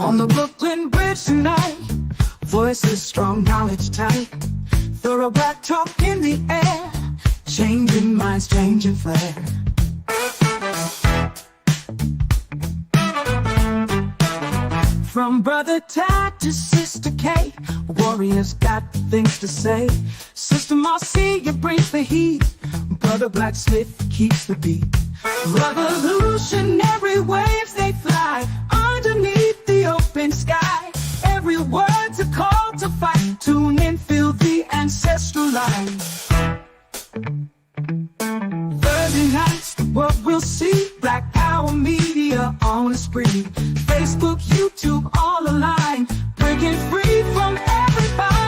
On the Brooklyn Bridge tonight, voices strong, knowledge tight, thorough black talk in the air, changing minds, changing flair. From Brother Tad to Sister K, warriors got things to say. Sister Marcia brings the heat, Brother Blacksmith keeps the beat. Revolutionary waves they fly underneath the open sky. Every word's a call to fight. Tune in, feel the ancestral line. Thursday nights, what we'll see. Black Power Media on the spree. Facebook, YouTube, all aligned, breaking free from every bind.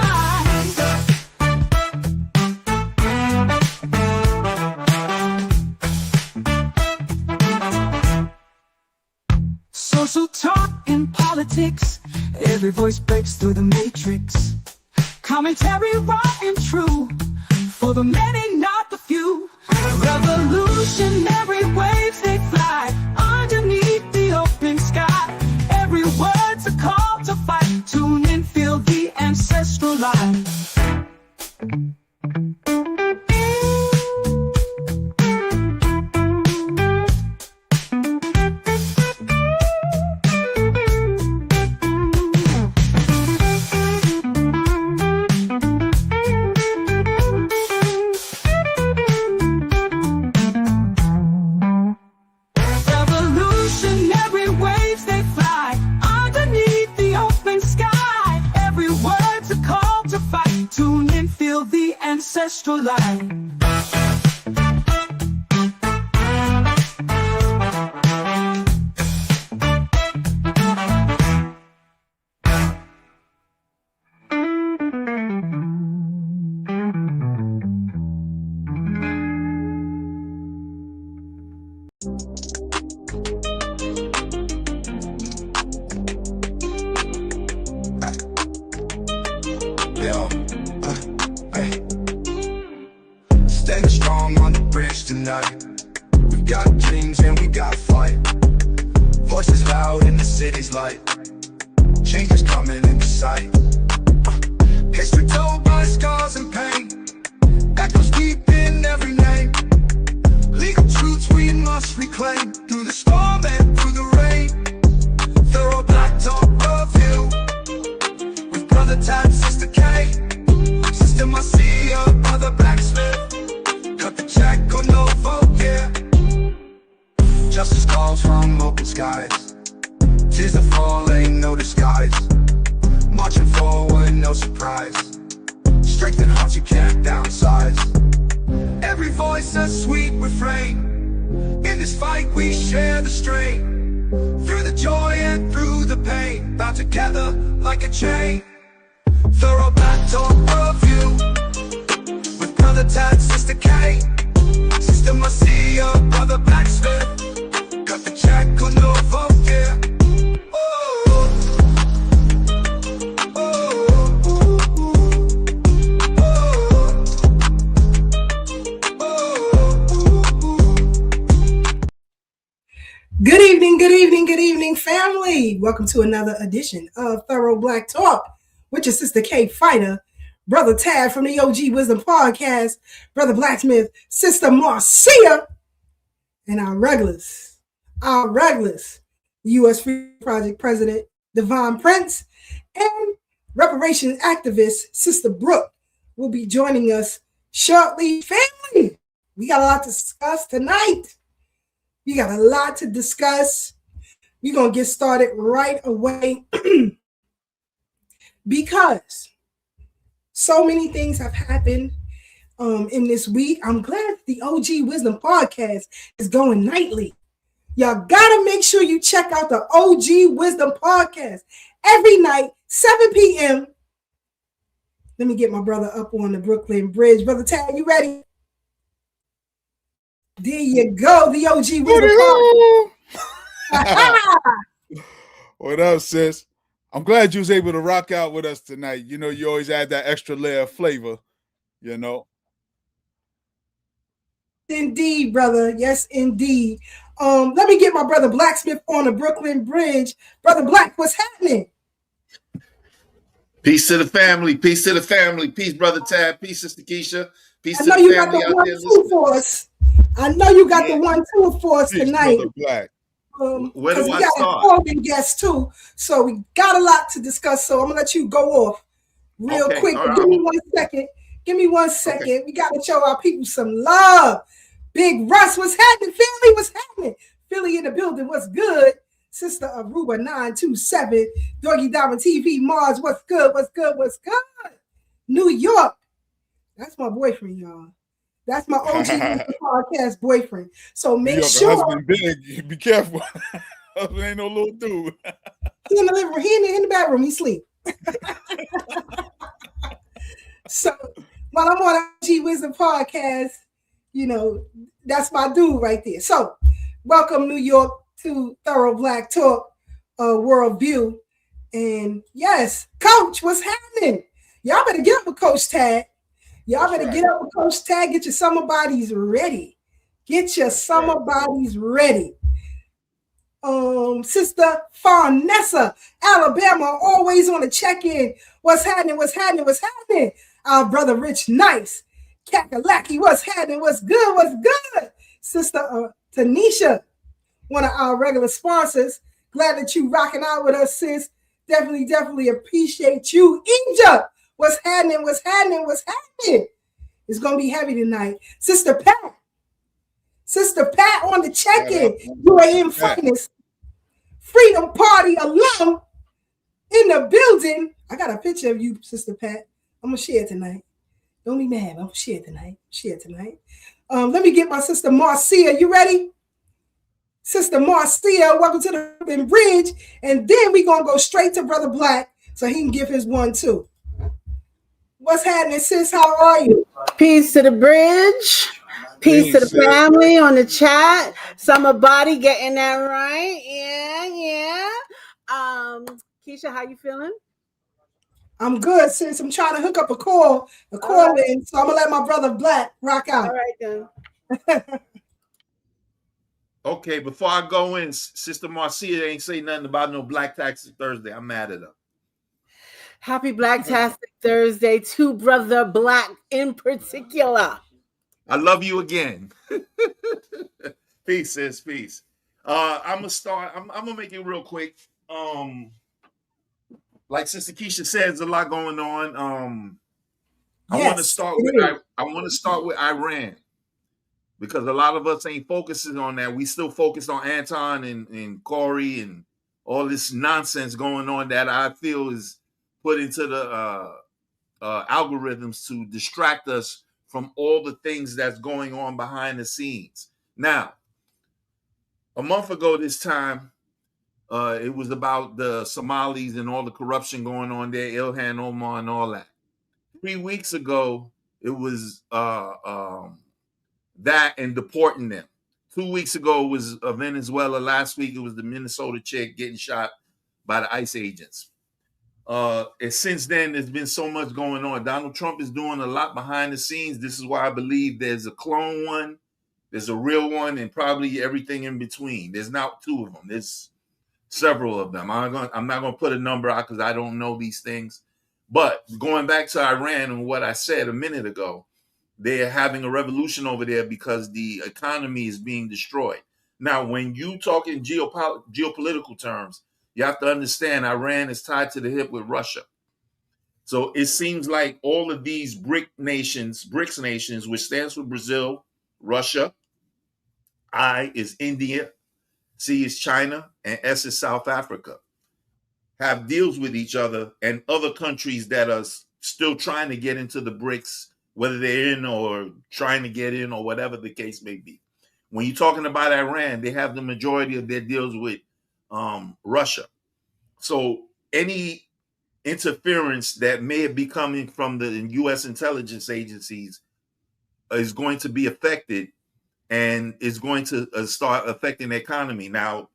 Social talk and politics, every voice breaks through the matrix. Commentary raw and true, for the many, not the few. Revolutionary waves they fly underneath the open sky. Every word's a call to fight. Tune in, feel the ancestral line. Ancestral line. Tonight, we've got dreams and we got fight. Voices loud in the city's light. Change is coming into sight. History told by scars and pain, echoes deep in every name. Legal truths we must reclaim, through the storm and through the rain. Thorough black talk review, with Brother Tad, Sister K, Sister Marcia, Brother Blacksmith. Cut the check or no vote, yeah. Justice calls from open skies. Tears that fall, ain't no disguise. Marching forward, no surprise. Strength in hearts you can't downsize. Every voice a sweet refrain. In this fight we share the strain. Through the joy and through the pain, bound together like a chain. Thorough black talk review, with Brother Tad, Sister K, Sister Marcia, Brother Blacksmith. Cut the check or no vote, yeah. Good evening, good evening, good evening, family. Welcome to another edition of Thorough Black Talk with your Sister K Fighter, Brother Tad from the OG Wisdom Podcast, Brother Blacksmith, Sister Marcia, and our regulars, U.S. Free Project President, Divine Prince, and reparations activist, Sister Brooke, will be joining us shortly. Family, we got a lot to discuss tonight. We got a lot to discuss. We're going to get started right away because so many things have happened in this week. I'm glad the OG Wisdom Podcast is going nightly. Y'all got to make sure you check out the OG Wisdom Podcast every night, 7 p.m. Let me get my brother up on the Brooklyn Bridge. Brother Tad, you ready? There you go, the OG Wisdom Podcast. What up, sis? I'm glad you was able to rock out with us tonight. You know, you always add that extra layer of flavor, you know. Indeed, brother. Yes, indeed. Let me get my brother Blacksmith on the Brooklyn Bridge. Brother Black, what's happening? Peace to the family. Peace to the family. Peace, Brother Tab. Peace, Sister Keisha. Peace I to know the you got family the out there 1-2 for us. I know you got the 1-2 for us Peace, tonight. Brother Black. Where Because do we I got a start? calling guest too. So we got a lot to discuss. So I'm gonna let you go off real Okay, quick. all But right, give me 1 second. Give me 1 second. Okay. We gotta show our people some love. Big Russ, what's happening? Philly, what's happening? Philly in the building, what's good? Sister Aruba 927, Doggy Diamond TV, Mars, what's good? What's good? What's good? New York. That's my boyfriend, y'all. That's my OG podcast boyfriend. So New make York, sure husband big. Be careful. Husband ain't no little dude. he in the living room. He in the bedroom. He sleep. So while I'm on OG Wisdom podcast, you know, that's my dude right there. So welcome New York to Thorough Black Talk Worldview. And yes, Coach, what's happening? Y'all better get up with Coach Tag. Y'all better get up with Coach Tag. Get your summer bodies ready. Get your summer bodies ready. Sister Farnessa, Alabama, always on the check-in. What's happening? What's happening? What's happening? Our brother Rich Nice, Kakalaki, what's happening? What's good? What's good? Sister Tanisha, one of our regular sponsors. Glad that you rocking out with us, sis. Definitely appreciate you. Egypt, what's happening? What's happening? What's happening? It's gonna be heavy tonight. Sister Pat on the check-in. UAM Finest, Freedom Party alum in the building. I got a picture of you, Sister Pat. I'm gonna share it tonight. Don't be mad. I'm gonna share it tonight. Let me get my sister Marcia. You ready? Sister Marcia, welcome to the Brooklyn Bridge. And then we're gonna go straight to Brother Black so he can give his 1-2. What's happening, sis? How are you? Peace to the bridge. Peace to the family on the chat. Summer body getting that right. Yeah. Keisha, how you feeling? I'm good, sis. I'm trying to hook up a call in. So I'm gonna let my brother Black rock out. All right then. Okay, before I go in, Sister Marcia ain't say nothing about no Black Taxi Thursday. I'm mad at her. Happy Black-tastic Thursday to Brother Black in particular. I love you again. Peace, sis. Peace. I'm gonna start. I'm gonna make it real quick. Like Sister Keisha said, there's a lot going on. I want to start with Iran, because a lot of us ain't focusing on that. We still focused on Anton and Corey and all this nonsense going on that I feel is put into the algorithms to distract us from all the things that's going on behind the scenes. Now, a month ago this time, it was about the Somalis and all the corruption going on there, Ilhan Omar and all that. 3 weeks ago, it was that and deporting them. 2 weeks ago, it was Venezuela. Last week, it was the Minnesota chick getting shot by the ICE agents. And since then, there's been so much going on. Donald Trump is doing a lot behind the scenes. This is why I believe there's a clone one, there's a real one, and probably everything in between. There's not two of them. There's several of them. I'm not going to put a number out because I don't know these things. But going back to Iran and what I said a minute ago, they're having a revolution over there because the economy is being destroyed. Now, when you talk in geopolitical terms, you have to understand Iran is tied to the hip with Russia. So it seems like all of these BRICS nations, which stands for Brazil, Russia, I is India, C is China, and S is South Africa, have deals with each other and other countries that are still trying to get into the BRICS, whether they're in or trying to get in or whatever the case may be. When you're talking about Iran, they have the majority of their deals with Russia. So any interference that may be coming from the U.S. intelligence agencies is going to be affected and is going to start affecting the economy. Now,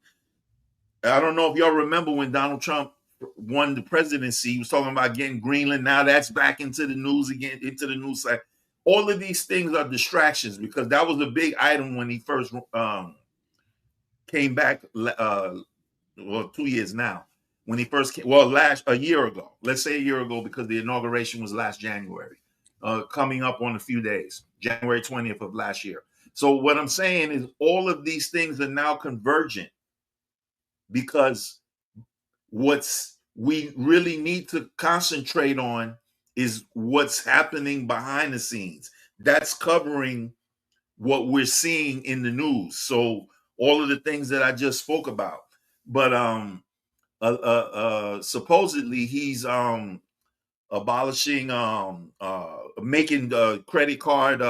I don't know if y'all remember when Donald Trump won the presidency, he was talking about getting Greenland. Now that's back into the news again, into the news side. All of these things are distractions because that was a big item when he first came back, 2 years now, when he first came, well, a year ago, let's say a year ago, because the inauguration was last January, coming up on a few days, January 20th of last year. So what I'm saying is all of these things are now convergent, because we really need to concentrate on is what's happening behind the scenes. That's covering what we're seeing in the news. So all of the things that I just spoke about. But supposedly he's abolishing making credit card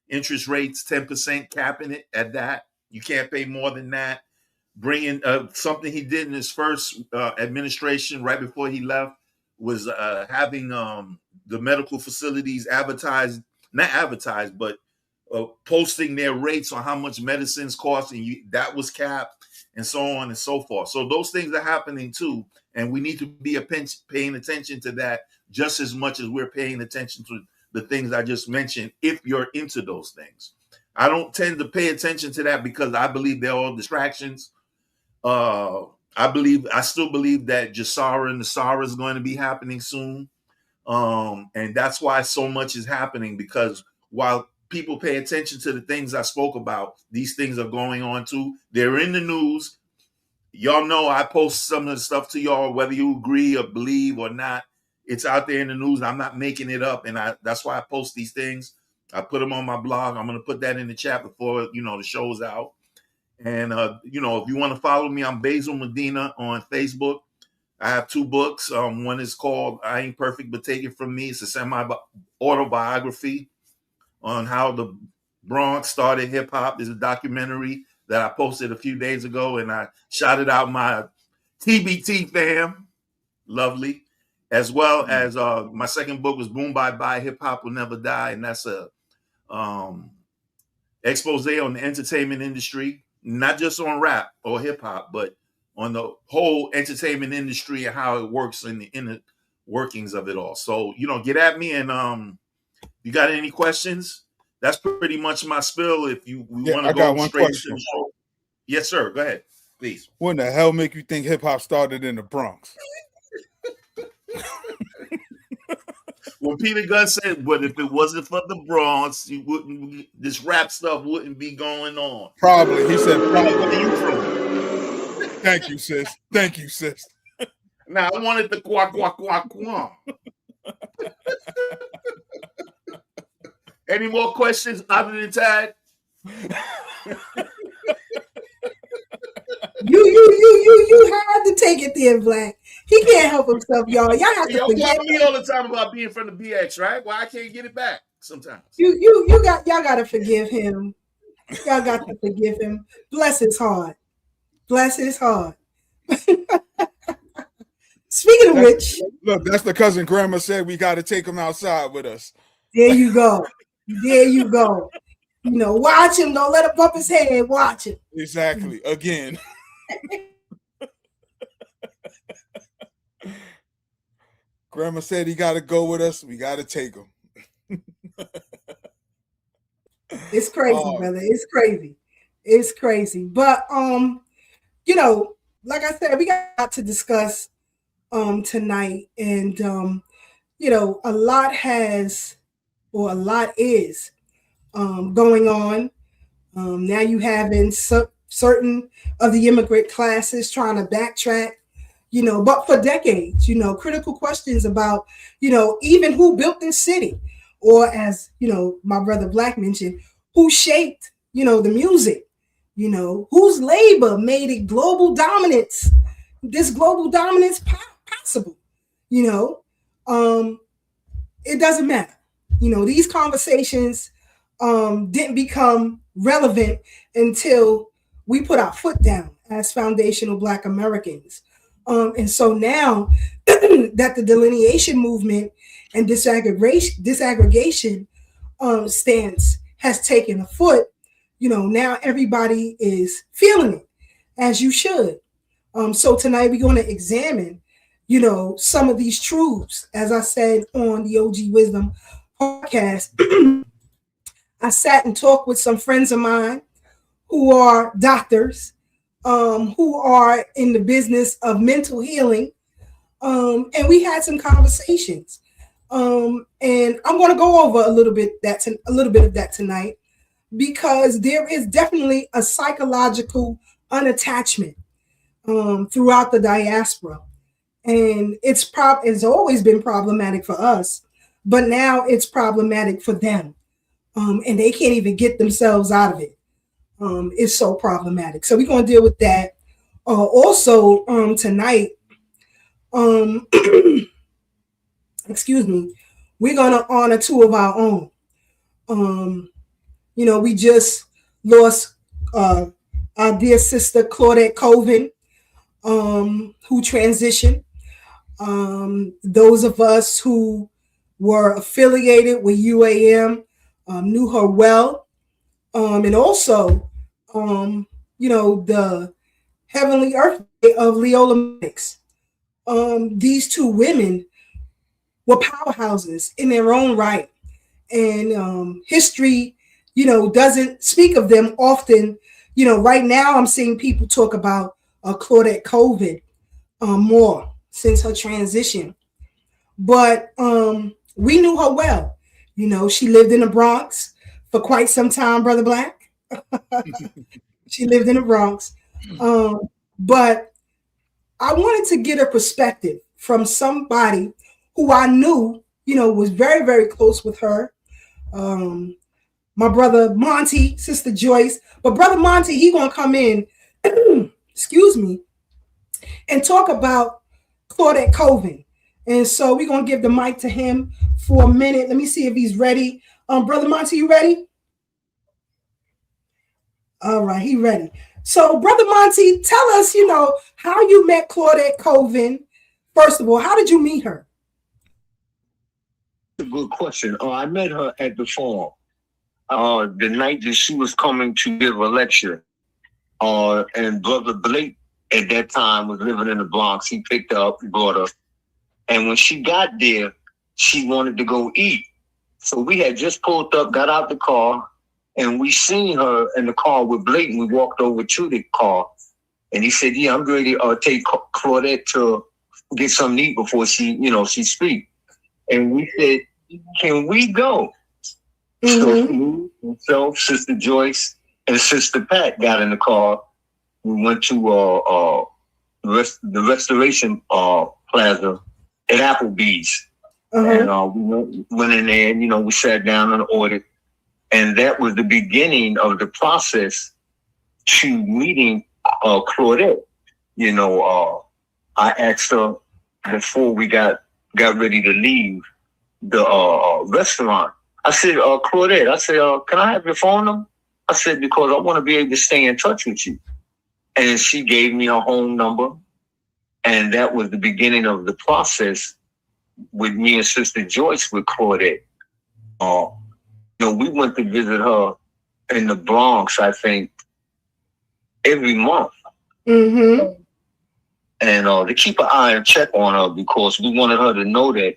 interest rates 10%, capping it at that. You can't pay more than that. Bringing something he did in his first administration right before he left was having the medical facilities not advertised, but posting their rates on how much medicines cost, and that was capped, and so on and so forth. So those things are happening too, and we need to be paying attention to that just as much as we're paying attention to the things I just mentioned, if you're into those things. I don't tend to pay attention to that because I believe they're all distractions. I still believe that Jasara and Nasara is going to be happening soon. And that's why so much is happening, because while people pay attention to the things I spoke about, these things are going on too. They're in the news. Y'all know I post some of the stuff to y'all, whether you agree or believe or not. It's out there in the news. I'm not making it up. And that's why I post these things. I put them on my blog. I'm going to put that in the chat before, the show's out. And, if you want to follow me, I'm Basil Medina on Facebook. I have 2 books. One is called I Ain't Perfect, But Take It From Me. It's a semi-autobiography on how the Bronx started hip-hop. It's a documentary that I posted a few days ago, and I shouted out my TBT fam, lovely, as well as my second book was Boom Bye Bye, Hip Hop Will Never Die, and that's a expose on the entertainment industry, not just on rap or hip-hop, but on the whole entertainment industry and how it works in the inner workings of it all. So, get at me, and you got any questions? That's pretty much my spill. If we want to go straight to the show. Yes, sir. Go ahead, please. What in the hell make you think hip hop started in the Bronx? When Peter Gunn said, "But if it wasn't for the Bronx, this rap stuff wouldn't be going on." Probably. He said, "Probably." Where are you from? Thank you, sis. Thank you, sis. Now I wanted the quack quack quack quack. Any more questions other than Tad? You had to take it there, Black. He can't help himself, y'all. Y'all have to Y'all forget tell me all the time about being from the BX, right? Well, I can't get it back sometimes. Y'all gotta forgive him. Y'all got to forgive him. Bless his heart. Bless his heart. Speaking of which, look, that's the cousin Grandma said we got to take him outside with us. There you go. There you go. Watch him. Don't let him bump his head. Watch him. Exactly. Again. Grandma said he got to go with us. We got to take him. It's crazy, brother. It's crazy. It's crazy. But, like I said, we got to discuss tonight. And, a lot is going on. Now you having certain of the immigrant classes trying to backtrack, but for decades, critical questions about, even who built this city, or as, my brother Black mentioned, who shaped, the music, whose labor made it global dominance, this global dominance possible, it doesn't matter. These conversations didn't become relevant until we put our foot down as foundational Black Americans. And so now that the delineation movement and disaggregation stance has taken a foot, now everybody is feeling it, as you should. So tonight we're going to examine, some of these truths. As I said on the OG Wisdom podcast, I sat and talked with some friends of mine who are doctors, who are in the business of mental healing. And we had some conversations. And I'm going to go over a little bit of that tonight, because there is definitely a psychological unattachment throughout the diaspora. And it's always been problematic for us, but now it's problematic for them. And they can't even get themselves out of it. It's so problematic. So we're going to deal with that. Also, tonight, excuse me, we're going to honor two of our own. We just lost our dear sister Claudette Colvin, who transitioned. Those of us who were affiliated with UAM knew her well. And also, the Heavenly Earth of Leola Maddox. These two women were powerhouses in their own right. And history, doesn't speak of them often. Right now I'm seeing people talk about Claudette Colvin more since her transition. But we knew her well. She lived in the Bronx for quite some time, Brother Black. She lived in the Bronx. But I wanted to get a perspective from somebody who I knew, was very, very close with her. My brother Monty, Sister Joyce. But Brother Monty, he going to come in, excuse me, and talk about Claudette Colvin. And so we're going to give the mic to him for a minute. Let me see if he's ready. Brother Monty, you ready? All right, he ready. So, Brother Monty, tell us, how you met Claudette Colvin. First of all, how did you meet her? A good question. I met her at the forum. The night that she was coming to give a lecture. And Brother Blake at that time was living in the Bronx. He picked her up, brought her. And when she got there, she wanted to go eat. So we had just pulled up, got out the car, and we seen her in the car with Blake, and we walked over to the car. And he said, yeah, I'm ready to take Claudette to get something to eat before she speak. And we said, can we go? So myself, Sister Joyce, and Sister Pat got in the car. We went to the Restoration Plaza at Applebee's. And we went in there and, we sat down and ordered. And that was the beginning of the process to meeting Claudette. I asked her before we got ready to leave the restaurant. I said, Claudette, I said, can I have your phone number? I said, because I want to be able to stay in touch with you. And she gave me her home number. And that was the beginning of the process with me and Sister Joyce with Claudette. We went to visit her in the Bronx, I think, every month. And to keep an eye and check on her, because we wanted her to know that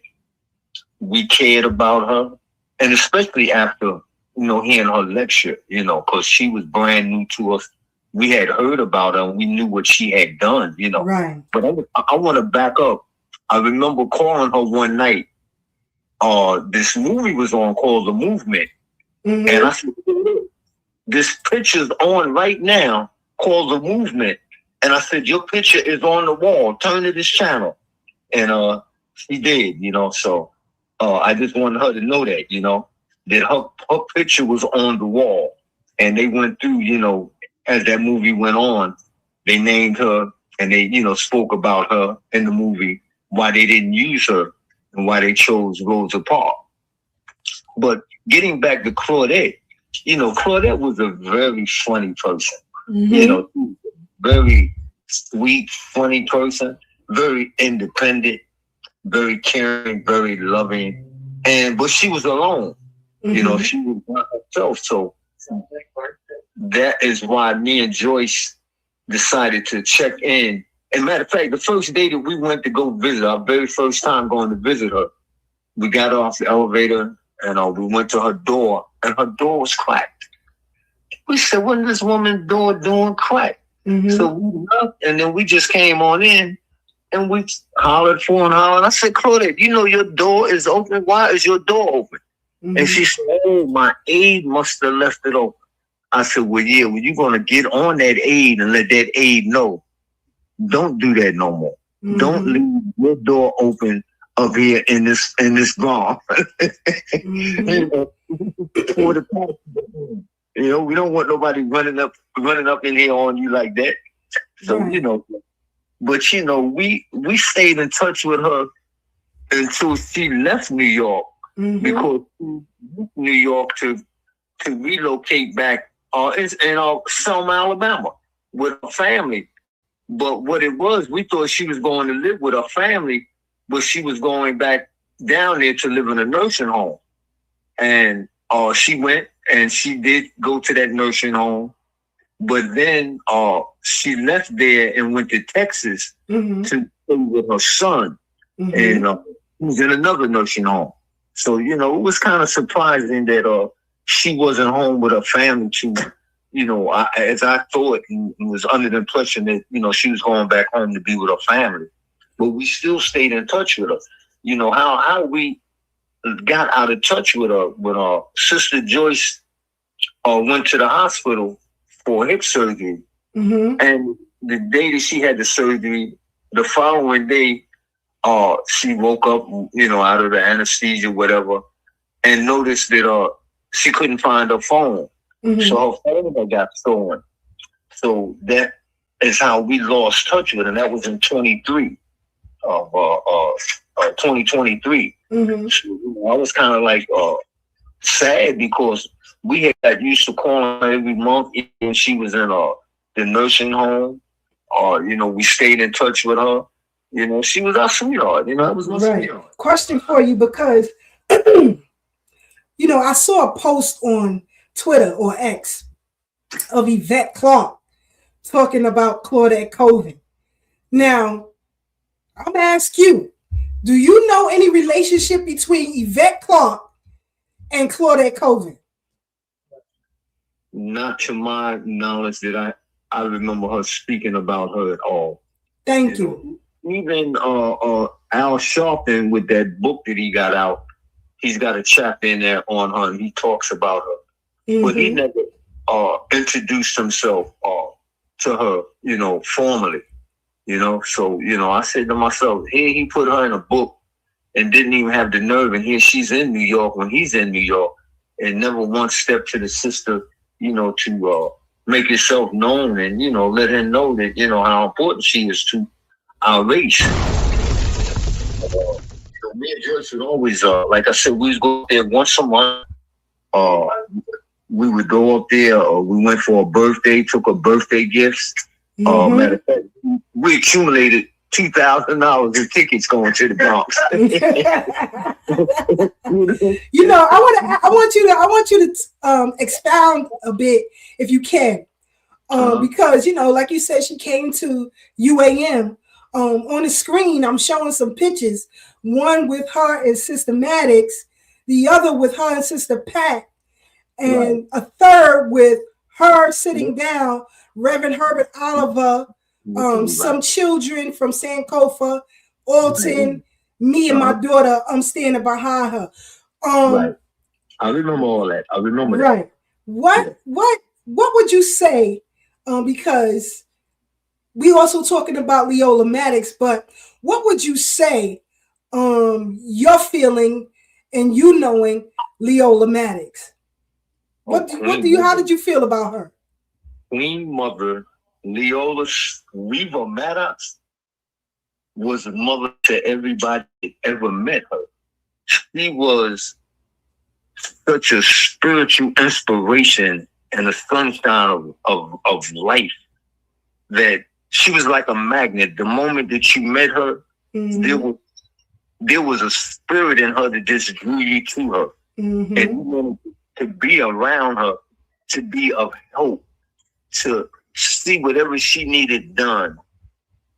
we cared about her. And especially after, hearing her lecture, because she was brand new to us. We had heard about her and we knew what she had done, Right. But I want to back up. I remember calling her one night. This movie was on called The Movement. And I said, this picture's on right now called The Movement. And I said, your picture is on the wall. Turn to this channel. And she did, so I just wanted her to know that, that her picture was on the wall. And they went through, as that movie went on, they named her and they, spoke about her in the movie, why they didn't use her and why they chose Rosa Parks. But getting back to Claudette, Claudette was a very funny person. Very sweet, funny person, very independent, very caring, very loving. But she was alone. She was by herself. So that is why me and Joyce decided to check in. And matter of fact, the first day that we went to go visit, our very first time going to visit her, we got off the elevator and we went to her door, and her door was cracked. We said, what is this woman doing crack? So we left, and then we just came on in, and we hollered for and hollered. I said, Claudette, you know your door is open. Why is your door open? And she said, oh, my aide must have left it open. I said, well, yeah, well, you're going to get on that aide and let that aide know. Don't do that no more. Don't leave your door open up here in this barn. You know, we don't want nobody running up in here on you like that. So, you know, but you know, we stayed in touch with her until she left New York because she left New York to relocate back in Selma, Alabama with her family. But what it was, we thought she was going to live with her family, but she was going back down there to live in a nursing home. And she went and she did go to that nursing home. But then she left there and went to Texas to stay with her son. And he was in another nursing home. So, you know, it was kind of surprising that she wasn't home with her family too. You know, as I thought, and was under the impression that, you know, she was going back home to be with her family. But we still stayed in touch with her. You know, how we got out of touch with her when our sister Joyce went to the hospital for hip surgery. And the day that she had the surgery, the following day, she woke up, you know, out of the anesthesia, whatever, and noticed that she couldn't find her phone. So her phone had got stolen. So that is how we lost touch with her. And that was in 2023. So, I was kind of like sad because we had got used to calling her every month when she was in the nursing home. You know, we stayed in touch with her. You know, she was our sweetheart. You know, that was my sweetheart. Question for you, because you know, I saw a post on Twitter or X of Yvette Clarke talking about Claudette Colvin. Now, I'm gonna ask you, do you know any relationship between Yvette Clarke and Claudette Colvin? Not to my knowledge that I remember her speaking about her at all. Thank you. Even Al Sharpton, with that book that he got out, he's got a chapter in there on her, and he talks about her. But he never introduced himself to her, you know, formally. You know, so, you know, I said to myself, here he put her in a book and didn't even have the nerve, and here she's in New York when he's in New York, and never once stepped to the sister, you know, to make herself known and, you know, let her know that, you know, how important she is to our race. Me and Joyce would always, like I said, we would go up there once a month. We would go up there. We went for a birthday, took her birthday gifts. Matter of fact, we accumulated $2,000 in tickets going to the Bronx. You know, I want you to expound a bit if you can, because, you know, like you said, she came to UAM. On the screen, I'm showing some pictures. One with her and Sister Maddox, the other with her and Sister Pat, and a third with her sitting down, Reverend Herbert Oliver, some children from Sankofa, Alton, me and my daughter, I'm standing behind her. I remember all that. I remember that. What would you say? Because we also talking about Leola Maddox, but what would you say your feeling and you knowing Leola Maddox? How did you feel about her? Queen Mother Leola Reva Maddox was a mother to everybody that ever met her. She was such a spiritual inspiration and a sunshine of life that she was like a magnet. The moment that you met her, there was a spirit in her that just drew you to her. And you wanted to be around her, to be of help, to see whatever she needed done.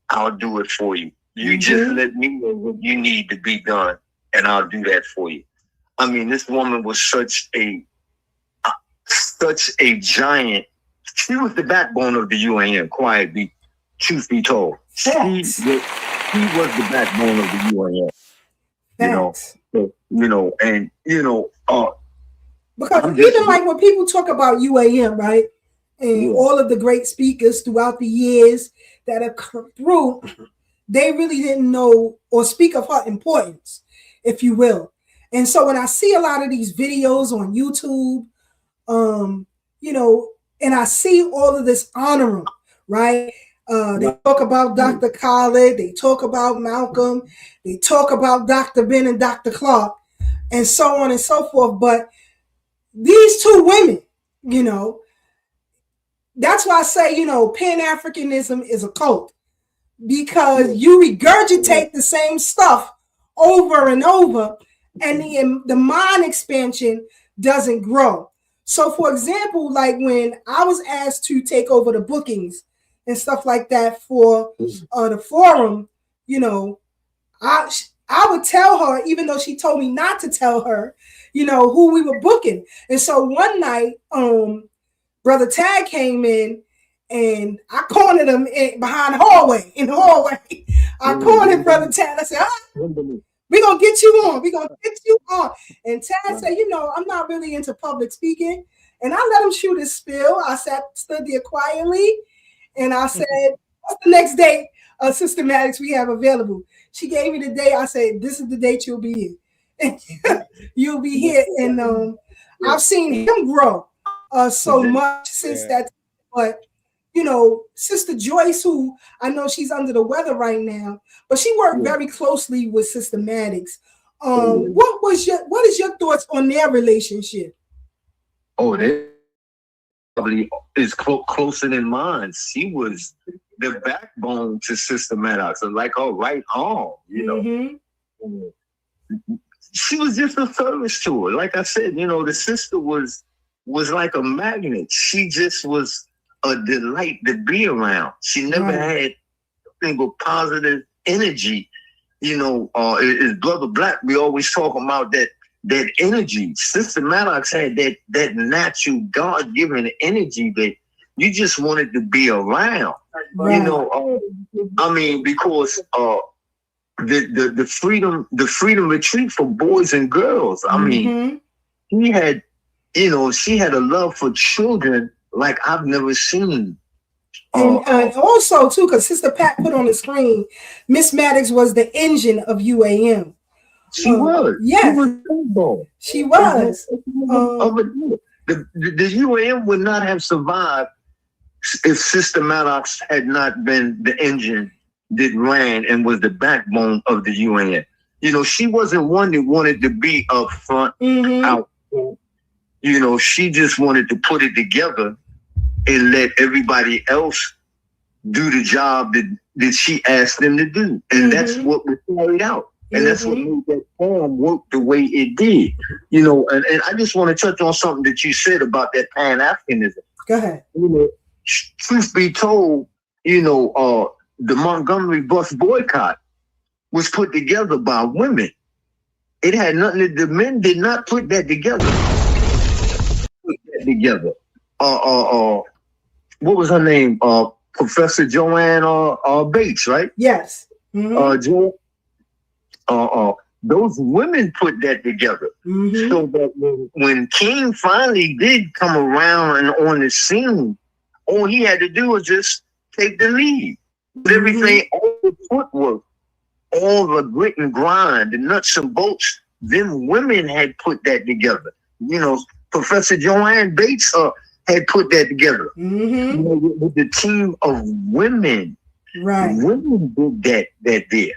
I'll do it for you. You just let me know what you need to be done, and I'll do that for you. I mean, this woman was such such a giant. She was the backbone of the UAN. Truth be told, she was the backbone of the UAN. Because even like when people talk about UAM, right, and all of the great speakers throughout the years that have come through, they really didn't know or speak of her importance, if you will. And so when I see a lot of these videos on YouTube, and I see all of this honoring, right? They talk about Dr. Khaled, they talk about Malcolm, they talk about Dr. Ben and Dr. Clark, and so on and so forth. But these two women, that's why I say, Pan-Africanism is a cult, because you regurgitate the same stuff over and over, and the mind expansion doesn't grow. So, for example, like when I was asked to take over the bookings and stuff like that for the forum, I would tell her, even though she told me not to tell her, who we were booking. And so one night, Brother Tag came in, and I cornered him behind in the hallway. I cornered Brother Tag. I said, we're going to get you on. We're going to get you on. And Tad said, I'm not really into public speaking. And I let him shoot his spill. I stood there quietly. And I said, what's the next date of Sister Maddox we have available? She gave me the date. I said, this is the date you'll be here. And you'll be here. And I've seen him grow so much since that. But, Sister Joyce, who I know she's under the weather right now, but she worked very closely with Sister Maddox. What is your thoughts on their relationship? Oh, they probably is closer than mine. She was the backbone to Sister Maddox, like her right arm, She was just a service to her. Like I said, the sister was like a magnet. She just was a delight to be around. She never had anything but positive energy. As Brother Black, we always talk about that energy. Sister Maddox had that natural God-given energy that you just wanted to be around. Because the freedom retreat for boys and girls. She had a love for children like I've never seen. And also, too, because Sister Pat put on the screen, Miss Maddox was the engine of UAM. She was. Yes. She was. The UAM would not have survived if Sister Maddox had not been the engine that ran and was the backbone of the UAM. She wasn't one that wanted to be up front, out. She just wanted to put it together and let everybody else do the job that she asked them to do. And that's what was carried out. And that's what made that poem work the way it did. And I just want to touch on something that you said about that Pan-Africanism. Go ahead. Truth be told, the Montgomery bus boycott was put together by women. It had nothing to do, the men did not put that together. What was her name? Professor Joanne Bates, right? Yes. Those women put that together. So that when King finally did come around and on the scene, all he had to do was just take the lead. But everything, all the footwork, all the grit and grind, the nuts and bolts, them women had put that together. Professor Joanne Bates had put that together with the team of women. Right. Women did that there.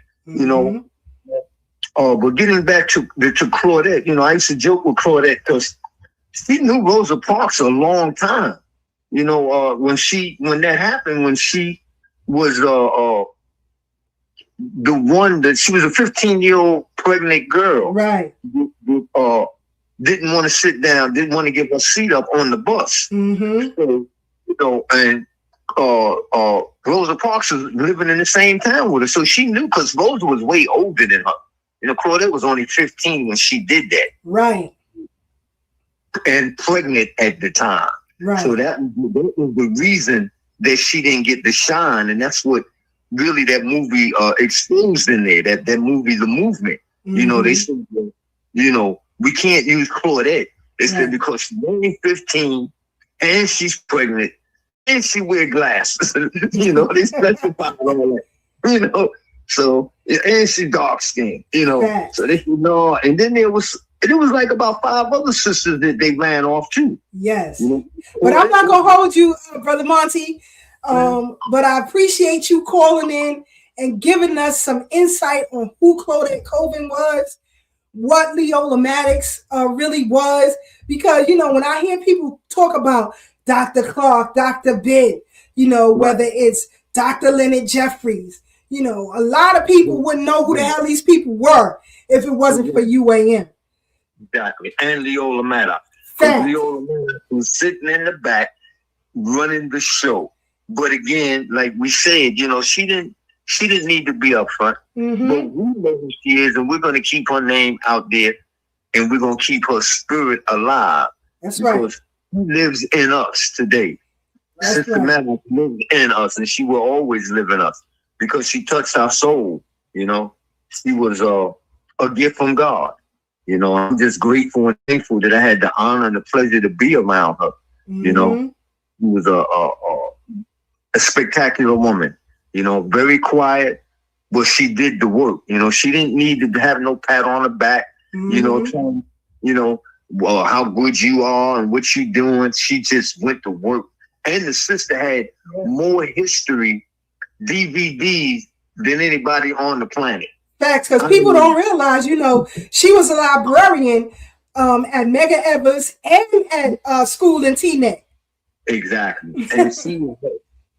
But getting back to Claudette, I used to joke with Claudette because she knew Rosa Parks a long time. When that happened, when she was the one that she was a 15-year-old pregnant girl, right? Didn't want to sit down, didn't want to give her seat up on the bus. So, and Rosa Parks was living in the same town with her, so she knew because Rosa was way older than her. Claudette was only 15 when she did that, right? And pregnant at the time. Right. So that was the reason that she didn't get the shine, and that's what really that movie exposed in there. That movie, The Movement. Mm-hmm. You know, they said, you know, we can't use Claudette. They said because she's only 15 and she's pregnant and she wear glasses. You know, they specified all that. You know, so and she dark skinned. You know, so they said no. And then it was like about 5 other sisters that they ran off too. Yes, you know? But I'm not gonna hold you, Brother Monty. But I appreciate you calling in and giving us some insight on who Claudette Colvin was, what Leola Maddox really was. Because, you know, when I hear people talk about Dr. Clark, Dr. Bidd, you know, whether it's Dr. Leonard Jeffries, you know, a lot of people wouldn't know who the hell these people were if it wasn't for UAM. Exactly. And Leola Maddox. Leola Maddox was sitting in the back running the show. But again, like we said, you know, she didn't need to be up front. Mm-hmm. But we know who she is, and we're going to keep her name out there, and we're going to keep her spirit alive. That's right. Because she lives in us today. Sister Maddox lives in us, and she will always live in us because she touched our soul. You know, she was a gift from God. You know, I'm just grateful and thankful that I had the honor and the pleasure to be around her. Mm-hmm. You know, she was a spectacular woman, you know, very quiet, but she did the work. You know, she didn't need to have no pat on the back, you know, telling, you know, how good you are and what you doing. She just went to work. And the sister had more history, DVDs, than anybody on the planet. Facts, because people don't realize, you know, she was a librarian at Medgar Evers and at school in Teaneck. Exactly. And she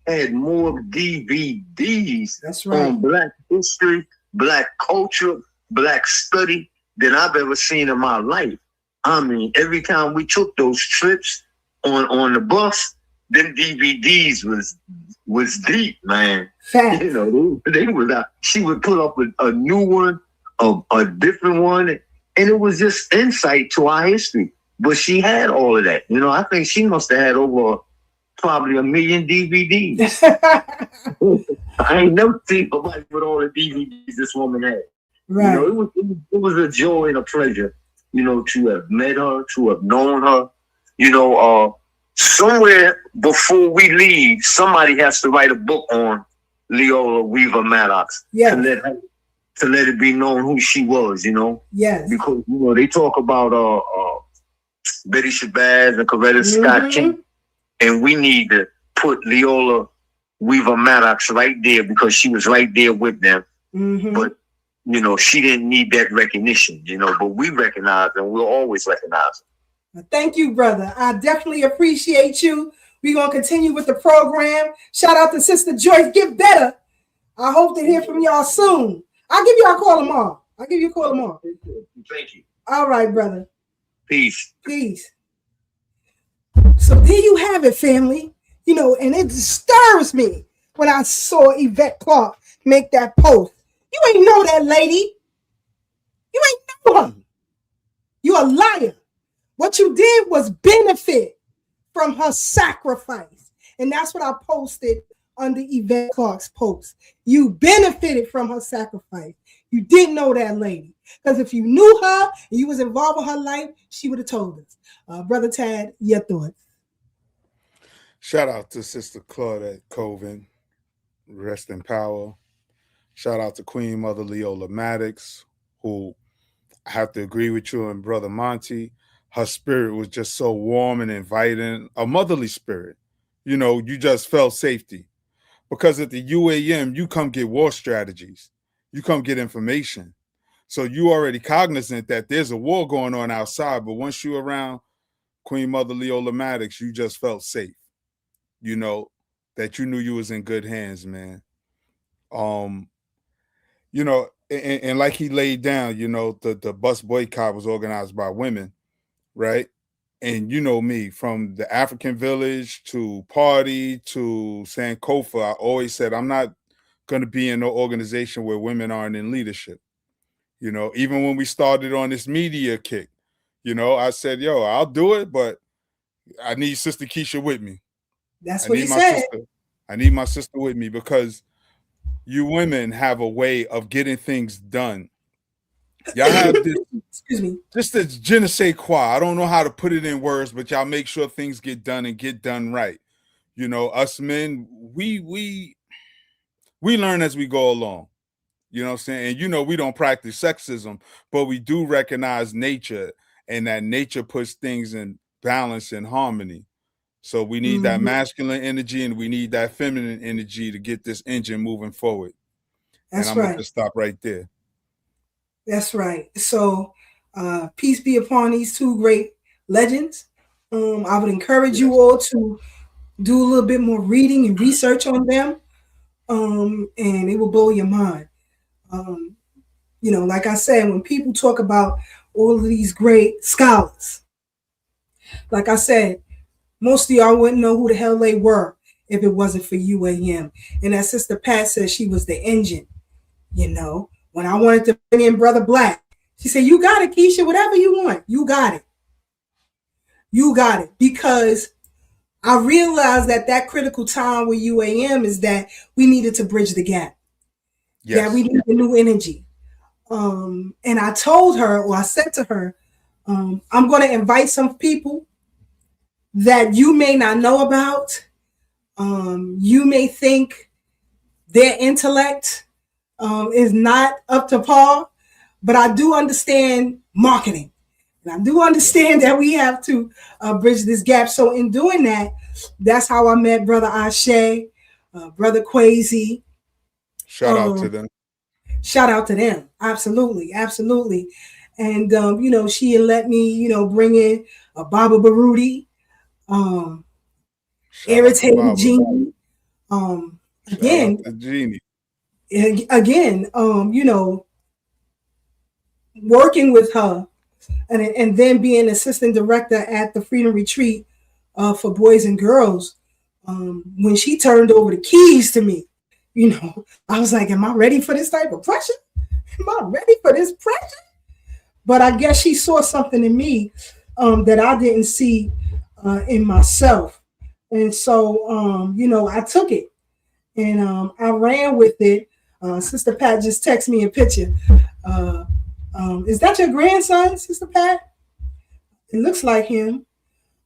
had more DVDs on Black history, Black culture, Black study than I've ever seen in my life. I mean, every time we took those trips on the bus, them DVDs was deep, man. Fact. You know, they were out. She would put up a new one, a different one, and it was just insight to our history. But she had all of that. You know, I think she must have had over probably 1 million DVDs. I ain't never seen nobody with all the DVDs this woman had. Right. You know, it was a joy and a pleasure, you know, to have met her, to have known her. You know, somewhere before we leave, somebody has to write a book on Leola Weaver Maddox. Yeah. To let it be known who she was, you know? Yes. Because, you know, they talk about Betty Shabazz and Coretta Scott King. And we need to put Leola Weaver Maddox right there because she was right there with them. Mm-hmm. But, you know, she didn't need that recognition, you know, but we recognize her and we'll always recognize her. Thank you, brother. I definitely appreciate you. We're going to continue with the program. Shout out to Sister Joyce. Get better. I hope to hear from y'all soon. I'll give you a call tomorrow. Thank you. All right, brother. Peace. So there you have it, family. You know, and it disturbs me when I saw Yvette Clarke make that post. You ain't know that lady. You ain't know her. You a liar. What you did was benefit from her sacrifice. And that's what I posted under Yvette Clarke's post. You benefited from her sacrifice. You didn't know that lady. Because if you knew her and you was involved with her life, she would have told us. Brother Tad, your thoughts. Shout out to Sister Claudette Colvin. Rest in power. Shout out to Queen Mother Leola Maddox, who I have to agree with you and Brother Monty. Her spirit was just so warm and inviting, a motherly spirit. You know, you just felt safety. Because at the UAM, you come get war strategies. You come get information. So you already cognizant that there's a war going on outside, but once you're around Queen Mother Leola Maddox, you just felt safe. You know, that you knew you was in good hands, man. You know, and like he laid down, you know, the bus boycott was organized by women, right? And you know me, from the African village to party to Sankofa, I always said I'm not going to be in no organization where women aren't in leadership. You know, even when we started on this media kick, you know, I said, yo, I'll do it, but I need Sister Keisha with me. That's I what need he my said. sister. I need my sister with me because you women have a way of getting things done. Y'all have this, Excuse me. just this je ne sais quoi. I don't know how to put it in words, but y'all make sure things get done and get done right. You know, us men, we learn as we go along. You know what I'm saying? And you know, we don't practice sexism, but we do recognize nature, and that nature puts things in balance and harmony. So we need that masculine energy and we need that feminine energy to get this engine moving forward. And That's I'm gonna right. just stop right there. That's right. So peace be upon these two great legends. I would encourage you all to do a little bit more reading and research on them. And it will blow your mind. You know, like I said, when people talk about all of these great scholars, like I said, most of y'all wouldn't know who the hell they were if it wasn't for UAM. And as Sister Pat said, she was the engine. You know, when I wanted to bring in Brother Black, she said, "You got it, Keisha, whatever you want. You got it. You got it." Because I realized that that critical time with UAM is that we needed to bridge the gap. Yes. That we need a new energy. And I told her, or I said to her, I'm going to invite some people that you may not know about. You may think their intellect is not up to par, but I do understand marketing. And I do understand that we have to bridge this gap. So in doing that, that's how I met Brother Ashe, Brother Quasi. Shout out to them. Shout out to them. Absolutely. Absolutely. And, you know, she had let me, you know, bring in Baba Baruti, Irritating Genie. Again, you know, working with her and then being assistant director at the Freedom Retreat for boys and girls. When she turned over the keys to me, you know, I was like, am I ready for this type of pressure? Am I ready for this pressure? But I guess she saw something in me that I didn't see in myself. And so, you know, I took it and I ran with it. Sister Pat just texted me a picture. Is that your grandson, Sister Pat? It looks like him.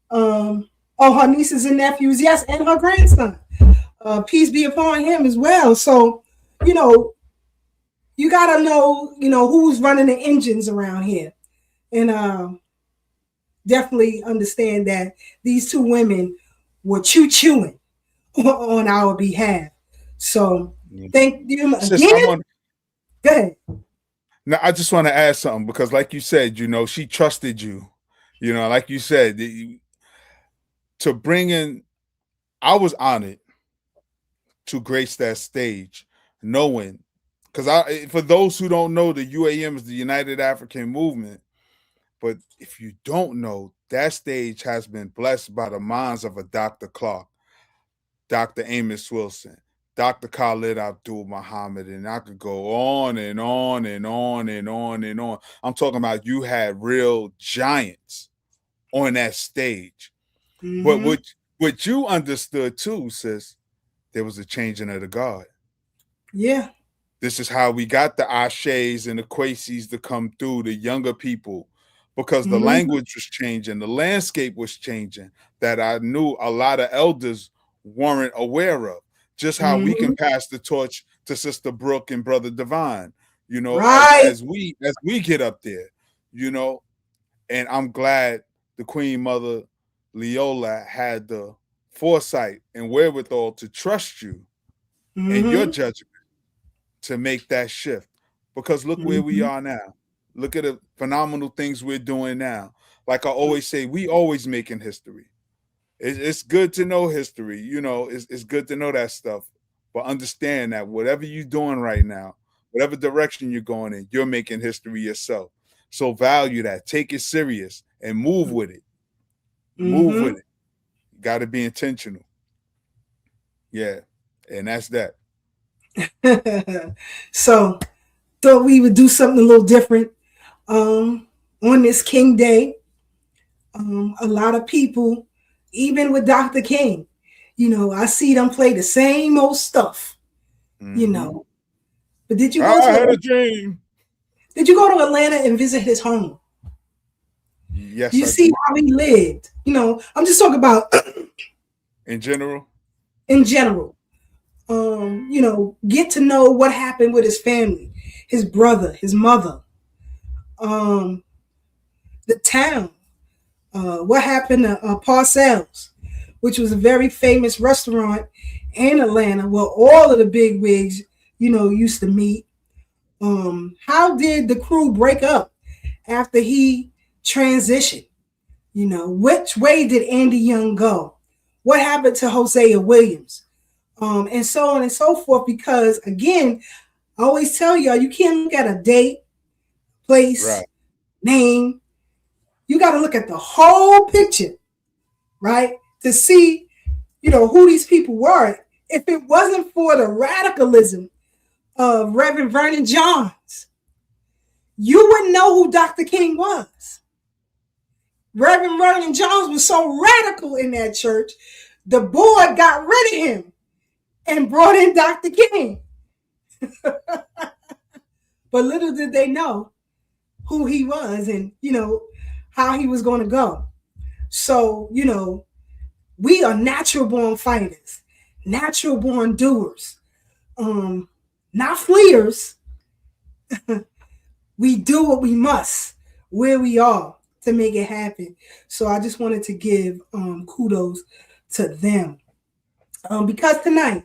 Oh, her nieces and nephews, yes, and her grandson. Peace be upon him as well. So, you know, you got to know, you know, who's running the engines around here. And definitely understand that these two women were chewing on our behalf. So thank you again. Go ahead. Now, I just want to add something because, like you said, you know, she trusted you. You know, like you said, to bring in, I was honored to grace that stage, knowing, because for those who don't know, the UAM is the United African Movement. But if you don't know, that stage has been blessed by the minds of a Dr. Clark, Dr. Amos Wilson, Dr. Khalid Abdul Muhammad, and I could go on and on and on and on and on. I'm talking about you had real giants on that stage. Mm-hmm. But what you understood too, sis, there was a changing of the guard. Yeah. This is how we got the Ashes and the Quasis to come through, the younger people, because the language was changing, the landscape was changing, that I knew a lot of elders weren't aware of. Just how we can pass the torch to Sister Brooke and Brother Divine, you know, as we get up there, you know. And I'm glad the Queen Mother Leola had the foresight and wherewithal to trust you and your judgment to make that shift. Because look where we are now. Look at the phenomenal things we're doing now. Like I always say, we always making history. It's good to know history. You know, it's good to know that stuff. But understand that whatever you're doing right now, whatever direction you're going in, you're making history yourself. So value that. Take it serious and move with it. Move with it. You got to be intentional. Yeah. And that's that. So thought we would do something a little different on this King Day. A lot of people even with Dr. King, I see them play the same old stuff, But did you go I had a dream. Did you go to Atlanta and visit his home? Yes. You see how he lived. I'm just talking about in general. In general. Get to know what happened with his family, his brother, his mother, the town. What happened to Parcells, which was a very famous restaurant in Atlanta where all of the big wigs, used to meet. How did the crew break up after he transitioned? Which way did Andy Young go? What happened to Hosea Williams? And so on and so forth. Because again, I always tell y'all, you can't look at a date, place, name. You got to look at the whole picture, right? To see, who these people were. If it wasn't for the radicalism of Reverend Vernon Johns, you wouldn't know who Dr. King was. Reverend Vernon Johns was so radical in that church, the board got rid of him and brought in Dr. King. But little did they know who he was and, how he was going to go. So, we are natural born fighters, natural born doers, not fleers. We do what we must, where we are, to make it happen. So I just wanted to give kudos to them. Because tonight,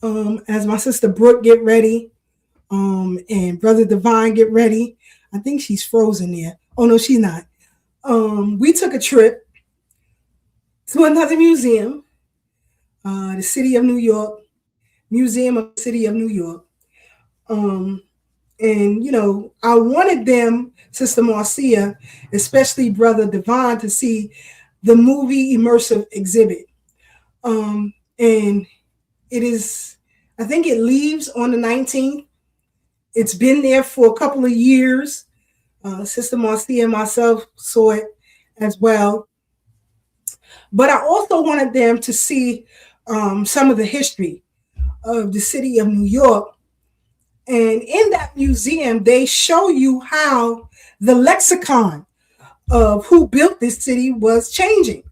as my sister Brooke get ready, and Brother Divine get ready, I think she's frozen there. Oh, no, she's not. We took a trip to another museum, the City of New York, Museum of the City of New York. And, I wanted them, Sister Marcia, especially Brother Divine, to see the movie immersive exhibit. And it is, I think it leaves on the 19th. It's been there for a couple of years. Sister Marcia and myself saw it as well. But I also wanted them to see some of the history of the city of New York. And in that museum, they show you how the lexicon of who built this city was changing.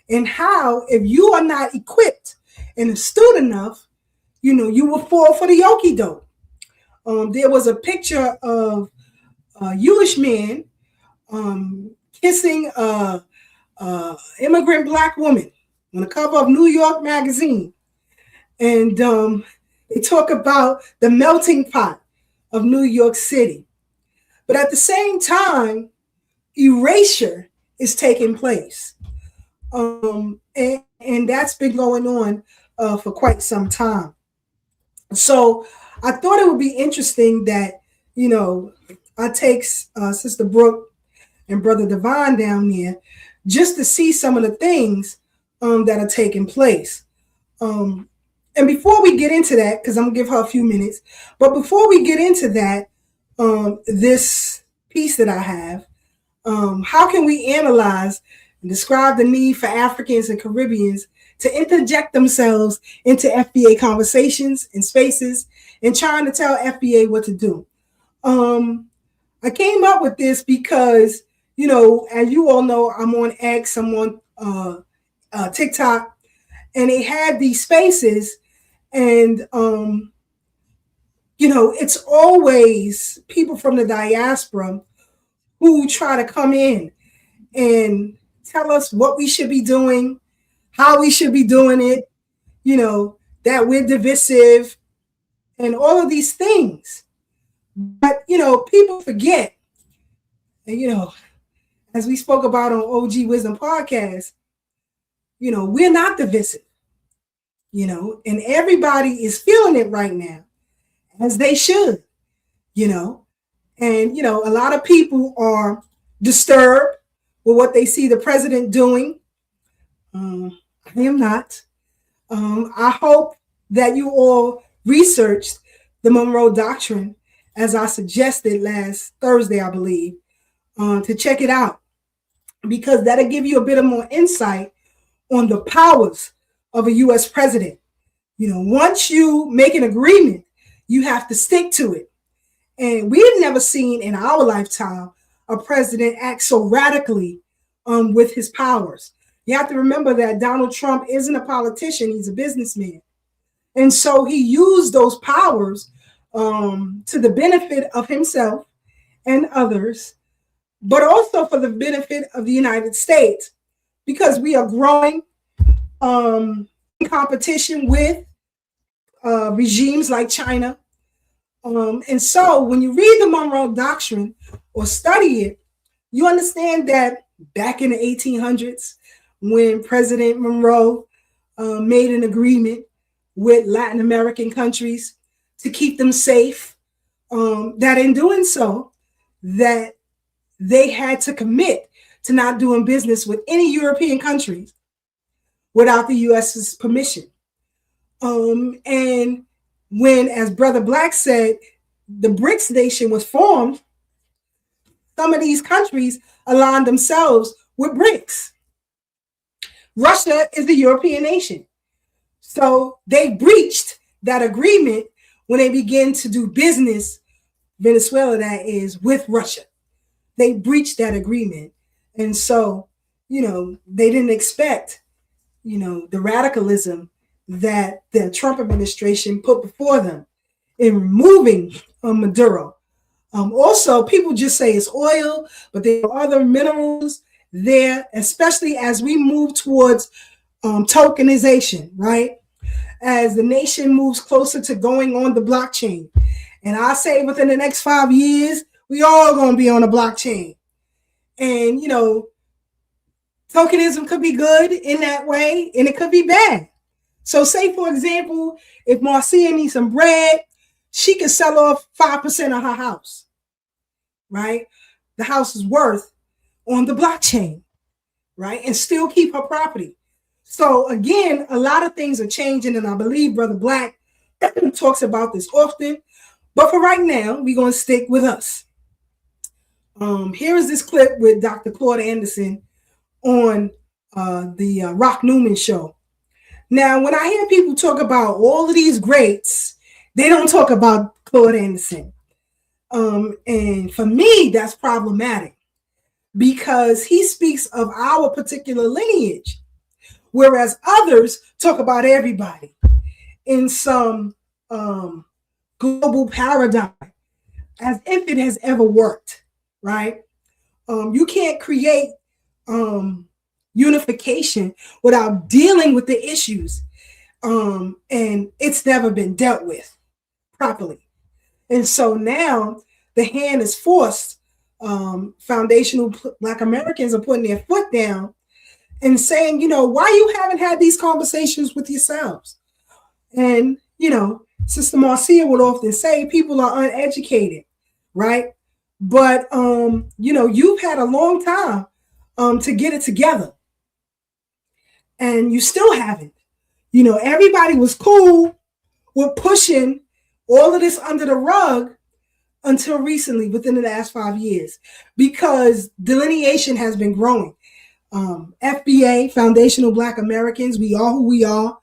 And how, if you are not equipped and astute enough, you will fall for the okie doke. There was a picture of a Jewish man kissing a immigrant Black woman on the cover of New York Magazine. And they talk about the melting pot of New York City. But at the same time, erasure is taking place. And that's been going on for quite some time. So I thought it would be interesting that, I take Sister Brooke and Brother Divine down there just to see some of the things that are taking place. And before we get into that, because I'm going to give her a few minutes, but before we get into that, this piece that I have, how can we analyze and describe the need for Africans and Caribbeans to interject themselves into FBA conversations and spaces and trying to tell FBA what to do? I came up with this because, as you all know, I'm on X, I'm on TikTok, and they had these spaces, and, it's always people from the diaspora who try to come in and tell us what we should be doing, how we should be doing it, that we're divisive and all of these things. But, people forget, and, as we spoke about on OG Wisdom Podcast, we're not divisive, and everybody is feeling it right now, as they should, and, a lot of people are disturbed with what they see the president doing. I am not. I hope that you all researched the Monroe Doctrine, as I suggested last Thursday, I believe, to check it out, because that'll give you a bit of more insight on the powers of a U.S. president. Once you make an agreement, you have to stick to it. And we've never seen in our lifetime a president act so radically with his powers. You have to remember that Donald Trump isn't a politician, he's a businessman. And so he used those powers to the benefit of himself and others, but also for the benefit of the United States, because we are growing in competition with regimes like China. And so when you read the Monroe Doctrine or study it, you understand that back in the 1800s, when President Monroe made an agreement with Latin American countries to keep them safe, that in doing so, that they had to commit to not doing business with any European countries without the U.S.'s permission. And when, as Brother Black said, the BRICS nation was formed, some of these countries aligned themselves with BRICS. Russia is a European nation. So they breached that agreement when they began to do business, Venezuela that is, with Russia. They breached that agreement. And so, they didn't expect, the radicalism that the Trump administration put before them in removing Maduro. Also, people just say it's oil, but there are other minerals there, especially as we move towards tokenization, right? As the nation moves closer to going on the blockchain. And I say within the next 5 years, we all going to be on a blockchain. And, tokenism could be good in that way, and it could be bad. So say, for example, if Marcia needs some bread, she can sell off 5% of her house, right? The house is worth on the blockchain, right? And still keep her property. So again, a lot of things are changing, and I believe Brother Black talks about this often. But for right now, we're going to stick with us. Here is this clip with Dr. Claude Anderson on the Rock Newman show. Now, when I hear people talk about all of these greats, they don't talk about Claude Anderson. And for me, that's problematic because he speaks of our particular lineage, whereas others talk about everybody in some global paradigm as if it has ever worked, right? You can't create unification without dealing with the issues, and it's never been dealt with properly. And so now the hand is forced. Foundational Black Americans are putting their foot down and saying, why you haven't had these conversations with yourselves? And, Sister Marcia would often say people are uneducated, right? But, you've had a long time to get it together. And you still haven't. Everybody was cool with pushing all of this under the rug until recently, within the last 5 years, because delineation has been growing. FBA, Foundational Black Americans, we are who we are.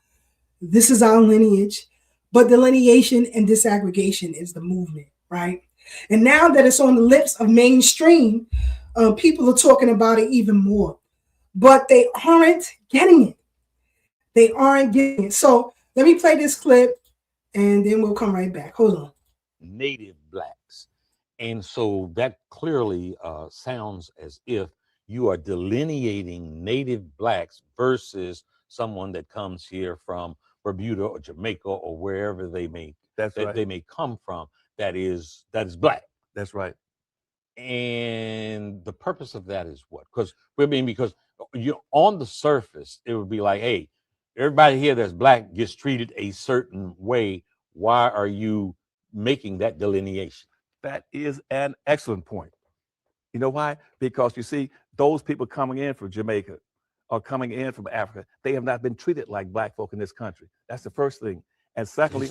This is our lineage. But delineation and disaggregation is the movement, right? And now that it's on the lips of mainstream, people are talking about it even more. But they aren't getting it. They aren't getting it. So let me play this clip, and then we'll come right back. Hold on. Native Blacks. And so that clearly sounds as if you are delineating Native Blacks versus someone that comes here from Bermuda or Jamaica or wherever they may they may come from that is Black. That's right. And the purpose of that is what? Because you're on the surface, it would be like, hey, everybody here that's Black gets treated a certain way. Why are you making that delineation? That is an excellent point. You know why? Because you see, those people coming in from Jamaica or coming in from Africa, they have not been treated like Black folk in this country. That's the first thing. And secondly,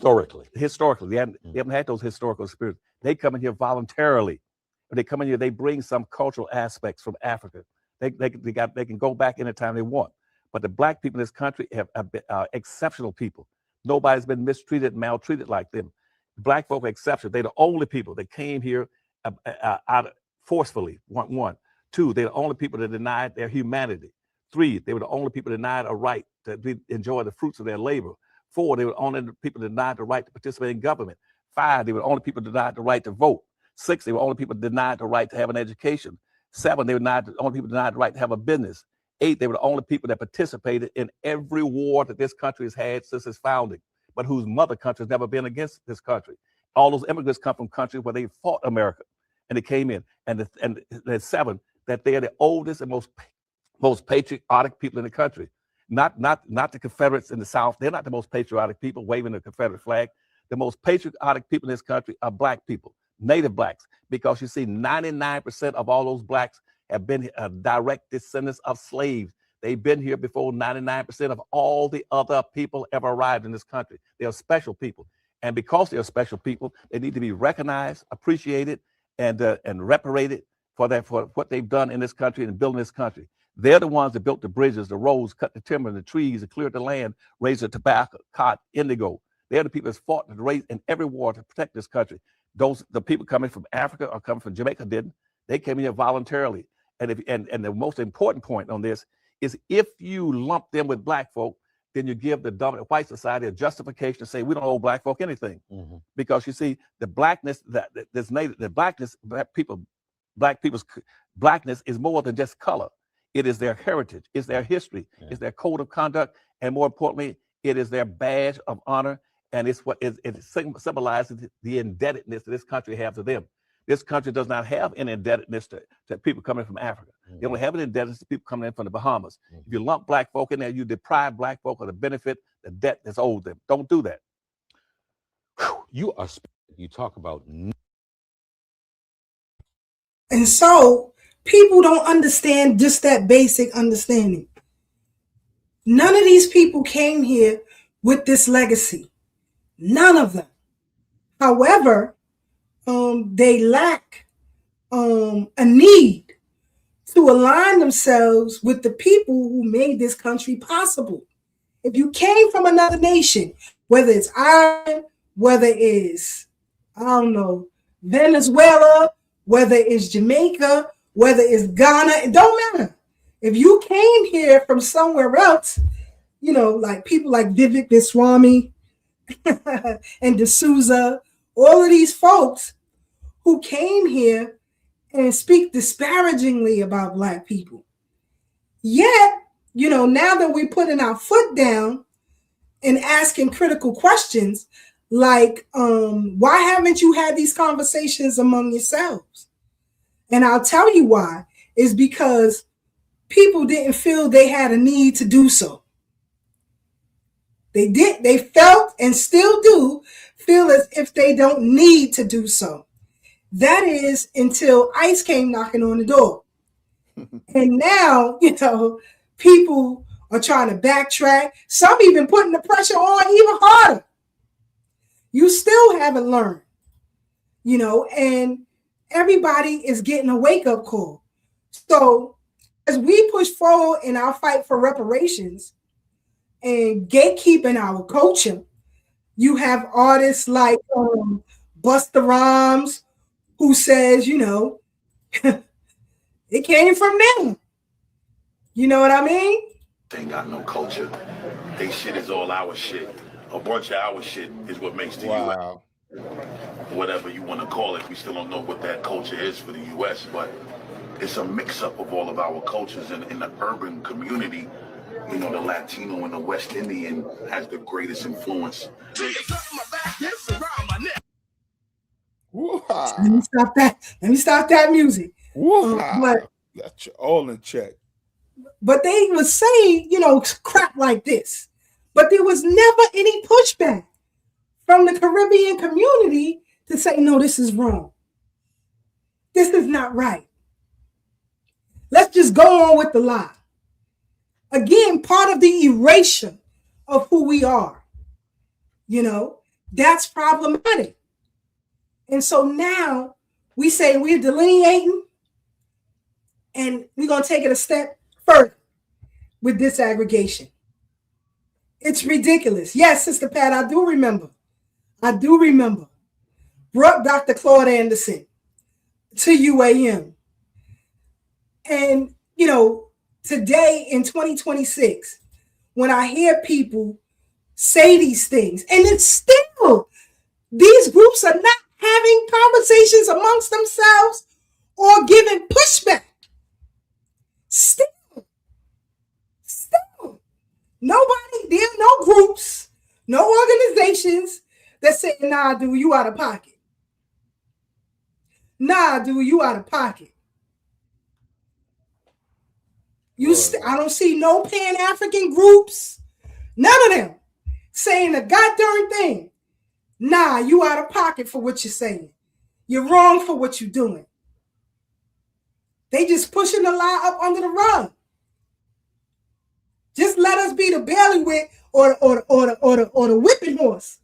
historically, they haven't had those historical experiences. They come in here voluntarily. When they come in here, they bring some cultural aspects from Africa. They can go back anytime they want. But the black people in this country have been exceptional people. Nobody's been mistreated, maltreated like them. Black folk are exceptional. They're the only people that came here out forcefully. One. Two, they're the only people that denied their humanity. Three, they were the only people that denied a right to enjoy the fruits of their labor. Four, they were the only people that denied the right to participate in government. Five, they were the only people that denied the right to vote. Six, they were the only people that denied the right to have an education. Seven, they were the only people that denied the right to have a business. Eight, they were the only people that participated in every war that this country has had since its founding, but whose mother country has never been against this country. All those immigrants come from countries where they fought America, and they came in. And the seven, that they are the oldest and most patriotic people in the country. Not the Confederates in the South. They're not the most patriotic people waving the Confederate flag. The most patriotic people in this country are black people, native blacks, because you see 99% of all those blacks have been direct descendants of slaves. They've been here before 99% of all the other people ever arrived in this country. They are special people. And because they are special people, they need to be recognized, appreciated, and reparated for what they've done in this country and building this country. They're the ones that built the bridges, the roads, cut the timber, the trees, and cleared the land, raised the tobacco, cotton, indigo. They're the people that fought to raise in every war to protect this country. The people coming from Africa or coming from Jamaica didn't. They came here voluntarily. And the most important point on this is if you lump them with black folk, then you give the dominant white society a justification to say we don't owe black folk anything. Mm-hmm. Because you see, the blackness black people's blackness is more than just color. It is their heritage, it's their history, it's their code of conduct, and more importantly, it is their badge of honor, and it's what it symbolizes the indebtedness that this country has to them. This country does not have an indebtedness to people coming from Africa. Mm-hmm. They only have an indebtedness to people coming in from the Bahamas. Mm-hmm. If you lump black folk in there, you deprive black folk of the benefit, the debt that's owed them. Don't do that. You talk about. And so people don't understand just that basic understanding. None of these people came here with this legacy. None of them. However, they lack a need to align themselves with the people who made this country possible. If you came from another nation, whether it's Ireland, whether it's, Venezuela, whether it's Jamaica, whether it's Ghana, it don't matter. If you came here from somewhere else, like people like Vivek Viswami and D'Souza, all of these folks who came here and speak disparagingly about black people. Yet, now that we're putting our foot down and asking critical questions, like, why haven't you had these conversations among yourselves? And I'll tell you why. It's because people didn't feel they had a need to do so. They felt and still do feel as if they don't need to do so. That is until ICE came knocking on the door. And now, people are trying to backtrack. Some even putting the pressure on even harder. You still haven't learned, and everybody is getting a wake-up call. So as we push forward in our fight for reparations and gatekeeping our culture, you have artists like Busta Rhymes, who says, it came from them. You know what I mean? They ain't got no culture. They shit is all our shit. A bunch of our shit is what makes the U.S. Whatever you want to call it. We still don't know what that culture is for the U.S., but it's a mix-up of all of our cultures in the urban community. The Latino and the West Indian has the greatest influence. Let me stop that music. But got you all in check. But they would say, crap like this. But there was never any pushback from the Caribbean community to say, no, this is wrong. This is not right. Let's just go on with the lie. Again, part of the erasure of who we are, that's problematic. And so now we say we're delineating, and we're going to take it a step further. with disaggregation. It's ridiculous. Yes, Sister Pat, I do remember. Brought Dr. Claude Anderson to UAM. And, you know, today in 2026, when I hear people say these things, and it's still, these groups are not having conversations amongst themselves or giving pushback. Still. Nobody, there are no groups, no organizations that say, nah, dude, you out of pocket. Nah, dude, you out of pocket. I don't see no Pan-African groups, none of them, saying a goddamn thing. Nah, you out of pocket for what you're saying. You're wrong for what you're doing. They just pushing the lie up under the rug. Just let us be the bailiwick or the whipping horse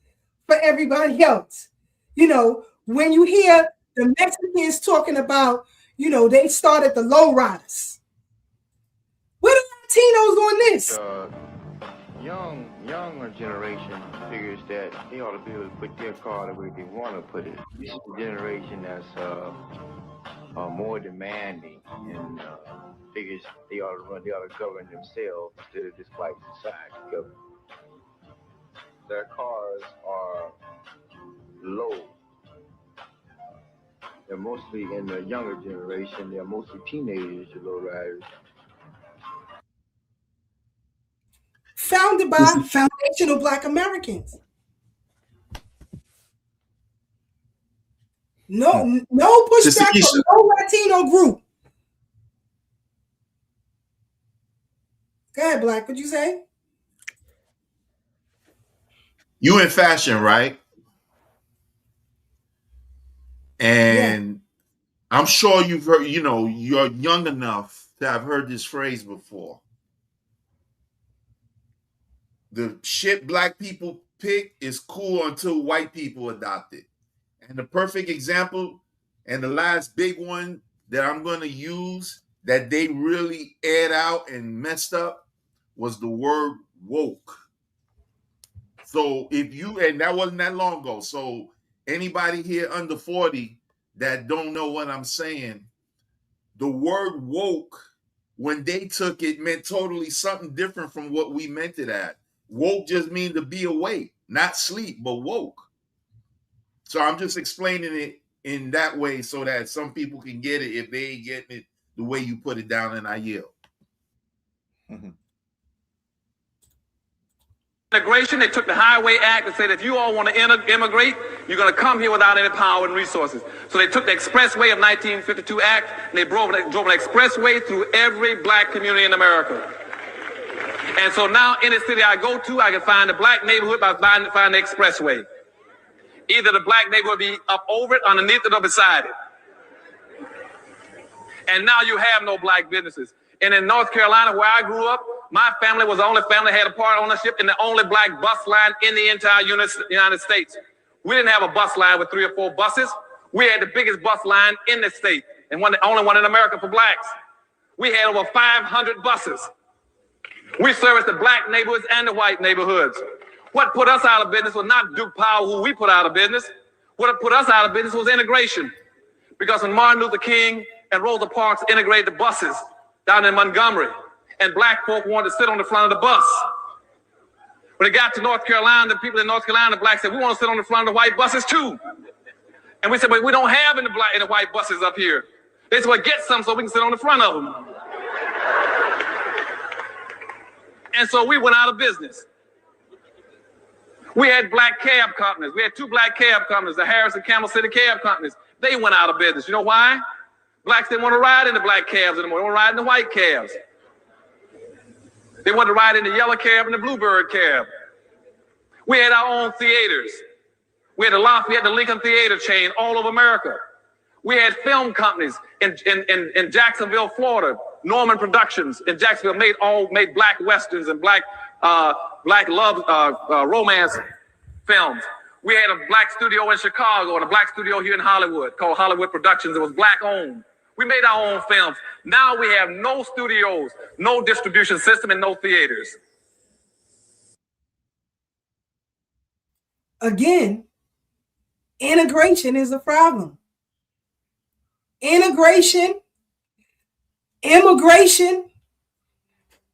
for everybody else. You know, when you hear the Mexicans talking about, you know, they started the low riders. Where the Latinos on this? Younger generation figures that they ought to be able to put their car the way they want to put it. This is the generation that's more demanding and figures they ought to govern themselves instead of this white society government. Their cars are low. They're mostly in the younger generation. They're mostly teenagers, the low riders. Founded by foundational Black Americans. No pushback from no Latino group. Go ahead, Black. What'd you say? You in fashion, right? And yeah. I'm sure you've heard, you know, you're young enough to have heard this phrase before. The shit Black people pick is cool until white people adopt it. And the perfect example, and the last big one that I'm going to use that they really aired out and messed up was the word woke. So and that wasn't that long ago. So anybody here under 40 that don't know what I'm saying, the word woke, when they took it, meant totally something different from what we meant it at. Woke just means to be awake, not sleep, but woke. So I'm just explaining it in that way so that some people can get it if they ain't getting it the way you put it down, and I yield. Integration, they took the Highway Act and said if you all want to immigrate, you're going to come here without any power and resources. So they took the Expressway of 1952 Act and they drove an expressway through every Black community in America. And so now any city I go to, I can find a Black neighborhood by finding the expressway. Either the Black neighborhood will be up over it, underneath it, or beside it. And now you have no Black businesses. And in North Carolina, where I grew up, my family was the only family that had a part ownership in the only Black bus line in the entire United States. We didn't have a bus line with 3 or 4 buses. We had the biggest bus line in the state and the only one in America for Blacks. We had over 500 buses. We serviced the Black neighborhoods and the white neighborhoods. What put us out of business was not Duke Powell, who we put out of business. What put us out of business was integration. Because when Martin Luther King and Rosa Parks integrated the buses down in Montgomery, and Black folk wanted to sit on the front of the bus. When it got to North Carolina, the people in North Carolina, the Blacks said, we want to sit on the front of the white buses too. And we said, but we don't have any Black in the white buses up here. They said, well, get some so we can sit on the front of them. And so we went out of business. We had Black cab companies. We had 2 Black cab companies, the Harris and Camel City cab companies. They went out of business. You know why? Blacks didn't want to ride in the Black cabs anymore. They want to ride in the white cabs. They wanted to ride in the yellow cab and the bluebird cab. We had our own theaters. We had the Lafayette, the Lincoln Theater chain all over America. We had film companies in Jacksonville, Florida. Norman Productions in Jacksonville made Black westerns and Black love romance films. We had a Black studio in Chicago and a Black studio here in Hollywood called Hollywood Productions. It was Black owned. We made our own films. Now we have no studios, no distribution system, and no theaters. Again, integration is a problem. Integration, immigration,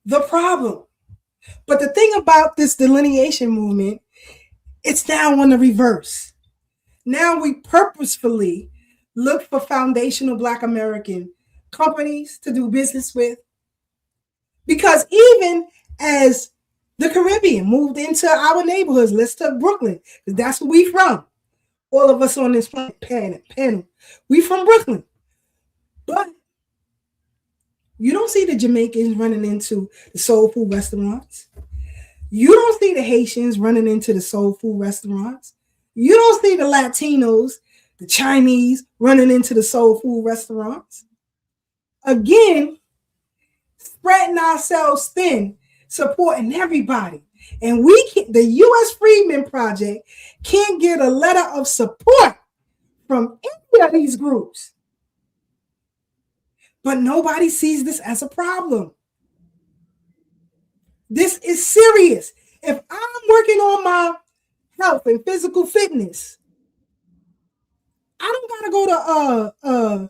the problem. But the thing about this delineation movement, it's now on the reverse. Now we purposefully look for foundational Black American companies to do business with. Because even as the Caribbean moved into our neighborhoods, let's talk Brooklyn, because that's where we from. All of us on this panel, we from Brooklyn. But you don't see the Jamaicans running into the soul food restaurants. You don't see the Haitians running into the soul food restaurants. You don't see the Latinos, the Chinese running into the soul food restaurants. Again, spreading ourselves thin, supporting everybody. And the U.S. Freedmen Project can't get a letter of support from any of these groups. But nobody sees this as a problem. This is serious. If I'm working on my health and physical fitness, I don't gotta go to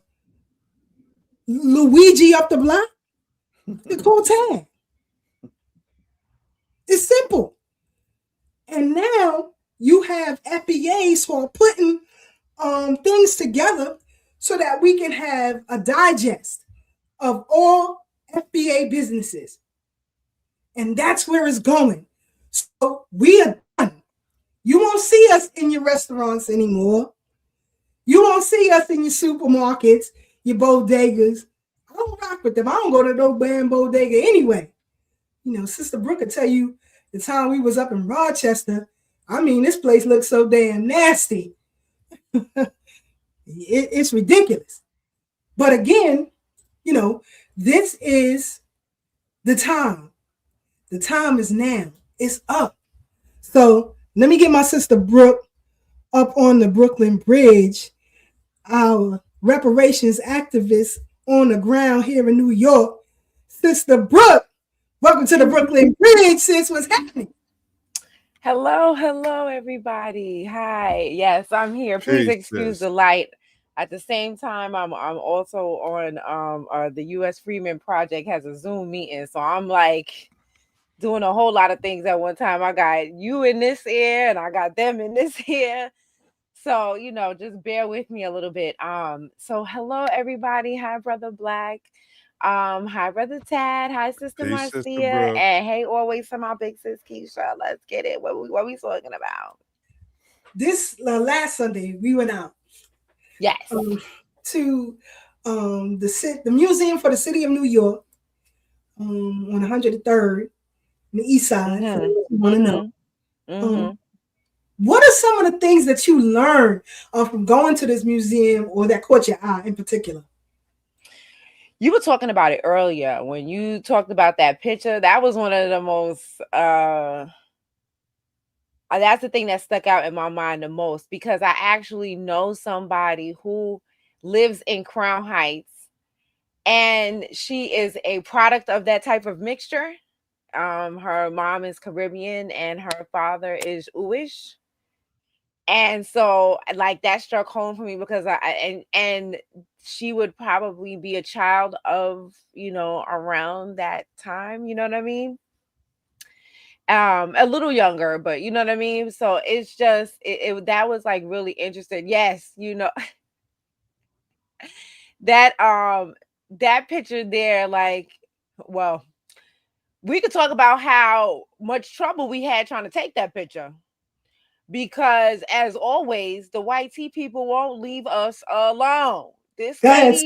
Luigi up the block. It's called tag. It's simple. And now you have FBAs who are putting things together so that we can have a digest of all FBA businesses. And that's where it's going. So we are done. You won't see us in your restaurants anymore. You won't see us in your supermarkets, your bodegas. I don't rock with them. I don't go to no damn bodega anyway. You know, Sister Brooke will tell you the time we was up in Rochester, I mean, this place looks so damn nasty. It's ridiculous. But again, you know, this is the time. The time is now. It's up. So let me get my sister Brooke up on the Brooklyn Bridge, our reparations activist on the ground here in New York. Sister Brooke, welcome to the Brooklyn Bridge, sis. What's happening? Hello, everybody. Hi. Yes, I'm here. Please excuse the light. At the same time, I'm also on the U.S. Freedmen Project has a Zoom meeting, so I'm like doing a whole lot of things at one time. I got you in this ear, and I got them in this ear. So, you know, just bear with me a little bit. So hello, everybody. Hi, Brother Black. Hi, Brother Tad. Hi, Sister Marcia. And hey, always to my big sis Keisha. Let's get it. What we talking about? This last Sunday, we went out. Yes. To the Museum for the City of New York on 103rd, the East Side. Mm-hmm. So you want to know. Mm-hmm. What are some of the things that you learned from going to this museum or that caught your eye in particular? You were talking about it earlier when you talked about that picture. That was one of the most, that's the thing that stuck out in my mind the most, because I actually know somebody who lives in Crown Heights, and she is a product of that type of mixture. Her mom is Caribbean and her father is Uish. And so like that struck home for me because and she would probably be a child of, you know, around that time, you know what I mean? A little younger, but you know what I mean? So it's just that was like really interesting. Yes, you know, that picture there, like, well, we could talk about how much trouble we had trying to take that picture. Because as always, the white tea people won't leave us alone. This lady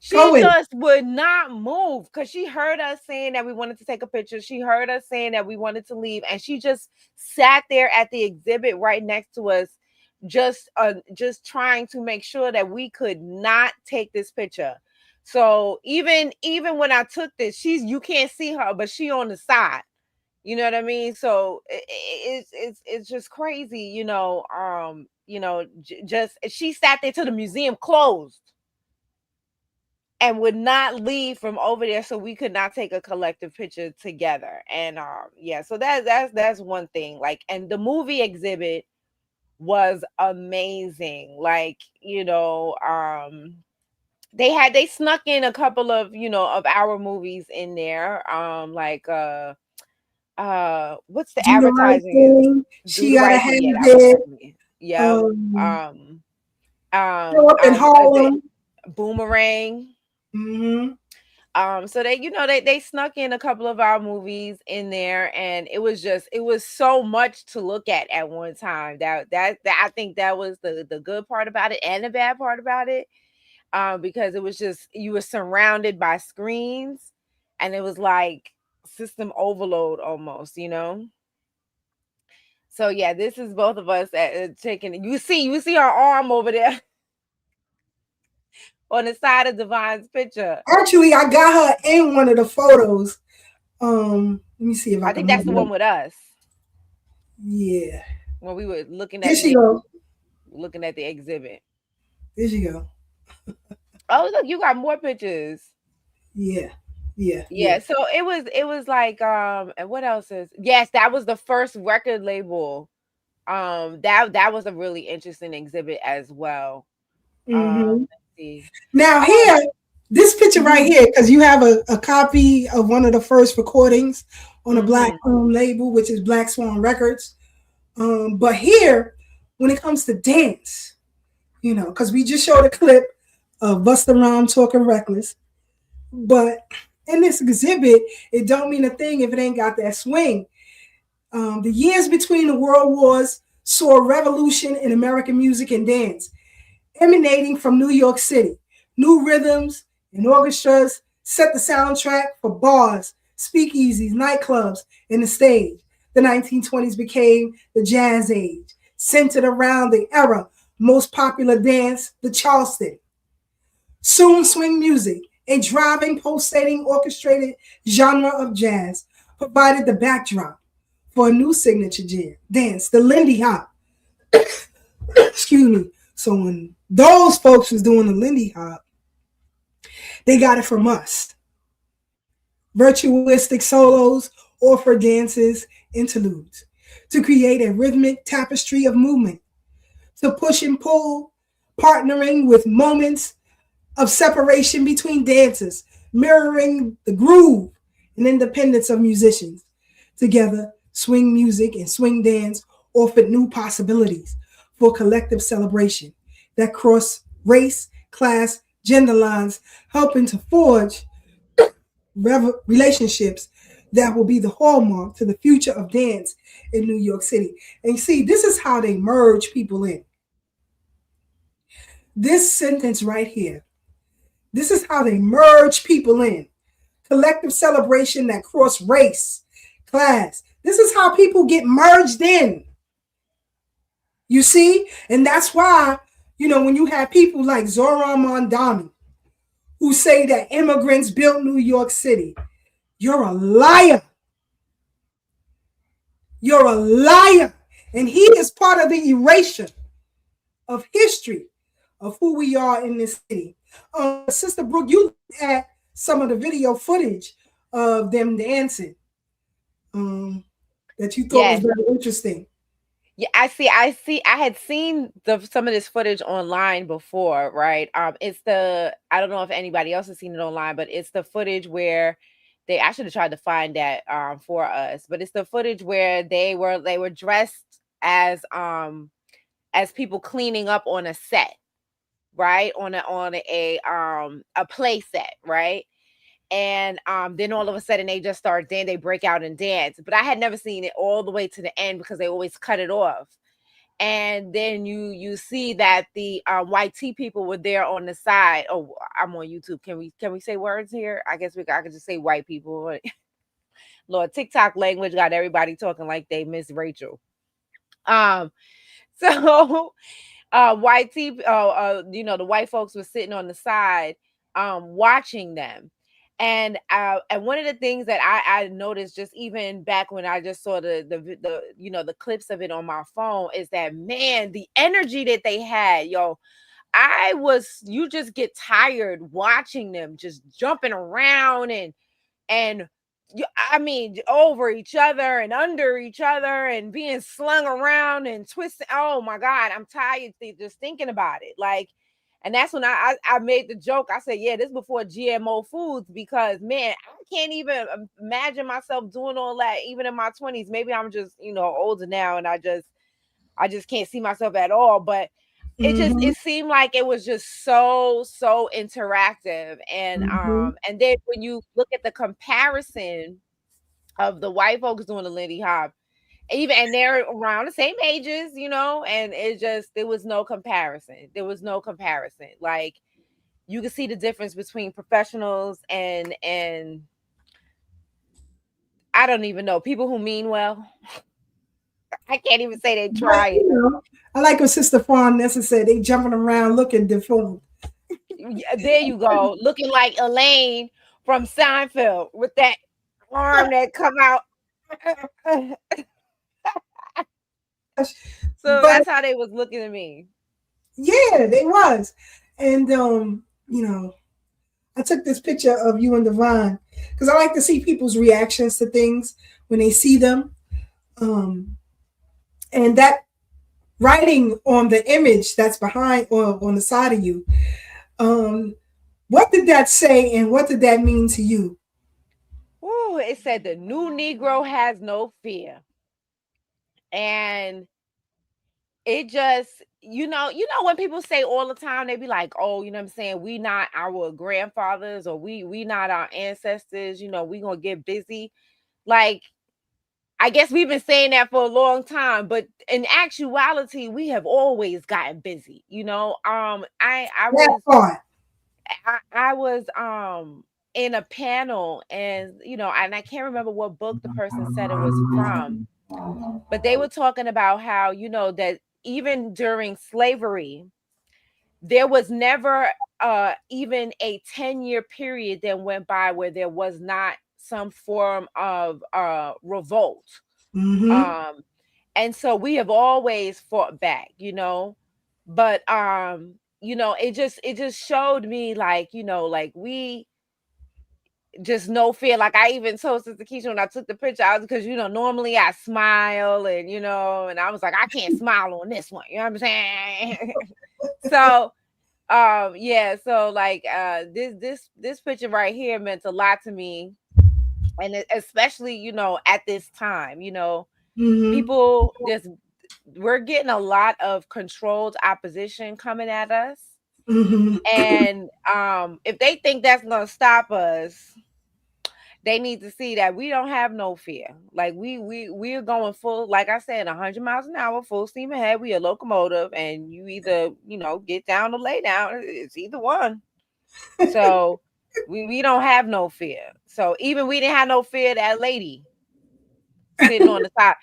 just would not move because she heard us saying that we wanted to take a picture. She heard us saying that we wanted to leave, and she just sat there at the exhibit right next to us, just trying to make sure that we could not take this picture. So even when I took this, you can't see her, but she on the side. You know what I mean? So it's just crazy, you know. Just she sat there till the museum closed. and would not leave from over there, so we could not take a collective picture together. And yeah, so that's one thing. Like, and the movie exhibit was amazing. Like, they snuck in a couple of of our movies in there. What's the Do the Right advertising? Thing. Do She the Gotta Right Have Thing. Yeah, that was It. one. Yeah. Grow Up in Harlem. Boomerang. So they snuck in a couple of our movies in there, and it was so much to look at one time. That I think that was the good part about it and the bad part about it. Because it was just, you were surrounded by screens, and it was like system overload almost, So yeah, this is both of us taking. You see her arm over there on the side of Divine's picture. Actually, I got her in one of the photos. Let me see if I think that's the one with us. Yeah. When we were looking at looking at the exhibit. There she go. Oh, look, you got more pictures. Yeah. So it was like and what else is, yes, that was the first record label. That was a really interesting exhibit as well. Let's see. Now here, this picture right here, because you have a copy of one of the first recordings on a black label, which is Black Swan Records. But here, when it comes to dance, because we just showed a clip of Busta Rhymes talking reckless, but in this exhibit, it don't mean a thing if it ain't got that swing. The years between the world wars saw a revolution in American music and dance, emanating from New York City. New rhythms and orchestras set the soundtrack for bars, speakeasies, nightclubs, and the stage. The 1920s became the jazz age, centered around the era most popular dance, the Charleston. Soon swing music, a driving, pulsating, orchestrated genre of jazz, provided the backdrop for a new signature dance, the Lindy Hop. Excuse me. So when those folks was doing the Lindy Hop, they got it from us. Virtuistic solos, offer dances, interludes, to create a rhythmic tapestry of movement, to push and pull, partnering with moments of separation between dancers, mirroring the groove and independence of musicians. Together, swing music and swing dance offered new possibilities for collective celebration that cross race, class, gender lines, helping to forge relationships that will be the hallmark to the future of dance in New York City. And you see, this is how they merge people in. This sentence right here, this is how they merge people in. Collective celebration that cross race, class. This is how people get merged in. You see? And that's why, when you have people like Zoran Mondani, who say that immigrants built New York City, you're a liar. You're a liar. And he is part of the erasure of history of who we are in this city. Sister Brooke, you looked at some of the video footage of them dancing that you thought was very interesting. Yeah, I had seen some of this footage online before, right? I don't know if anybody else has seen it online, but it's the footage where I should have tried to find that for us, but it's the footage where they were dressed as people cleaning up on a set, right? On a play set, right? And then all of a sudden they just start they break out and dance. But I had never seen it all the way to the end because they always cut it off. And then you see that the white tea people were there on the side. Oh, I'm on YouTube. Can we say words here? I guess I could just say white people. Lord, TikTok language got everybody talking like they Miss Rachel. So white tea, the white folks were sitting on the side, watching them. And one of the things that I noticed just even back when I just saw the clips of it on my phone is that, man, the energy that they had, you just get tired watching them just jumping around and I mean, over each other and under each other and being slung around and twisting. Oh my God, I'm tired just thinking about it. Like, and that's when I made the joke. I said, yeah, this is before GMO foods, because man, I can't even imagine myself doing all that even in my 20s. Maybe I'm just, older now and I just can't see myself at all. But it seemed like it was just so interactive. And and then when you look at the comparison of the white folks doing the Lindy Hop, and they're around the same ages, and there was no comparison. Like, you can see the difference between professionals and I don't even know, people who mean well. I can't even say they try it. I like what Sister Fawn Nessa said. They jumping around looking deformed. There you go, looking like Elaine from Seinfeld with that arm that come out. So that's how they was looking at me. Yeah, they was. And I took this picture of you and Devon because I like to see people's reactions to things when they see them. And that writing on the image that's behind or on the side of you, what did that say and what did that mean to you? Ooh, it said the new Negro has no fear. And it just, when people say all the time, they be like, oh, you know what I'm saying, we not our grandfathers, or we not our ancestors, we gonna get busy. Like, I guess we've been saying that for a long time, but in actuality, we have always gotten busy. I was in a panel, and and I can't remember what book the person said it was from, but they were talking about how that even during slavery, there was never even a 10-year period that went by where there was not some form of revolt. And so we have always fought back, but it just showed me like, like we just no fear. Like, I even told Sister Keisha when I took the picture, I was, because normally I smile and and I was like, I can't smile on this one, you know what I'm saying? So yeah, so like this picture right here meant a lot to me, and especially at this time, people we're getting a lot of controlled opposition coming at us. And if they think that's gonna stop us, they need to see that we don't have no fear. Like, we're going full, like I said, 100 miles an hour, full steam ahead. We a locomotive, and you either get down or lay down. It's either one. So we don't have no fear. So even we didn't have no fear of that lady sitting on the side.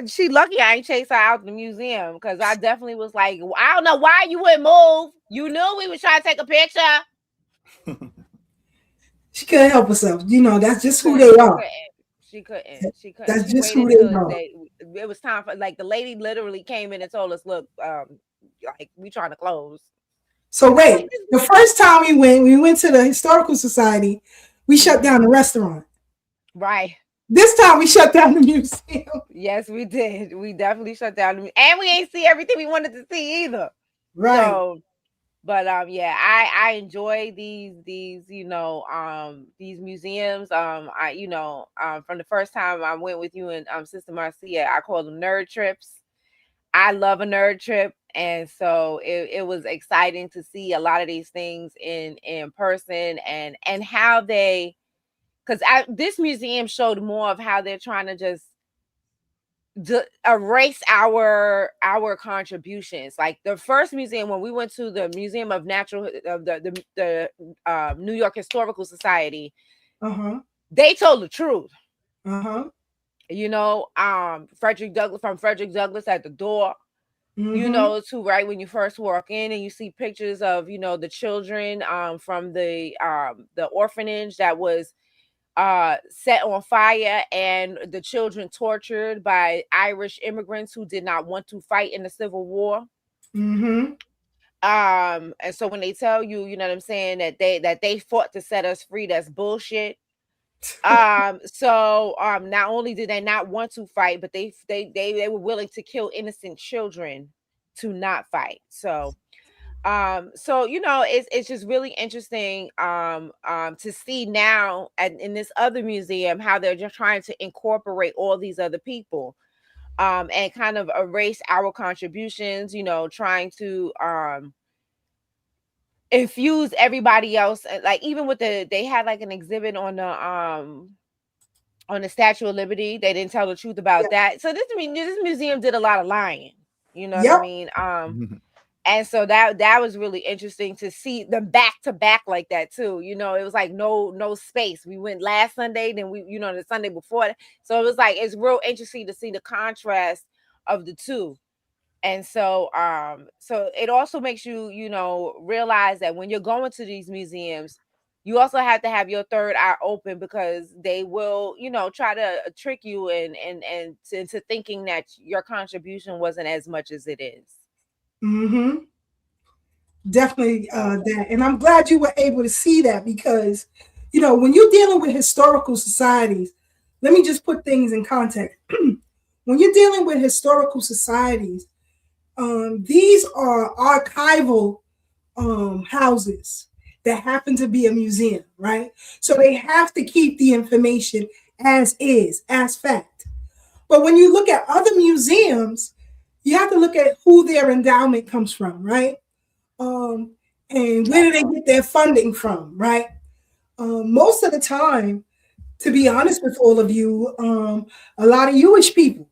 She lucky I ain't chased her out the museum, because I definitely was like, I don't know why you wouldn't move. You knew we was trying to take a picture. She couldn't help herself. That's just who they are. She couldn't. That's she just waited who they are. It was time for, like, the lady literally came in and told us, look, like, we trying to close. So wait, the first time we went to the Historical Society, we shut down the restaurant. Right. This time we shut down the museum. Yes, we did. We definitely shut down the museum. And we ain't see everything we wanted to see either. Right. So, but yeah, I enjoy these museums. From the first time I went with you and Sister Marcia, I call them nerd trips. I love a nerd trip, and so it was exciting to see a lot of these things in person, and how they, because this museum showed more of how they're trying to just erase our contributions. Like the first museum, when we went to the Museum of Natural of the New York Historical Society, they told the truth. Frederick Douglass at the door, to right when you first walk in, and you see pictures of the children from the orphanage that was set on fire, and the children tortured by Irish immigrants who did not want to fight in the Civil War. And so when they tell you, you know what I'm saying, that they fought to set us free, that's bullshit. So not only did they not want to fight, but they were willing to kill innocent children to not fight. So you know, it's just really interesting to see now in this other museum how they're just trying to incorporate all these other people and kind of erase our contributions, you know, trying to infuse everybody else. Like even with they had like an exhibit on the Statue of Liberty. They didn't tell the truth about that. So this museum did a lot of lying. You know what I mean? And so that was really interesting to see them back to back like that too. You know, it was like no space. We went last Sunday, then we, you know, the Sunday before. So it was like it's real interesting to see the contrast of the two. And so so it also makes you, you know, realize that when you're going to these museums, you also have to have your third eye open, because they will, you know, try to trick you and into thinking that your contribution wasn't as much as it is. Mm-hmm. Definitely that. And I'm glad you were able to see that, because, you know, when you're dealing with historical societies, let me just put things in context. When you're dealing with historical societies, these are archival houses that happen to be a museum, right? So they have to keep the information as is, as fact. But when you look at other museums, you have to look at who their endowment comes from, right? And where do they get their funding from, right? Most of the time, to be honest with all of you, a lot of Jewish people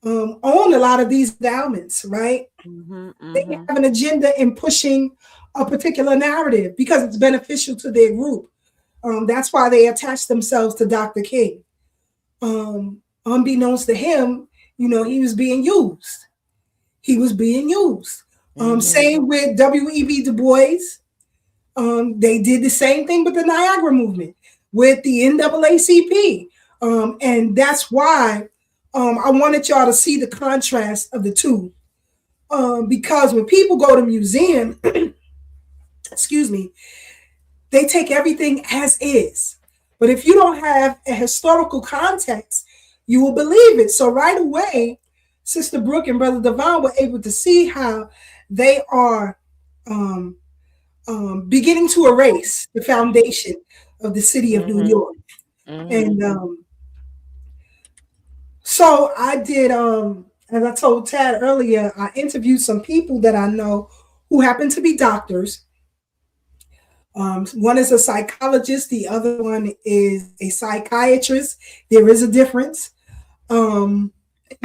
own a lot of these endowments, right? They have an agenda in pushing a particular narrative because it's beneficial to their group. That's why they attach themselves to Dr. King. Unbeknownst to him, you know, he was being used. He was being used. Same with W.E.B. Du Bois. They did the same thing with the Niagara movement, with the NAACP. And that's why I wanted y'all to see the contrast of the two. Because when people go to museum, excuse me, they take everything as is. But if you don't have a historical context, you will believe it. So right away, Sister Brooke and Brother Devon were able to see how they are beginning to erase the foundation of the city of New York. And so I did, as I told Tad earlier, I interviewed some people that I know who happen to be doctors. One is a psychologist, the other one is a psychiatrist. There is a difference.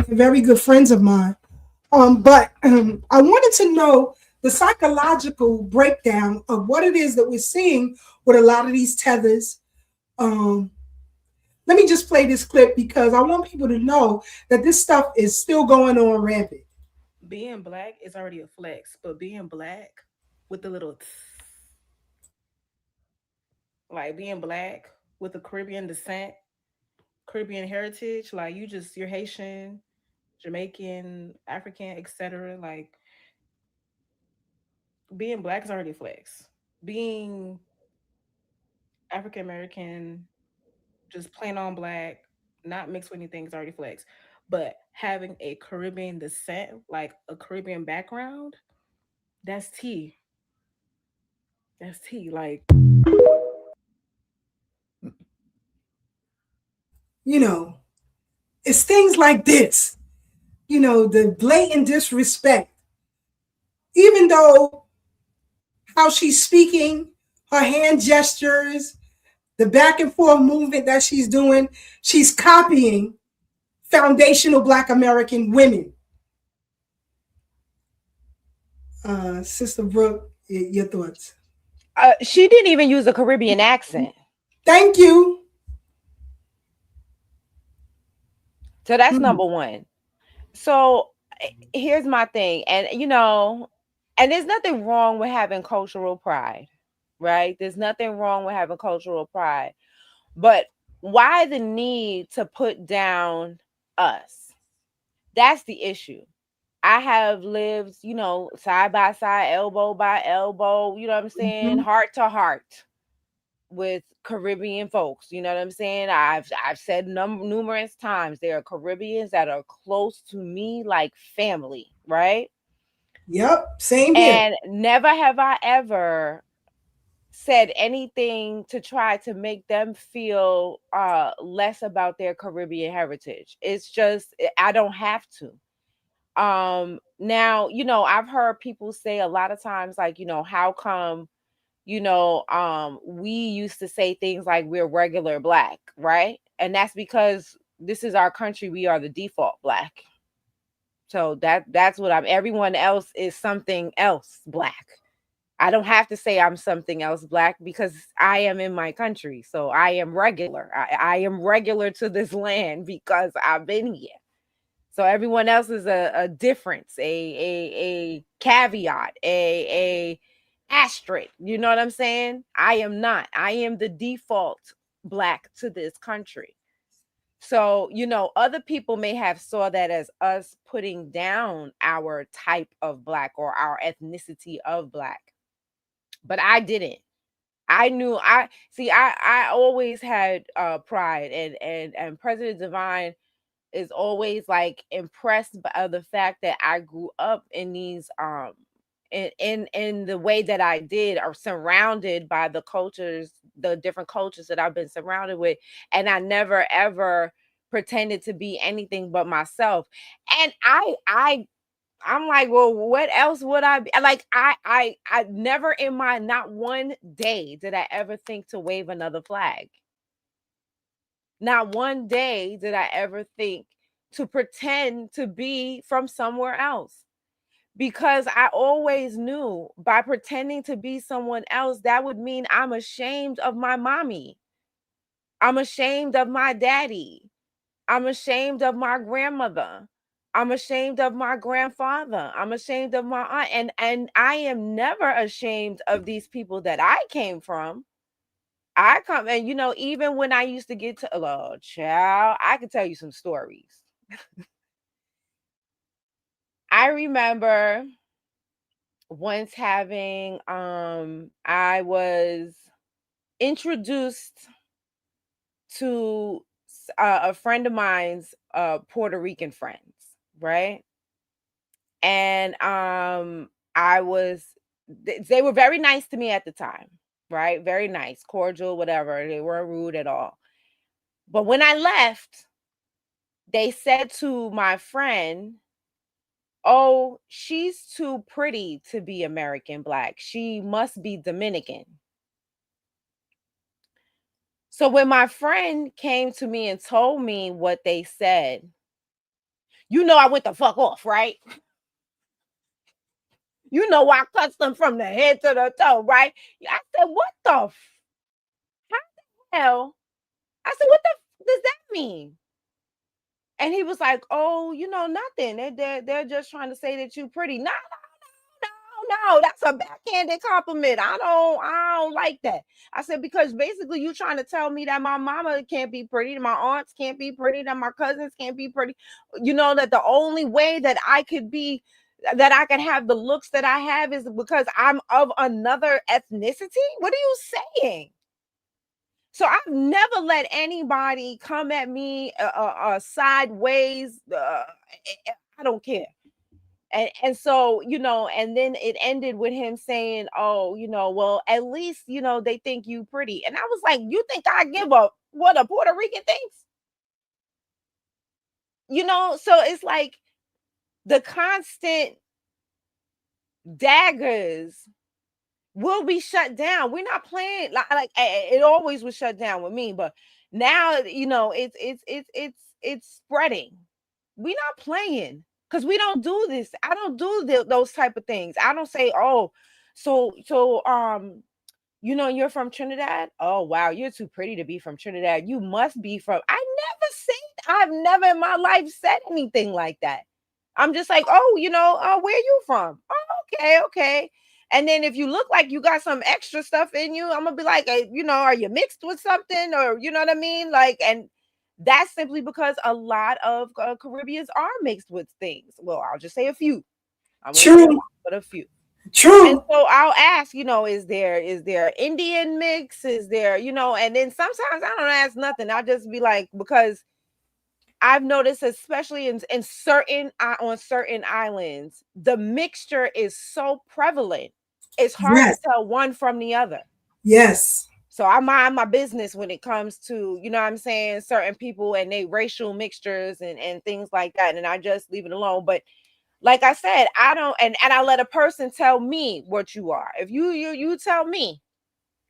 Very good friends of mine. But I wanted to know the psychological breakdown of what it is that we're seeing with a lot of these tethers. Let me just play this clip because I want people to know that this stuff is still going on rampant. Being Black is already a flex, but being Black with the little like being Black with a Caribbean descent, Caribbean heritage, like you're Haitian, Jamaican, African, etc. Like being Black is already a flex. Being African American, just plain on Black, not mixed with anything, is already flex. But having a Caribbean descent, like a Caribbean background, that's tea. That's tea. Like, you know, it's things like this, you know, the blatant disrespect. Even though how she's speaking, her hand gestures, the back and forth movement that she's doing, she's copying foundational Black American women. Sister Brooke, your thoughts? She didn't even use a Caribbean accent. Thank you. So that's number one. So here's my thing. And, you know, and there's nothing wrong with having cultural pride, right? There's nothing wrong with having cultural pride. But why the need to put down us? That's the issue. I have lived, you know, side by side, elbow by elbow, you know what I'm saying, heart to heart with Caribbean folks. You know what I'm saying? I've said numerous times there are Caribbeans that are close to me like family, right? Yep, same here. And never have I ever said anything to try to make them feel less about their Caribbean heritage. It's just I don't have to. Now, you know, I've heard people say a lot of times, like, you know, how come, you know, we used to say things like we're regular black, right? And that's because this is our country. We are the default black. So that's what I'm. Everyone else is something else black. I don't have to say I'm something else black because I am in my country. So I am regular. I am regular to this land because I've been here. So everyone else is a difference, a caveat, a asterisk. You know what I'm saying? I am not. I am the default black to this country. So, you know, other people may have saw that as us putting down our type of black or our ethnicity of black. But I didn't. I knew I always had pride, and President Divine is always like impressed by the fact that I grew up in these in the way that I did, or surrounded by the cultures, the different cultures that I've been surrounded with, and I never ever pretended to be anything but myself. And I'm like, well, what else would I be? Like, I never in my, not one day did I ever think to wave another flag. Not one day did I ever think to pretend to be from somewhere else, because I always knew by pretending to be someone else, that would mean I'm ashamed of my mommy. I'm ashamed of my daddy. I'm ashamed of my grandmother. I'm ashamed of my grandfather. I'm ashamed of my aunt. And I am never ashamed of these people that I came from. I come, and you know, even when I used to get to, oh, child, I can tell you some stories. I remember once having, I was introduced to a friend of mine's Puerto Rican friends, right? And I was, they were very nice to me at the time, right? Very nice, cordial, whatever. They weren't rude at all. But when I left, they said to my friend, oh, she's too pretty to be American black. She must be Dominican. So when my friend came to me and told me what they said, you know, I went the fuck off, right? You know, I cussed them from the head to the toe, right? I said, what the how the hell? I said, what the does that mean? And he was like, oh, you know, nothing. They're just trying to say that you're pretty. No, that's a backhanded compliment. I don't like that. I said, because basically you trying to tell me that my mama can't be pretty, that my aunts can't be pretty, that my cousins can't be pretty. You know, that the only way that I could be, that I can have the looks that I have is because I'm of another ethnicity? What are you saying? So I've never let anybody come at me sideways. I don't care. And so, you know, and then it ended with him saying, oh, you know, well, at least, you know, they think you pretty. And I was like, you think I give a what a Puerto Rican thinks? You know, so it's like the constant daggers will be shut down. We're not playing like it always was shut down with me, but now, you know, it's spreading. We're not playing. Because we don't do this. I don't do those type of things. I don't say, oh, so you know, you're from Trinidad. Oh wow, you're too pretty to be from Trinidad. You must be from. I've never in my life said anything like that. I'm just like, oh, you know, where you from? Oh, okay. And then if you look like you got some extra stuff in you, I'm gonna be like, hey, you know, are you mixed with something, or you know what I mean? Like, and That's simply because a lot of Caribbeans are mixed with things. Well, I'll just say a few. I won't say a lot, but a few. True. And so I'll ask, is there Indian mix? Is there, and then sometimes I don't ask nothing. I'll just be like, because I've noticed, especially in certain on certain islands, the mixture is so prevalent. It's hard to tell one from the other. Yes. So I mind my business when it comes to, what I'm saying, certain people and they racial mixtures and things like that. And I just leave it alone. But like I said, I don't, and I let a person tell me what you are. If you tell me,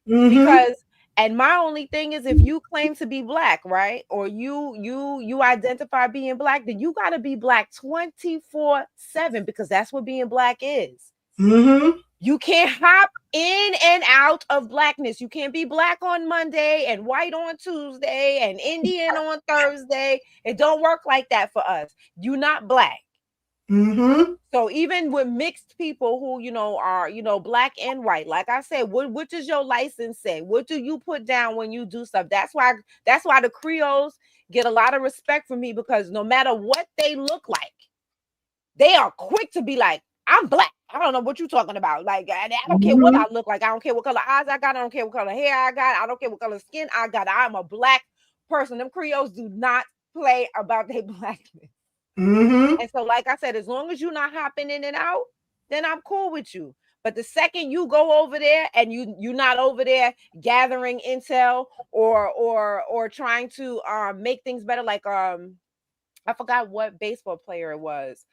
because, and my only thing is, if you claim to be Black, right, or you identify being Black, then you got to be Black 24/7, because that's what being Black is. You can't hop in and out of Blackness. You can't be Black on Monday and white on Tuesday and Indian on Thursday. It don't work like that for us. You're not Black. So even with mixed people who, are, Black and white, like I said, what does your license say? What do you put down when you do stuff? That's why the Creoles get a lot of respect from me, because no matter what they look like, they are quick to be like, I'm Black. I don't know what you're talking about. Like, I don't care what I look like. I don't care what color eyes I got. I don't care what color hair I got. I don't care what color skin I got. I'm a Black person. Them Creoles do not play about their Blackness. And so, like I said, as long as you're not hopping in and out, then I'm cool with you. But the second you go over there and you're not over there gathering intel or trying to make things better, like I forgot what baseball player it was,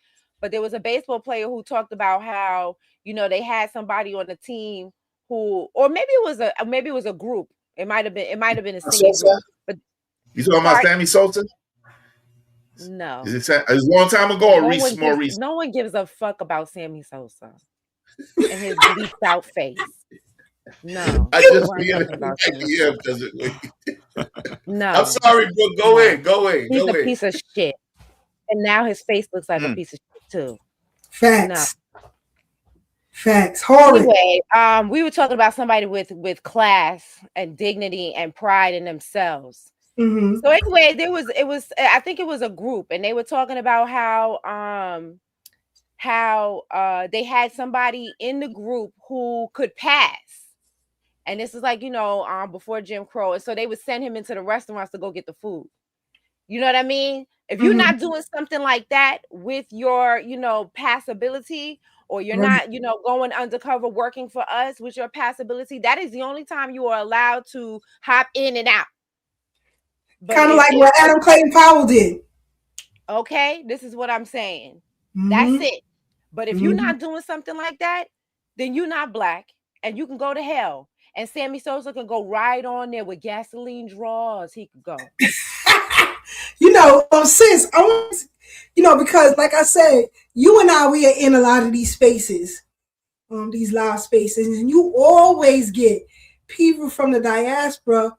but there was a baseball player who talked about how, they had somebody on the team who, or maybe it was a group. It might have been a single group. But you talking about Sammy Sosa? No. Is it a long time ago or more recent? No one gives a fuck about Sammy Sosa and his bleached out face. No. I just talking about No. I'm sorry, bro. Go ahead. He's a piece of shit. And now his face looks like a piece of shit too. Facts. No. Facts. Horrid. Anyway, we were talking about somebody with class and dignity and pride in themselves. So anyway, I think it was a group, and they were talking about how they had somebody in the group who could pass. And this is like, before Jim Crow. And so they would send him into the restaurants to go get the food. You know what I mean? If you're not doing something like that with your, passability, or you're not, going undercover working for us with your passability, that is the only time you are allowed to hop in and out. Kind of like what Adam Clayton Powell did. Okay, this is what I'm saying. That's it. But if you're not doing something like that, then you're not Black, and you can go to hell. And Sammy Sosa can go right on there with gasoline draws. He could go. Sis, I want, because like I said, you and I, we are in a lot of these spaces, these live spaces, and you always get people from the diaspora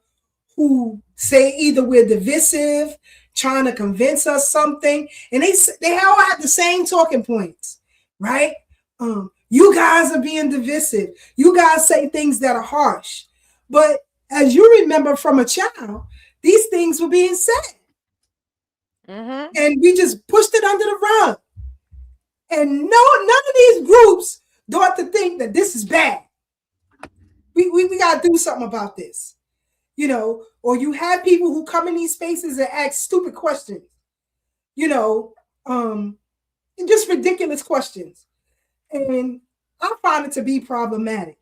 who say either we're divisive, trying to convince us something, and they all have the same talking points, right? You guys are being divisive. You guys say things that are harsh. But as you remember from a child, these things were being said. And we just pushed it under the rug. And none of these groups thought to think that this is bad. We got to do something about this. Or you have people who come in these spaces and ask stupid questions, and just ridiculous questions. And I find it to be problematic,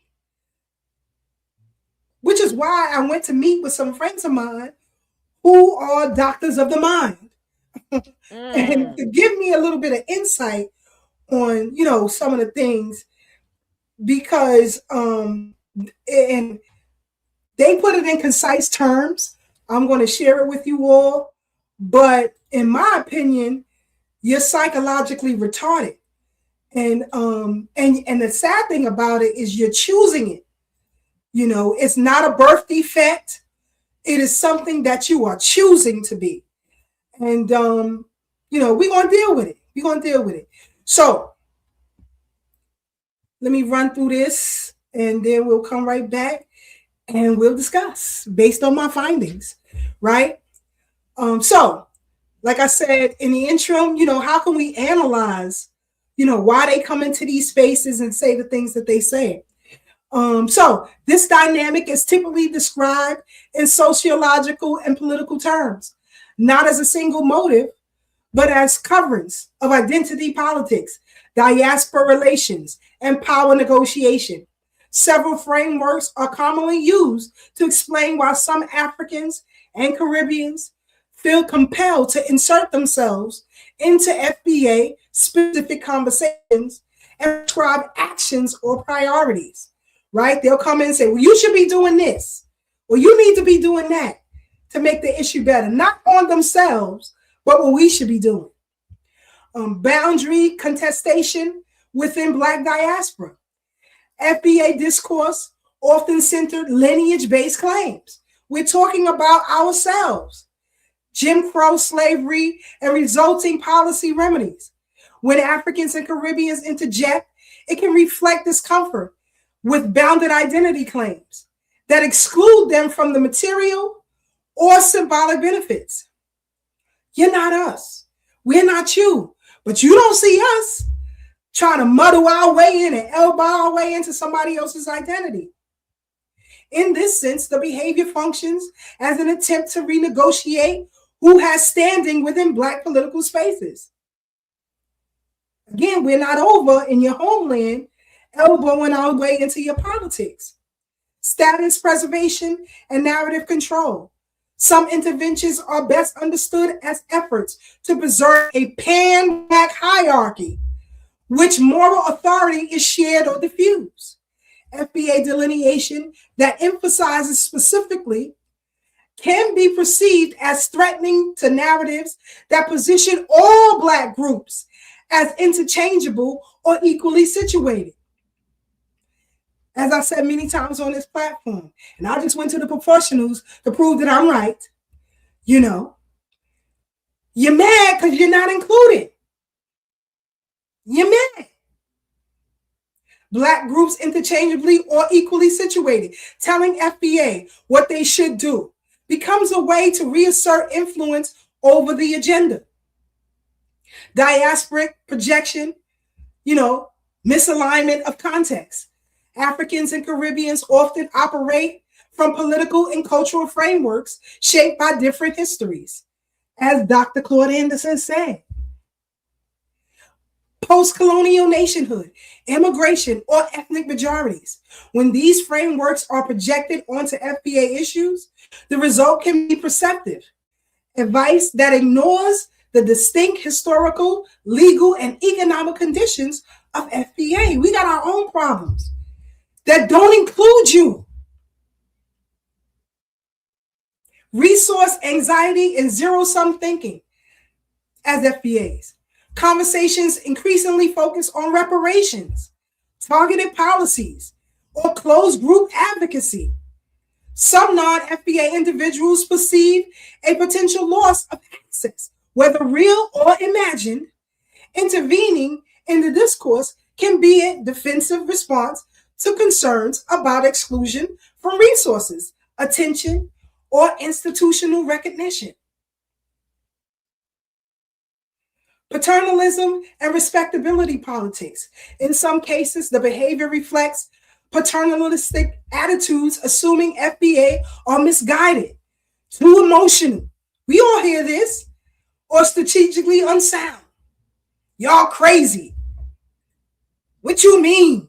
which is why I went to meet with some friends of mine who are doctors of the mind and to give me a little bit of insight on, some of the things, because, and they put it in concise terms. I'm going to share it with you all. But in my opinion, you're psychologically retarded. And the sad thing about it is you're choosing it. It's not a birth defect. It is something that you are choosing to be. And, we're going to deal with it. So let me run through this, and then we'll come right back and we'll discuss based on my findings, right? So, like I said in the interim, how can we analyze, why they come into these spaces and say the things that they say? So this dynamic is typically described in sociological and political terms, not as a single motive, but as coverings of identity politics, diaspora relations, and power negotiation. Several frameworks are commonly used to explain why some Africans and Caribbeans feel compelled to insert themselves into FBA specific conversations and prescribe actions or priorities, right? They'll come in and say, well, you should be doing this, or you need to be doing that to make the issue better, not on themselves, but what we should be doing. Boundary contestation within Black diaspora. FBA discourse often centered lineage-based claims. We're talking about ourselves. Jim Crow slavery and resulting policy remedies. When Africans and Caribbeans interject, it can reflect discomfort with bounded identity claims that exclude them from the material or symbolic benefits. You're not us. We're not you. But you don't see us trying to muddle our way in and elbow our way into somebody else's identity. In this sense, the behavior functions as an attempt to renegotiate who has standing within Black political spaces. Again, we're not over in your homeland, elbowing our way into your politics. Status preservation and narrative control. Some interventions are best understood as efforts to preserve a pan-Black hierarchy, which moral authority is shared or diffused. FBA delineation that emphasizes specifically can be perceived as threatening to narratives that position all Black groups as interchangeable or equally situated. As I said many times on this platform, and I just went to the professionals to prove that I'm right, you're mad because you're not included. You're mad. Black groups interchangeably or equally situated, telling FBA what they should do becomes a way to reassert influence over the agenda. Diasporic projection, misalignment of context. Africans and Caribbeans often operate from political and cultural frameworks shaped by different histories, as Dr. Claude Anderson said. Post-colonial nationhood, immigration, or ethnic majorities. When these frameworks are projected onto FBA issues, the result can be perceptive. Advice that ignores the distinct historical, legal, and economic conditions of FBA. We got our own problems that don't include you. Resource anxiety and zero-sum thinking as FBAs. Conversations increasingly focus on reparations, targeted policies, or closed group advocacy. Some non-FBA individuals perceive a potential loss of access, whether real or imagined. Intervening in the discourse can be a defensive response to concerns about exclusion from resources, attention, or institutional recognition. Paternalism and respectability politics. In some cases, the behavior reflects paternalistic attitudes, assuming FBA are misguided, too emotional. We all hear this, or strategically unsound. Y'all crazy. What you mean?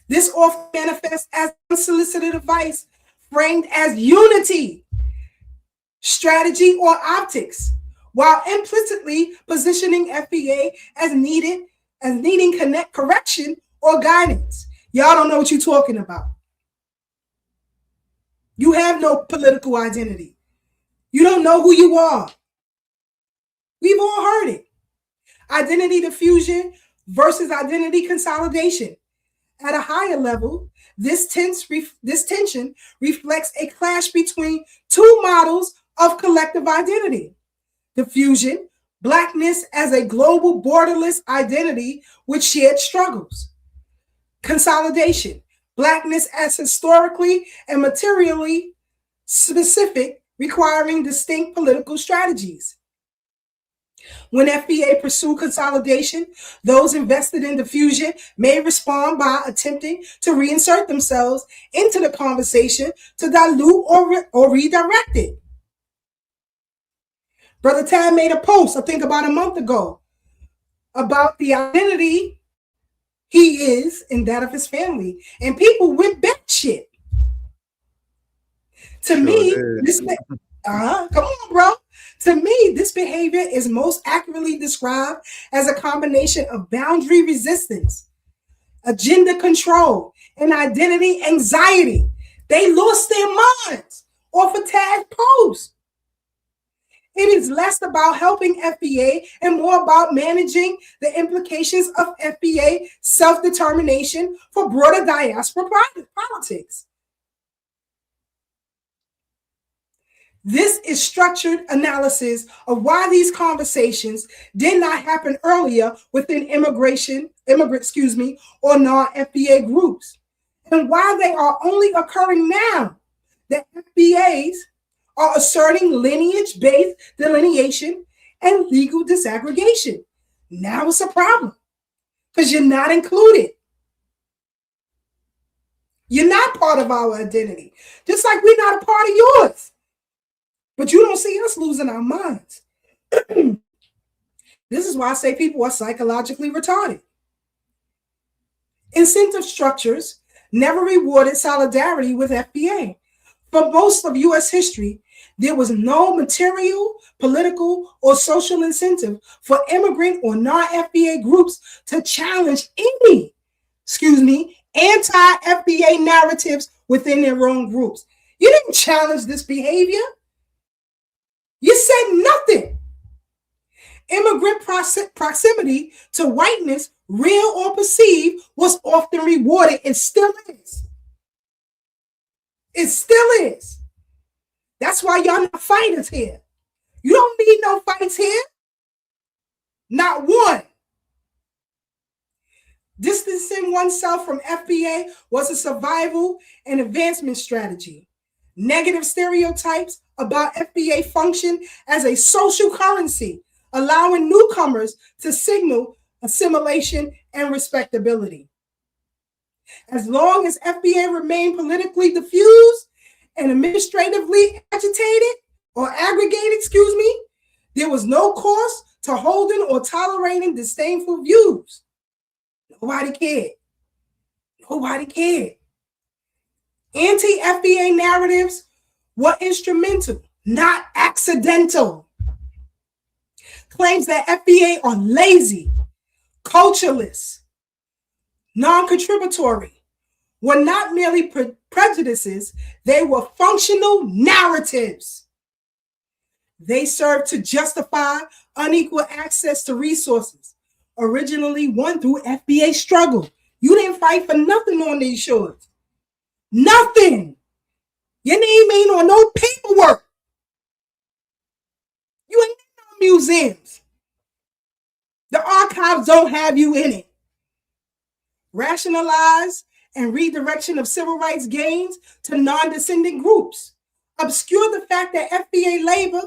This often manifests as unsolicited advice framed as unity, strategy, or optics, while implicitly positioning FBA as needing correction or guidance. Y'all don't know what you're talking about. You have no political identity. You don't know who you are. We've all heard it. Identity diffusion versus identity consolidation. At a higher level, this tension reflects a clash between two models of collective identity. Diffusion, Blackness as a global borderless identity with shared struggles. Consolidation, Blackness as historically and materially specific requiring distinct political strategies. When FBA pursue consolidation, those invested in diffusion may respond by attempting to reinsert themselves into the conversation to dilute or redirect it. Brother Tad made a post, I think about a month ago, about the identity he is and that of his family. And people went batshit. To me, come on, bro. To me, this behavior is most accurately described as a combination of boundary resistance, agenda control, and identity anxiety. They lost their minds off of Tad's post. It is less about helping FBA and more about managing the implications of FBA self-determination for broader diaspora politics. This is structured analysis of why these conversations did not happen earlier within immigrant, or non-FBA groups, and why they are only occurring now. The FBAs are asserting lineage-based delineation and legal disaggregation. Now it's a problem because you're not included. You're not part of our identity, just like we're not a part of yours. But you don't see us losing our minds. This is why I say people are psychologically retarded. Incentive structures never rewarded solidarity with FBA. For most of U.S. history, there was no material, political, or social incentive for immigrant or non-FBA groups to challenge any, anti-FBA narratives within their own groups. You didn't challenge this behavior. You said nothing. Immigrant proximity to whiteness, real or perceived, was often rewarded and still is. It still is. That's why y'all not fighters here. You don't need no fights here. Not one. Distancing oneself from FBA was a survival and advancement strategy. Negative stereotypes about FBA function as a social currency, allowing newcomers to signal assimilation and respectability. As long as FBA remained politically diffused and administratively agitated or aggregated, there was no cost to holding or tolerating disdainful views. Nobody cared. Nobody cared. Anti-FBA narratives were instrumental, not accidental. Claims that FBA are lazy, cultureless, non-contributory were not merely prejudices, they were functional narratives. They served to justify unequal access to resources, originally won through FBA struggle. You didn't fight for nothing on these shores. Nothing. Your name ain't on no paperwork. You ain't in no museums. The archives don't have you in it. Rationalize and redirection of civil rights gains to non-descendant groups obscure the fact that FBA labor,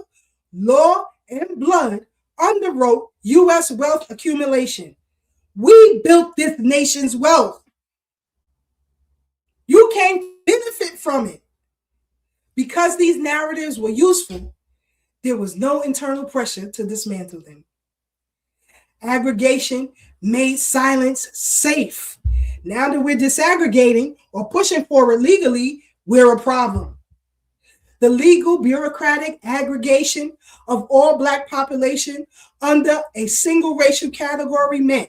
law, and blood underwrote U.S. wealth accumulation. We built this nation's wealth. You can't benefit from it. Because these narratives were useful, there was no internal pressure to dismantle them. Aggregation made silence safe. Now that we're disaggregating or pushing forward legally, we're a problem. The legal bureaucratic aggregation of all Black population under a single racial category meant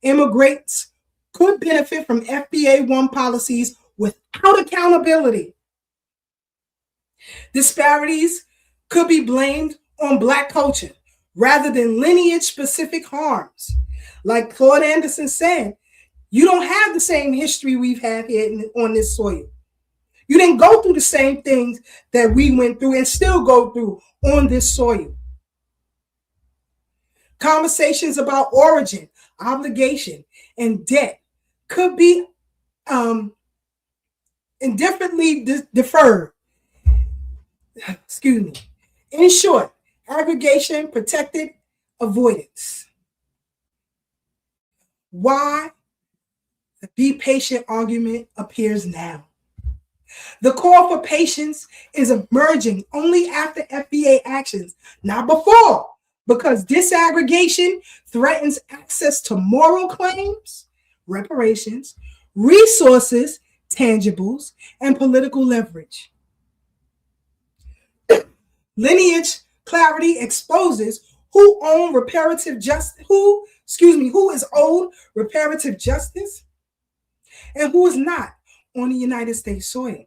immigrants could benefit from FBA 1 policies without accountability. Disparities could be blamed on Black culture rather than lineage-specific harms. Like Claude Anderson said, you don't have the same history we've had here on this soil. You didn't go through the same things that we went through and still go through on this soil. Conversations about origin, obligation, and debt could be indifferently deferred. excuse me. In short, aggregation, protected avoidance. Why the be patient argument appears now. The call for patience is emerging only after FBA actions, not before, because disaggregation threatens access to moral claims, reparations, resources, tangibles, and political leverage. Lineage clarity exposes who is owed reparative justice and who is not on the United States soil.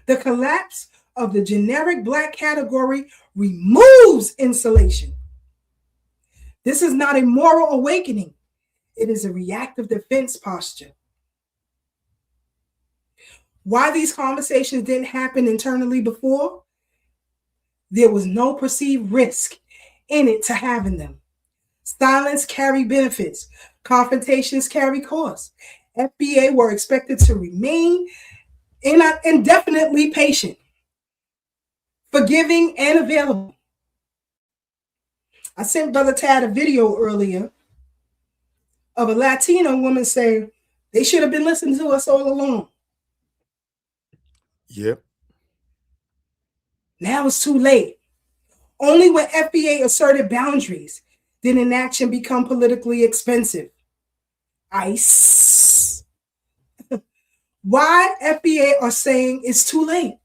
The collapse of the generic Black category removes insulation. This is not a moral awakening. It is a reactive defense posture. Why these conversations didn't happen internally before? There was no perceived risk in it to having them. Silence carry benefits. Confrontations carry costs. FBA were expected to remain indefinitely patient, forgiving, and available. I sent Brother Tad a video earlier of a Latino woman saying they should have been listening to us all along. Yep. Now it's too late. Only when FBA asserted boundaries did inaction become politically expensive. ICE. Why FBA are saying it's too late?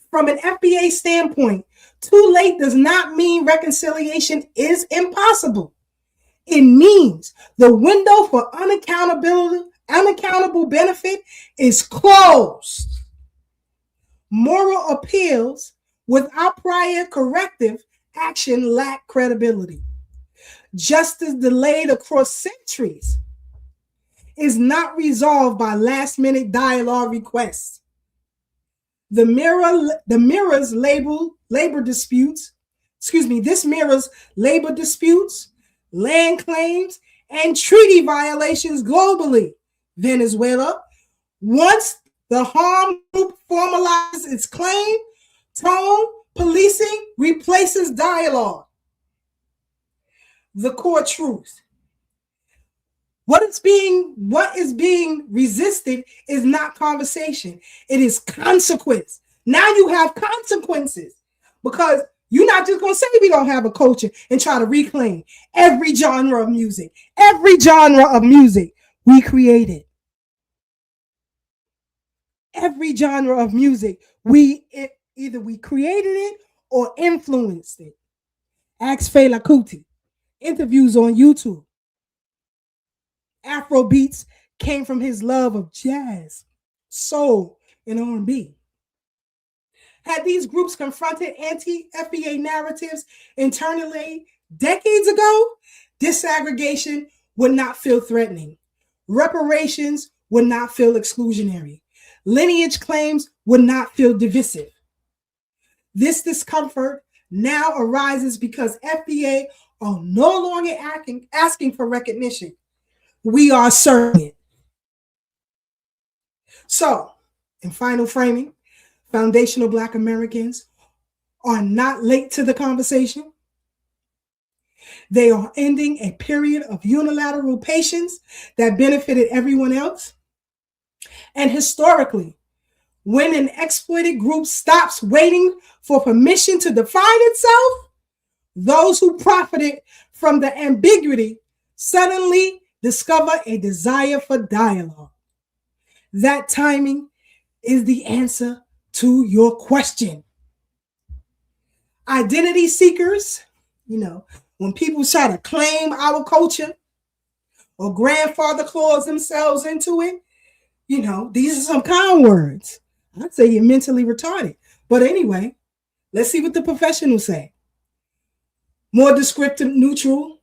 From an FBA standpoint, too late does not mean reconciliation is impossible. It means the window for unaccountable benefit is closed. Moral appeals without prior corrective action lack credibility. Justice delayed across centuries is not resolved by last-minute dialogue requests. This mirrors labor disputes, land claims, and treaty violations globally. Venezuela, once the harm group formalizes its claim, tone, policing replaces dialogue. The core truth. What is being resisted is not conversation. It is consequence. Now you have consequences because you're not just going to say we don't have a culture and try to reclaim every genre of music. Every genre of music we created. Every genre of music either we created it or influenced it. Ask Fela Kuti. Interviews on YouTube. Afro beats came from his love of jazz, soul, and R&B. Had these groups confronted anti-FBA narratives internally decades ago, disaggregation would not feel threatening. Reparations would not feel exclusionary. Lineage claims would not feel divisive. This discomfort now arises because FBA are no longer asking for recognition. We are serving it. So, in final framing, foundational Black Americans are not late to the conversation. They are ending a period of unilateral patience that benefited everyone else. And historically, when an exploited group stops waiting for permission to define itself, those who profited from the ambiguity suddenly discover a desire for dialogue. That timing is the answer to your question. Identity seekers, when people try to claim our culture or grandfather clause themselves into it, these are some kind words. I'd say you're mentally retarded. But anyway, let's see what the professionals say. More descriptive, neutral.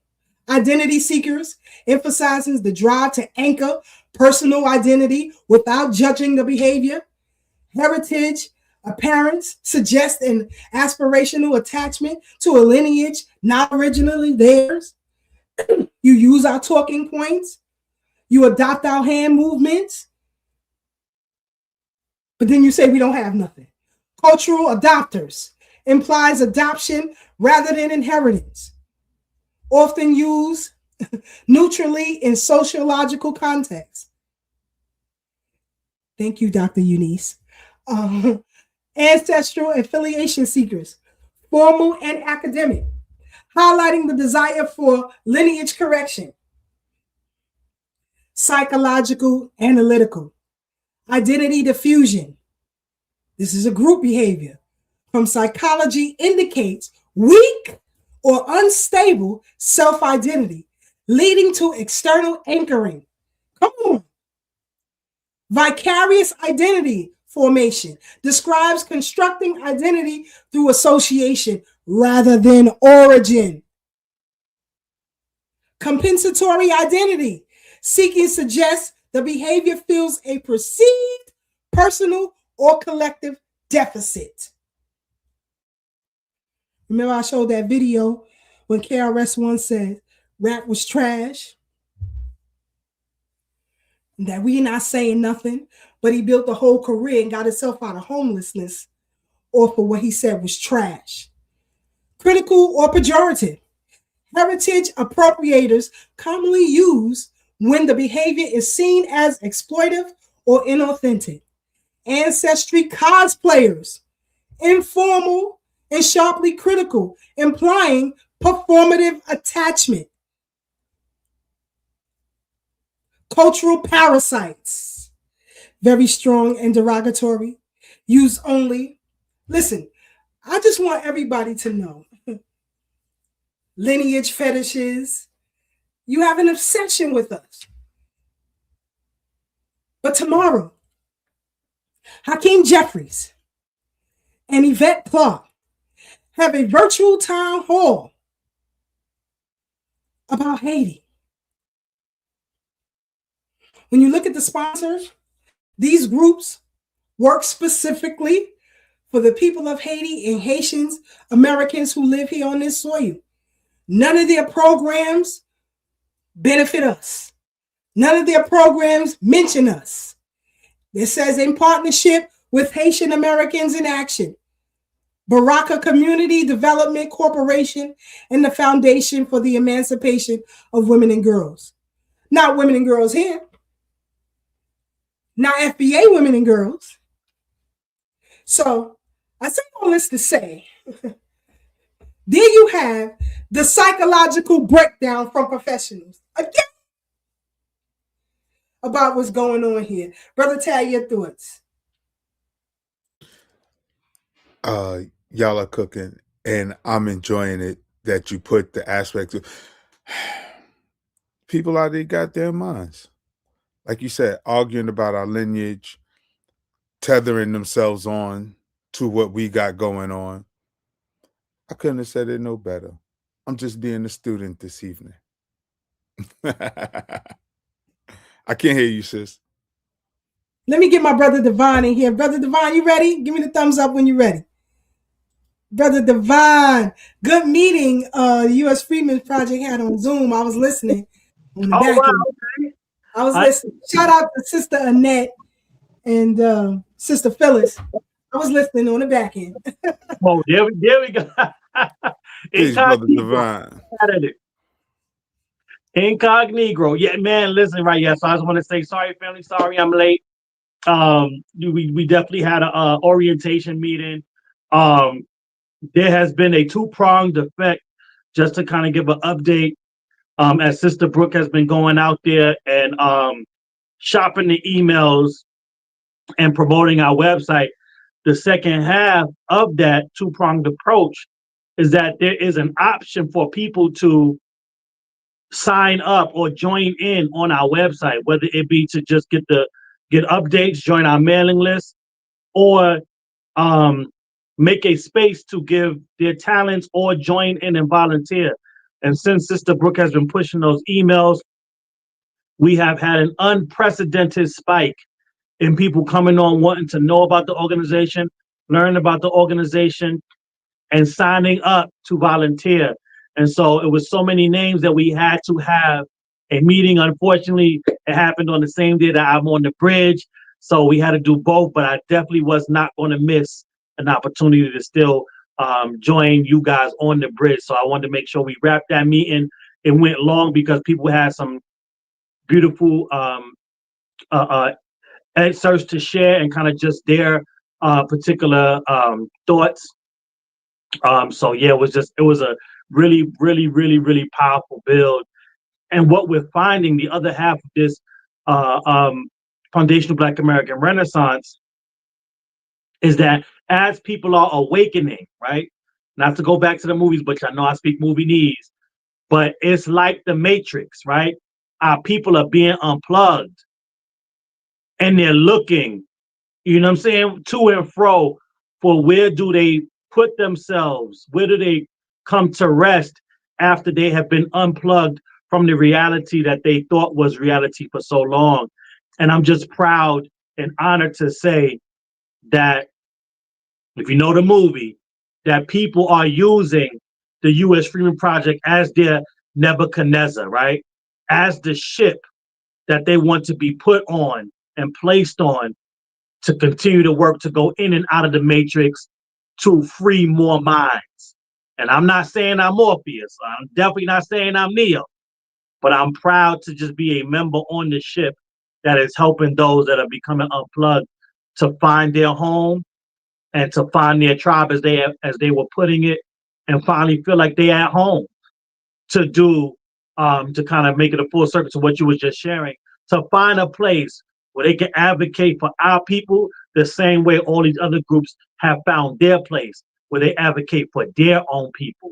Identity seekers emphasizes the drive to anchor personal identity without judging the behavior. Heritage appearance suggests an aspirational attachment to a lineage not originally theirs. You use our talking points. You adopt our hand movements. But then you say we don't have nothing. Cultural adopters implies adoption rather than inheritance, often used neutrally in sociological context. Thank you, Dr. Eunice. Ancestral affiliation seekers, formal and academic, highlighting the desire for lineage correction. Psychological, analytical, identity diffusion. This is a group behavior from psychology, indicates weak or unstable self-identity, leading to external anchoring. Come on. Vicarious identity formation describes constructing identity through association rather than origin. Compensatory identity seeking suggests the behavior fills a perceived personal or collective deficit. Remember I showed that video when KRS-One said rap was trash? That we not saying nothing, but he built a whole career and got himself out of homelessness off of what he said was trash. Critical or pejorative. Heritage appropriators commonly use when the behavior is seen as exploitive or inauthentic. Ancestry cosplayers, informal and sharply critical, implying performative attachment. Cultural parasites, very strong and derogatory, use only. Listen, I just want everybody to know lineage fetishes, you have an obsession with us. But tomorrow, Hakeem Jeffries and Yvette Clark have a virtual town hall about Haiti. When you look at the sponsors, these groups work specifically for the people of Haiti and Haitians, Americans who live here on this soil. None of their programs benefit us. None of their programs mention us. It says in partnership with Haitian Americans in Action, Baraka Community Development Corporation, and the Foundation for the Emancipation of Women and Girls. Not women and girls here. Not FBA women and girls. So I say all this to say, there you have the psychological breakdown from professionals. Again, about what's going on here. Brother Tad, your thoughts. Y'all are cooking, and I'm enjoying it that you put the aspect of people out there got their minds. Like you said, arguing about our lineage, tethering themselves on to what we got going on. I couldn't have said it no better. I'm just being a student this evening. I can't hear you, sis. Let me get my brother Devon in here. Brother Devon, you ready? Give me the thumbs up when you're ready. Brother Devon, good meeting. The U.S. Freedmen's Project had on Zoom. I was listening on the back end. Okay. I was listening. Shout out to Sister Annette and Sister Phyllis. I was listening on the back end. Oh, there we go. Peace, Brother Devon. Incognito. Yeah, man, listen, right. Yeah, so I just want to say sorry, family. Sorry I'm late. We definitely had a orientation meeting. There has been a two-pronged effect, just to kind of give an update. As Sister Brooke has been going out there and shopping the emails and promoting our website. The second half of that two-pronged approach is that there is an option for people to sign up or join in on our website, whether it be to just get updates, join our mailing list, or make a space to give their talents or join in and volunteer. And since Sister Brooke has been pushing those emails, we have had an unprecedented spike in people coming on wanting to know about the organization, learn about the organization, and signing up to volunteer. And so it was so many names that we had to have a meeting. Unfortunately, it happened on the same day that I'm on the bridge. So we had to do both, but I definitely was not going to miss an opportunity to still join you guys on the bridge. So I wanted to make sure we wrapped that meeting. It went long because people had some beautiful excerpts to share and kind of just their particular thoughts. So yeah, it was a really powerful build. And what we're finding, the other half of this foundational Black American Renaissance, is that as people are awakening, right? Not to go back to the movies, but I know I speak movie but it's like the Matrix, right? Our people are being unplugged and they're looking, you know what I'm saying, to and fro for where do they put themselves? Where do they come to rest after they have been unplugged from the reality that they thought was reality for so long? And I'm just proud and honored to say that, if you know the movie, that people are using the U.S. Freedom Project as their Nebuchadnezzar, right? As the ship that they want to be put on and placed on to continue to work to go in and out of the matrix to free more minds. And I'm not saying I'm Morpheus. I'm definitely not saying I'm Neo. But I'm proud to just be a member on the ship that is helping those that are becoming unplugged to find their home and to find their tribe, as they were putting it, and finally feel like they're at home to do to kind of make it a full circle to what you were just sharing, to find a place where they can advocate for our people the same way all these other groups have found their place, where they advocate for their own people.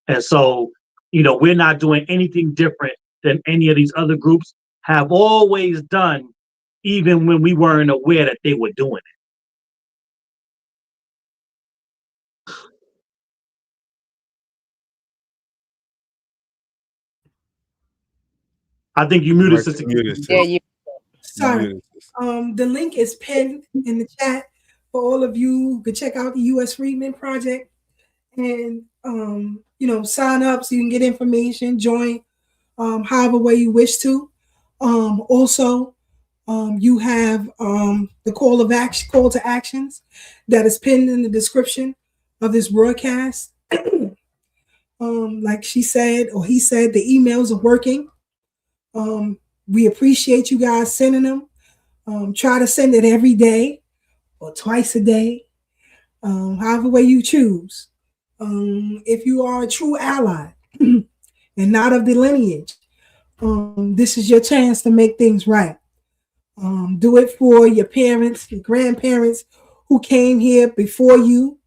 And so, you know, we're not doing anything different than any of these other groups have always done, even when we weren't aware that they were doing it. I think you muted, Sister. Yeah, you. Sorry. The link is pinned in the chat for all of you who could check out the U.S. Freedmen Project and you know, sign up so you can get information, join however way you wish to. Also, you have the call to actions that is pinned in the description of this broadcast. Like she said, or he said, the emails are working. We appreciate you guys sending them. Try to send it every day or twice a day, however way you choose. If you are a true ally and not of the lineage, this is your chance to make things right. Do it for your parents, your grandparents who came here before you.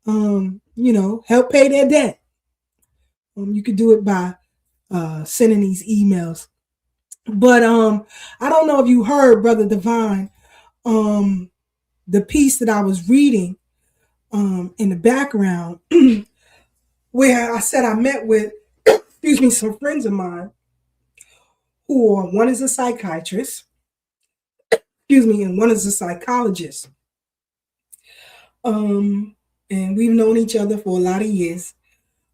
You know, help pay their debt. You could do it by sending these emails. But I don't know if you heard, Brother Divine, the piece that I was reading in the background, where I said I met with, excuse me, some friends of mine who are, one is a psychiatrist, excuse me, and one is a psychologist. And we've known each other for a lot of years.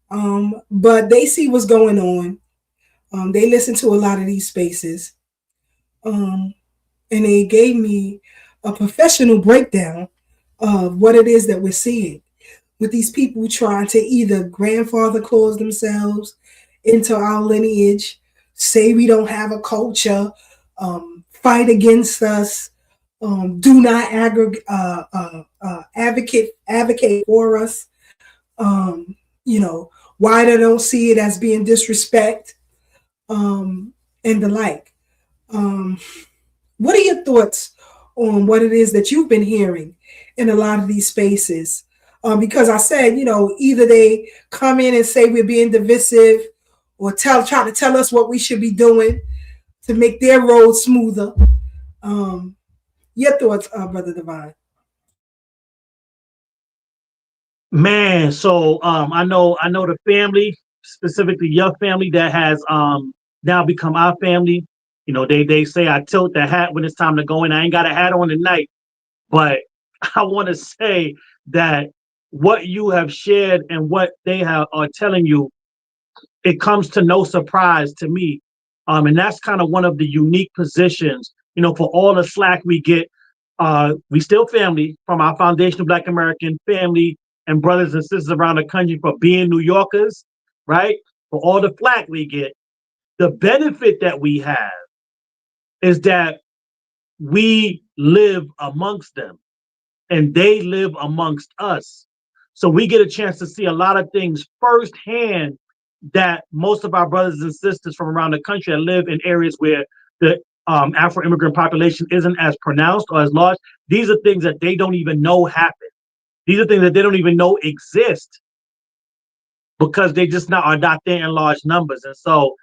But they see what's going on. They listen to a lot of these spaces. And they gave me a professional breakdown of what it is that we're seeing with these people trying to either grandfather close themselves into our lineage, say we don't have a culture, fight against us, do not advocate for us. You know, why they don't see it as being disrespect, and the like. What are your thoughts on what it is that you've been hearing in a lot of these spaces? Because I said, you know, either they come in and say we're being divisive, or try to tell us what we should be doing to make their road smoother. Your thoughts, Brother Divine? Man, so I know the family, specifically your family, that has now become our family. You know, they say I tilt the hat when it's time to go in. I ain't got a hat on tonight, but I want to say that what you have shared and what they are telling you, it comes to no surprise to me. And that's kind of one of the unique positions, you know, for all the slack we get we still family from our foundational Black American family and brothers and sisters around the country for being New Yorkers, right? For all the flack we get. The benefit that we have is that we live amongst them and they live amongst us. So we get a chance to see a lot of things firsthand that most of our brothers and sisters from around the country that live in areas where the Afro-immigrant population isn't as pronounced or as large. These are things that they don't even know happen. These are things that they don't even know exist because they just are not there in large numbers. And so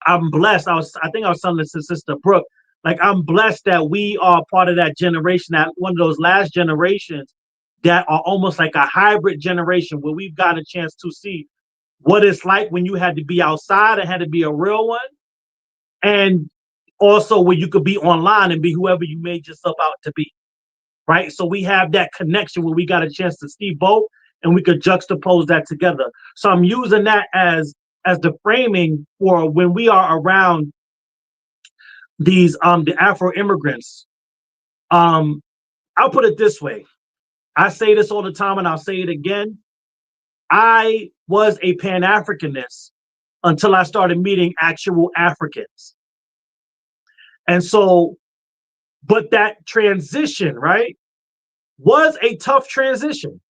I'm blessed. I think I was telling this to Sister Brooke, like I'm blessed that we are part of that generation, that one of those last generations that are almost like a hybrid generation where we've got a chance to see what it's like when you had to be outside and had to be a real one. And also where you could be online and be whoever you made yourself out to be, right? So we have that connection where we got a chance to see both and we could juxtapose that together. So I'm using that as the framing for when we are around these the Afro immigrants. I'll put it this way. I say this all the time and I'll say it again. I was a Pan-Africanist until I started meeting actual Africans. And so, but that transition, right, was a tough transition.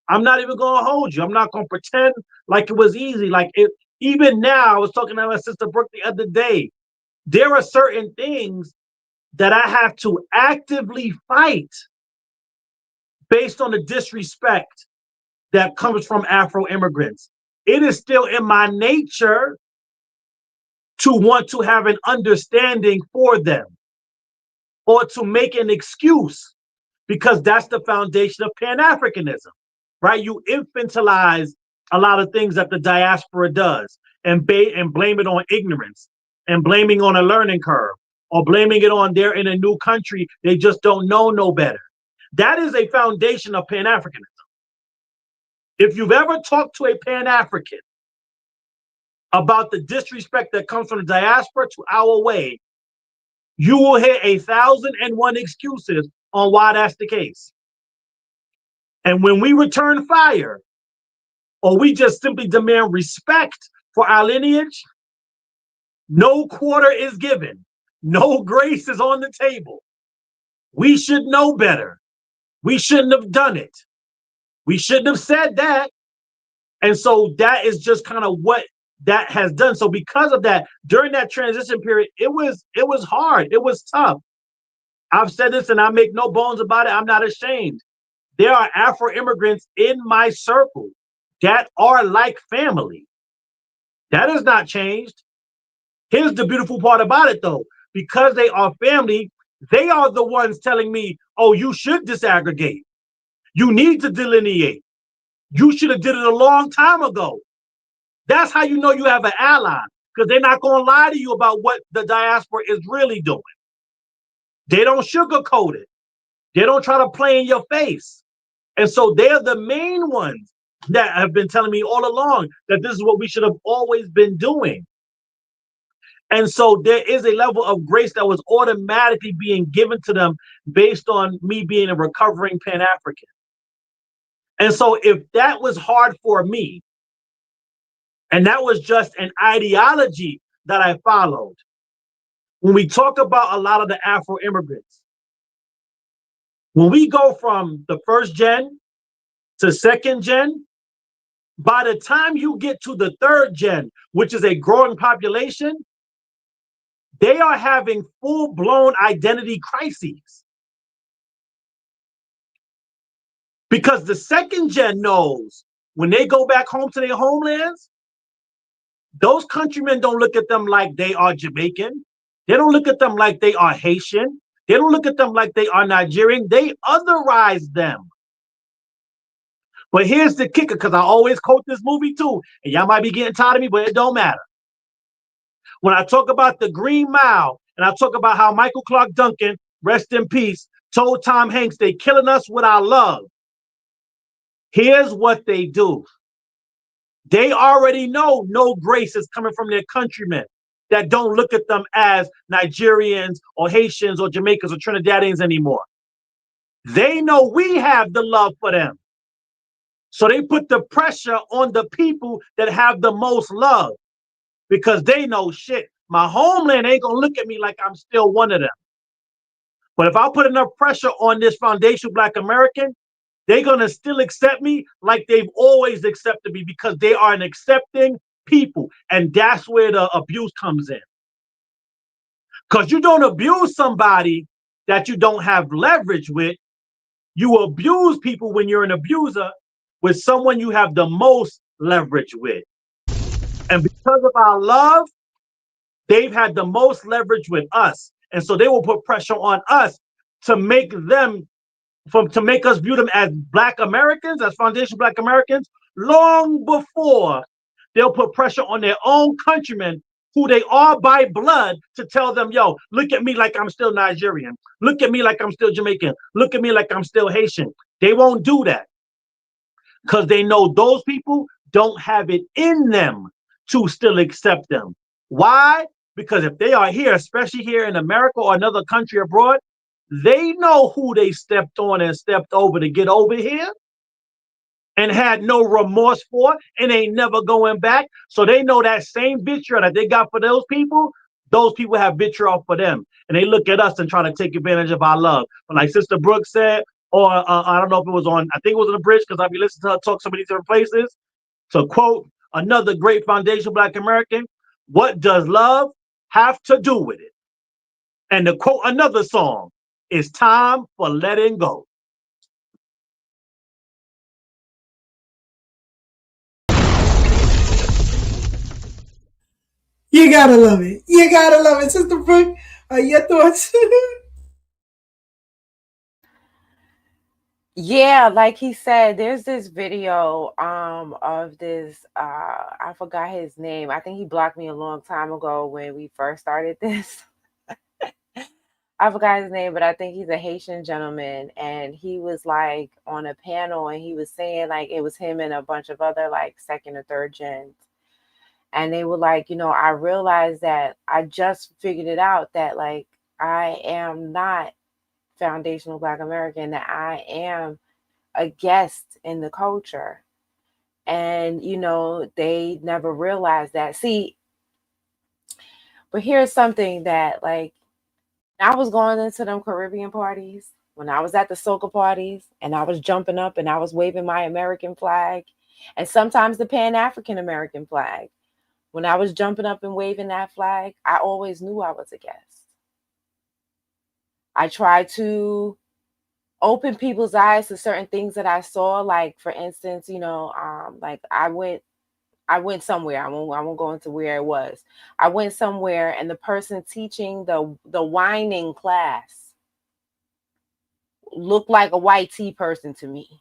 I'm not even going to hold you. I'm not going to pretend like it was easy. Like it, even now, I was talking to my sister Brooke the other day. There are certain things that I have to actively fight based on the disrespect that comes from Afro immigrants. It is still in my nature to want to have an understanding for them or to make an excuse, because that's the foundation of Pan-Africanism, right? You infantilize a lot of things that the diaspora does and blame it on ignorance and blaming on a learning curve or blaming it on they're in a new country, they just don't know no better. That is a foundation of Pan-Africanism. If you've ever talked to a Pan-African about the disrespect that comes from the diaspora to our way, you will hear 1,001 excuses on why that's the case. And when we return fire, or we just simply demand respect for our lineage, no quarter is given. No grace is on the table. We should know better. We shouldn't have done it. We shouldn't have said that. And so that is just kind of what that has done. So because of that, during that transition period, it was hard. It was tough. I've said this and I make no bones about it. I'm not ashamed. There are Afro immigrants in my circle that are like family. That has not changed. Here's the beautiful part about it though. Because they are family, they are the ones telling me, oh, you should disaggregate. You need to delineate. You should have did it a long time ago. That's how you know you have an ally, because they're not going to lie to you about what the diaspora is really doing. They don't sugarcoat it. They don't try to play in your face. And so they're the main ones that have been telling me all along that this is what we should have always been doing. And so there is a level of grace that was automatically being given to them based on me being a recovering Pan-African. And so if that was hard for me, and that was just an ideology that I followed, when we talk about a lot of the Afro immigrants, when we go from the first gen to second gen, by the time you get to the third gen, which is a growing population, they are having full-blown identity crises. Because the second gen knows when they go back home to their homelands, those countrymen don't look at them like they are Jamaican. They don't look at them like they are Haitian. They don't look at them like they are Nigerian. They otherize them. But here's the kicker, because I always quote this movie too, and y'all might be getting tired of me, but it don't matter. When I talk about the Green Mile, and I talk about how Michael Clark Duncan, rest in peace, told Tom Hanks, they killing us with our love. Here's what they do. They already know no grace is coming from their countrymen that don't look at them as Nigerians or Haitians or Jamaicans or Trinidadians anymore. They know we have the love for them. So they put the pressure on the people that have the most love because they know shit. My homeland ain't gonna look at me like I'm still one of them. But if I put enough pressure on this foundational Black American, they're gonna still accept me like they've always accepted me because they are an accepting people. And that's where the abuse comes in. Because you don't abuse somebody that you don't have leverage with. You abuse people when you're an abuser with someone you have the most leverage with. And because of our love, they've had the most leverage with us. And so they will put pressure on us to make them to make us view them as Black Americans, as foundational Black Americans, long before they'll put pressure on their own countrymen who they are by blood to tell them, yo, look at me like I'm still Nigerian. Look at me like I'm still Jamaican. Look at me like I'm still Haitian. They won't do that because they know those people don't have it in them to still accept them. Why? Because if they are here, especially here in America or another country abroad, they know who they stepped on and stepped over to get over here and had no remorse for and ain't never going back. So they know that same vitriol that they got for those people have vitriol for them. And they look at us and try to take advantage of our love. But like Sister Brooks said, or I don't know if it was on, I think it was on the bridge because I'll be listening to her talk so many different places. To quote another great foundational Black American, what does love have to do with it? And to quote another song, it's time for letting go. You gotta love it. You gotta love it. Sister Brooke, your thoughts? Yeah, like he said, there's this video of this I forgot his name. I think he blocked me a long time ago when we first started this. I forgot his name, but I think he's a Haitian gentleman, and he was like on a panel and he was saying like it was him and a bunch of other like second or third gens. And they were like, I realized that I just figured it out that like I am not foundational Black American, that I am a guest in the culture. And, they never realized that. See, but here's something that like I was going into them Caribbean parties, when I was at the soca parties and I was jumping up and I was waving my American flag and sometimes the Pan-African American flag. When I was jumping up and waving that flag, I always knew I was a guest. I tried to open people's eyes to certain things that I saw. Like, for instance, like I went somewhere. I won't go into where it was. I went somewhere and the person teaching the whining class looked like a white tea person to me.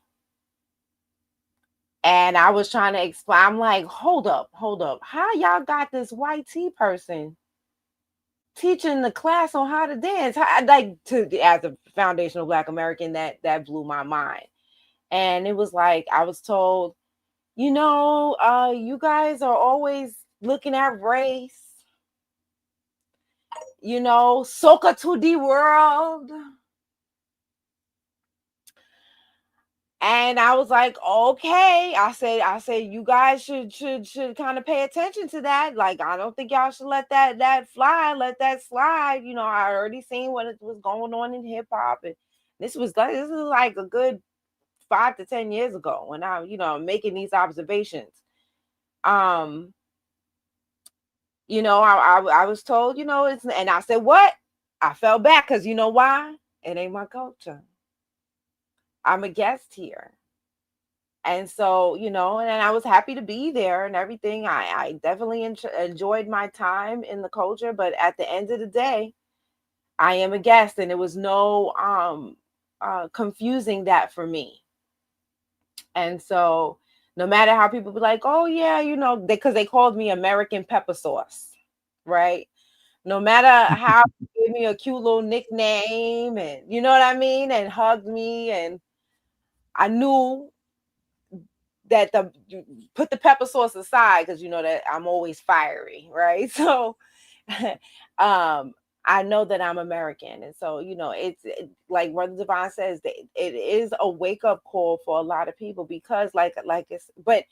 And I was trying to explain. I'm like, hold up. How y'all got this white tea person teaching the class on how to dance? As a foundational Black American, that blew my mind. And it was like, I was told, you guys are always looking at race, soca to the world. And I was like, okay. I said, you guys should kind of pay attention to that. Like, I don't think y'all should let that fly, let that slide. I already seen what was going on in hip hop, and this is like a good 5 to 10 years ago when I'm making these observations. I was told, and I said, what? I fell back because you know why? It ain't my culture. I'm a guest here. And so, and I was happy to be there and everything. I definitely enjoyed my time in the culture. But at the end of the day, I am a guest, and it was no confusing that for me. And so no matter how people be like, oh, yeah, because they called me American pepper sauce, right? No matter how they gave me a cute little nickname and you know what I mean, and hugged me, and I knew that put the pepper sauce aside because that I'm always fiery, right? So I know that I'm American, and so it's like Brother Devon says, that it is a wake-up call for a lot of people, because like it's, but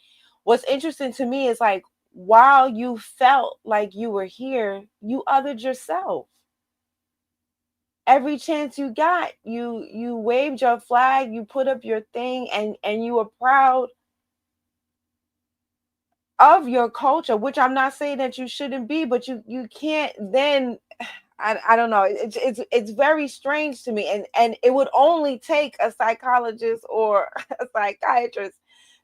what's interesting to me is like, while you felt like you were here, you othered yourself. Every chance you got, you waved your flag, you put up your thing, and you were proud of your culture, which I'm not saying that you shouldn't be, but you can't then, I don't know, it's very strange to me, and it would only take a psychologist or a psychiatrist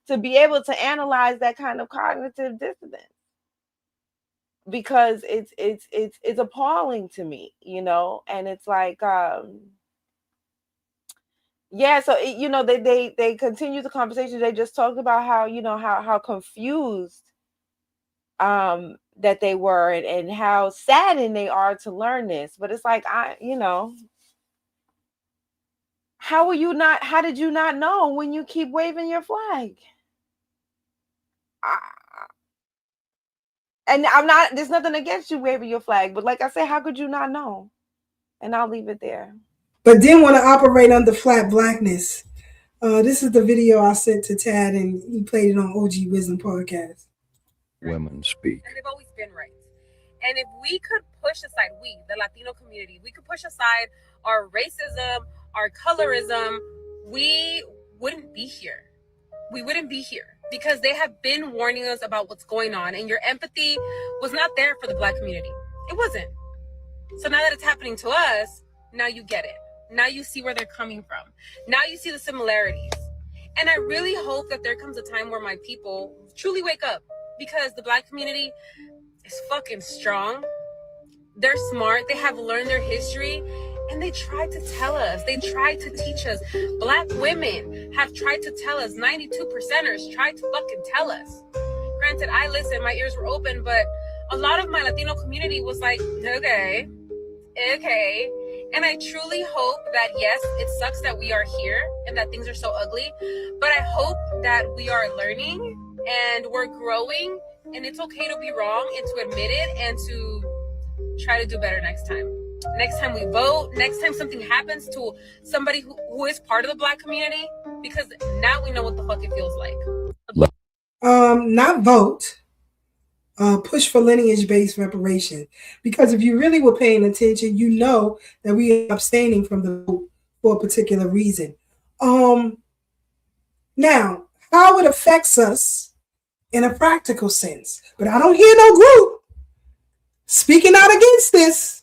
to be able to analyze that kind of cognitive dissonance, because it's appalling to me, you know. And it's like yeah, so you know, they continue the conversation. They just talked about how, you know, how confused that they were, and how saddened they are to learn this. But it's like, you know, how did you not know when you keep waving your flag? And there's nothing against you waving your flag, but like I said, how could you not know? And I'll leave it there. But didn't want to operate under flat blackness. This is the video I sent to Tad, and he played it on OG Wisdom podcast. Women speak. And they've always been right. And if we could push aside, we, the Latino community, we could push aside our racism, our colorism, we wouldn't be here. We wouldn't be here, because they have been warning us about what's going on, and your empathy was not there for the Black community. It wasn't. So now that it's happening to us, now you get it. Now you see where they're coming from. Now you see the similarities. And I really hope that there comes a time where my people truly wake up, because the Black community is fucking strong. They're smart. They have learned their history, and they tried to tell us. They tried to teach us. Black women have tried to tell us. 92%ers tried to fucking tell us. Granted, I listened. My ears were open, but a lot of my Latino community was like, okay. And I truly hope that, yes, it sucks that we are here and that things are so ugly, but I hope that we are learning and we're growing, and it's okay to be wrong and to admit it and to try to do better next time. Next time we vote, next time something happens to somebody who is part of the Black community, because now we know what the fuck it feels like. Not vote. Push for lineage-based reparation, because if you really were paying attention, you know that we are abstaining from the vote for a particular reason. Now, how it affects us in a practical sense, but I don't hear no group speaking out against this.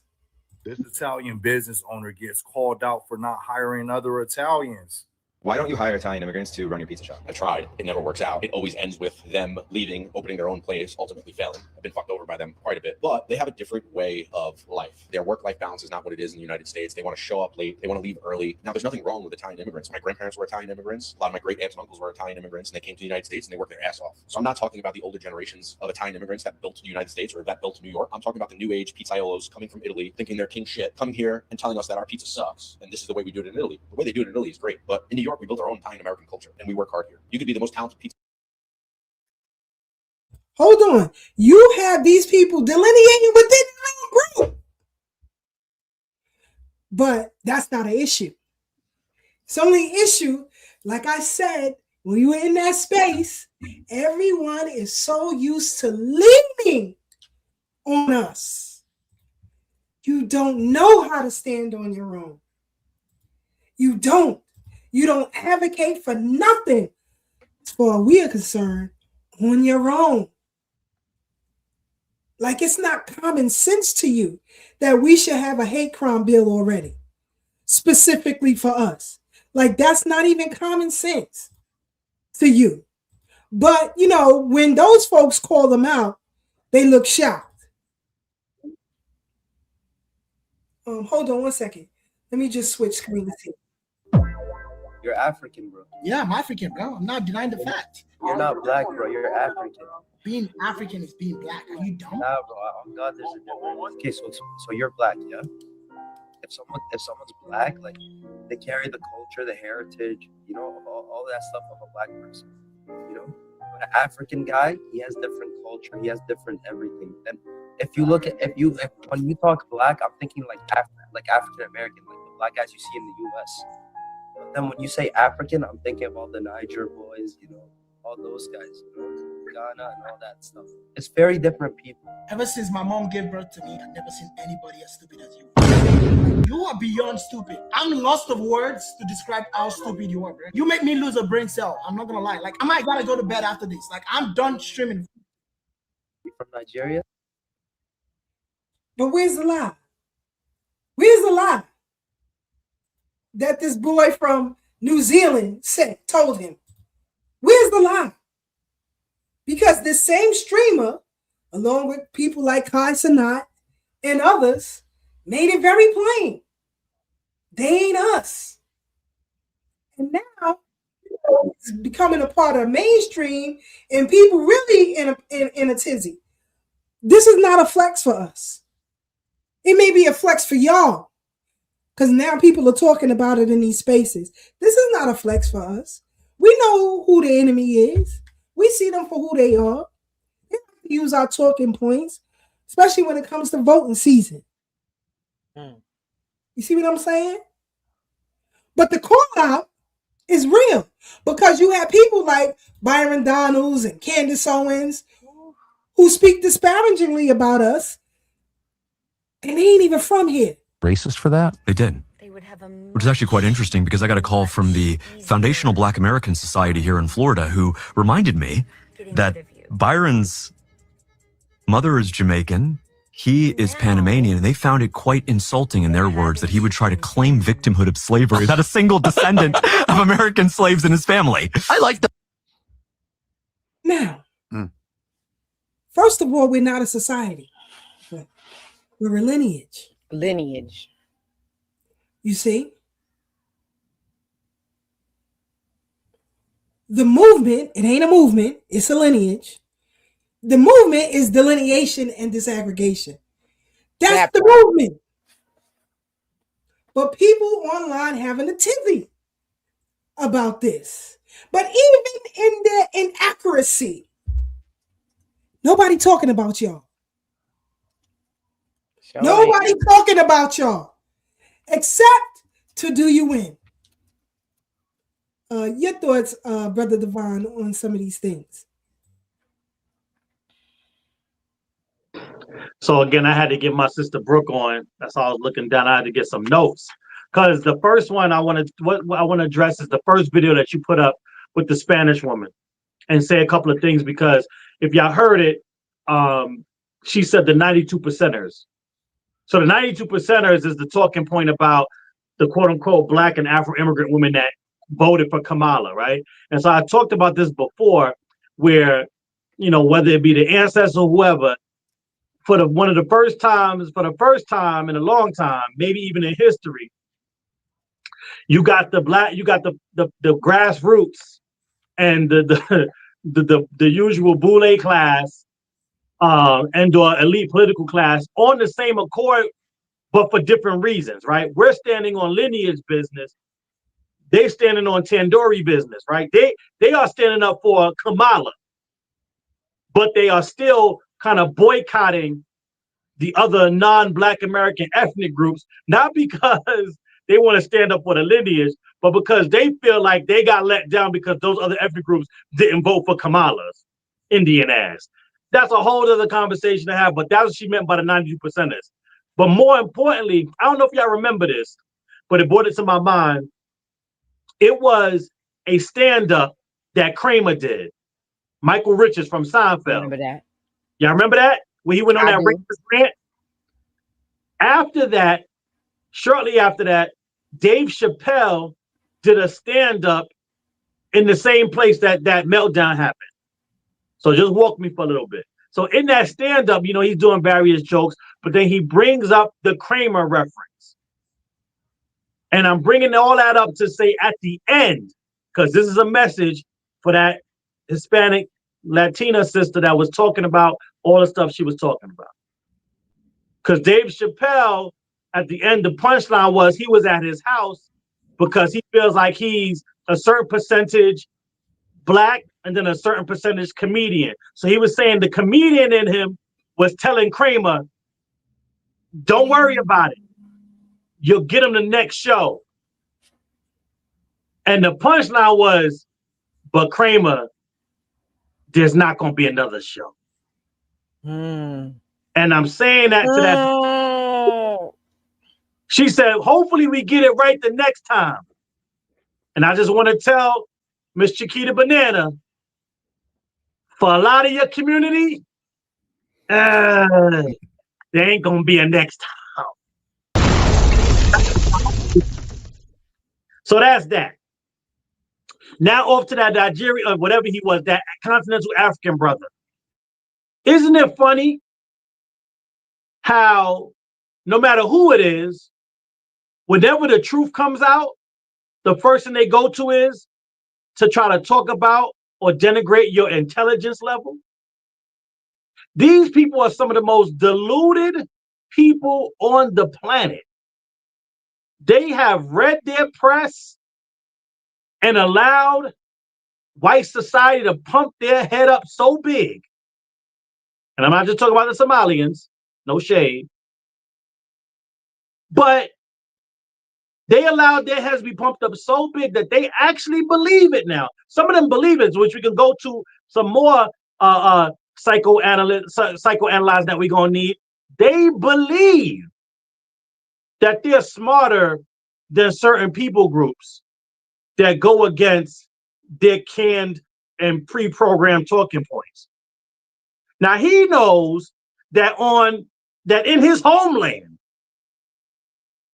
This Italian business owner gets called out for not hiring other Italians. Why don't you hire Italian immigrants to run your pizza shop? I've tried. It never works out. It always ends with them leaving, opening their own place, ultimately failing. I've been fucked over by them quite a bit. But they have a different way of life. Their work-life balance is not what it is in the United States. They want to show up late. They want to leave early. Now, there's nothing wrong with Italian immigrants. My grandparents were Italian immigrants. A lot of my great aunts and uncles were Italian immigrants, and they came to the United States and they worked their ass off. So I'm not talking about the older generations of Italian immigrants that built the United States or that built New York. I'm talking about the new age pizzaiolos coming from Italy, thinking they're king shit, coming here and telling us that our pizza sucks and this is the way we do it in Italy. The way they do it in Italy is great, but in New York, we built our own Italian American culture and we work hard here. You could be the most talented pizza. Hold on. You have these people delineating within the group. But that's not an issue. It's only an issue, like I said, when you were in that space, everyone is so used to leaning on us. You don't know how to stand on your own. You don't. You don't advocate for nothing, as far as we are concerned, on your own. Like it's not common sense to you that we should have a hate crime bill already, specifically for us. Like that's not even common sense to you. But, you know, when those folks call them out, they look shocked. Hold on one second. Let me just switch screens here. You're African, bro. Yeah, I'm African, bro. I'm not denying the fact. You're not black, bro. You're African. Being African is being black. Are you dumb? Nah, bro. Oh God, there's a difference. Okay, so you're black, yeah. If someone's black, like they carry the culture, the heritage, you know, all that stuff of a black person, you know. But an African guy, he has different culture, he has different everything. And if you look at when you talk black, I'm thinking like African American, like the black guys you see in the U.S. But then when you say African, I'm thinking of all the Niger boys, you know, all those guys, you know, Ghana and all that stuff. It's very different people. Ever since my mom gave birth to me, I've never seen anybody as stupid as you. Like, you are beyond stupid. I'm lost of words to describe how stupid you are, bro. You make me lose a brain cell. I'm not gonna lie. Like, I might gotta go to bed after this. Like, I'm done streaming. You from Nigeria? But where's the lie? Where's the lie that this boy from New Zealand told him? Where's the lie? Because this same streamer, along with people like Kai Sanat and others, made it very plain. They ain't us. And now it's becoming a part of mainstream, and people really in a tizzy. This is not a flex for us. It may be a flex for y'all, because now people are talking about it in these spaces. This is not a flex for us. We know who the enemy is. We see them for who they are. We have to use our talking points, especially when it comes to voting season. You see what I'm saying? But the call out is real, because you have people like Byron Donalds and Candace Owens who speak disparagingly about us, and they ain't even from here. Racist for that? They did. Which is actually quite interesting, because I got a call from the Foundational Black American Society here in Florida, who reminded me that Byron's mother is Jamaican, he is Panamanian, and they found it quite insulting, in their words, that he would try to claim victimhood of slavery without a single descendant of American slaves in his family. I like that. Now, first of all, we're not a society. We're a lineage. Lineage. You see? The movement, it ain't a movement, it's a lineage. The movement is delineation and disaggregation. That's the movement. But people online having a tizzy about this. But even in their inaccuracy, nobody talking about y'all. Nobody talking about y'all, except to do you in. Your thoughts, Brother Devon, on some of these things? So again, I had to get my sister Brooke on. That's how I was looking down. I had to get some notes, because the first one I want to address is the first video that you put up with the Spanish woman, and say a couple of things, because if y'all heard it, she said the 92 percenters. So the 92 percenters is the talking point about the quote unquote Black and Afro immigrant women that voted for Kamala, right? And so I talked about this before, where, you know, whether it be the ancestors or whoever, for the first time in a long time, maybe even in history, you got the grassroots and the usual boule class and or elite political class on the same accord, but for different reasons, right? We're standing on lineage business. They're standing on Tandoori business, right? They are standing up for Kamala, but they are still kind of boycotting the other non-Black American ethnic groups, not because they want to stand up for the lineage, but because they feel like they got let down because those other ethnic groups didn't vote for Kamala's Indian ass. That's a whole other conversation to have, but that's what she meant by the 92 percenters. But more importantly, I don't know if y'all remember this, but it brought it to my mind. It was a stand-up that Kramer did. Michael Richards from Seinfeld. Remember that? Y'all remember that? When he went on that racist rant? After that, shortly after that, Dave Chappelle did a stand-up in the same place that meltdown happened. So just walk me for a little bit. So in that stand-up, you know, he's doing various jokes, but then he brings up the Kramer reference. And I'm bringing all that up to say at the end, because this is a message for that Hispanic Latina sister that was talking about all the stuff she was talking about. Because Dave Chappelle, at the end, the punchline was he was at his house because he feels like he's a certain percentage Black and then a certain percentage comedian. So he was saying the comedian in him was telling Kramer, don't worry about it. You'll get him the next show. And the punchline was, but Kramer, there's not going to be another show. And I'm saying that to that. She said, hopefully we get it right the next time. And I just want to tell Miss Chiquita Banana, for a lot of your community, there ain't going to be a next time. So that's that. Now off to that Nigerian, or whatever he was, that continental African brother. Isn't it funny how no matter who it is, whenever the truth comes out, the first thing they go to is to try to talk about or denigrate your intelligence level? These people are some of the most deluded people on the planet. They have read their press and allowed white society to pump their head up so big. And I'm not just talking about the Somalians, no shade. But they allowed their heads to be pumped up so big that they actually believe it now. Some of them believe it, which we can go to some more psychoanalyze that we're going to need. They believe that they're smarter than certain people groups that go against their canned and pre-programmed talking points. Now he knows that in his homeland,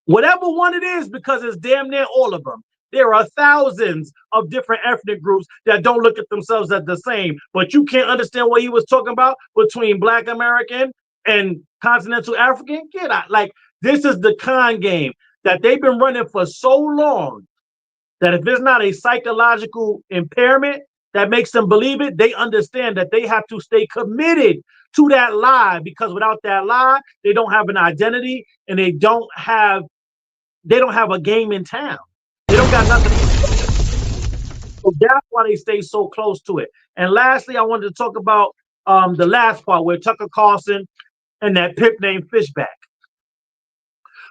whatever one it is, because it's damn near all of them, there are thousands of different ethnic groups that don't look at themselves as the same. But you can't understand what he was talking about between Black American and continental African. Get out. Like, this is the con game that they've been running for so long that if there's not a psychological impairment that makes them believe it, they understand that they have to stay committed to that lie, because without that lie, they don't have an identity and they don't have a game in town. They don't got nothing. So that's why they stay so close to it. And lastly, I wanted to talk about the last part where Tucker Carlson and that pimp named Fishback.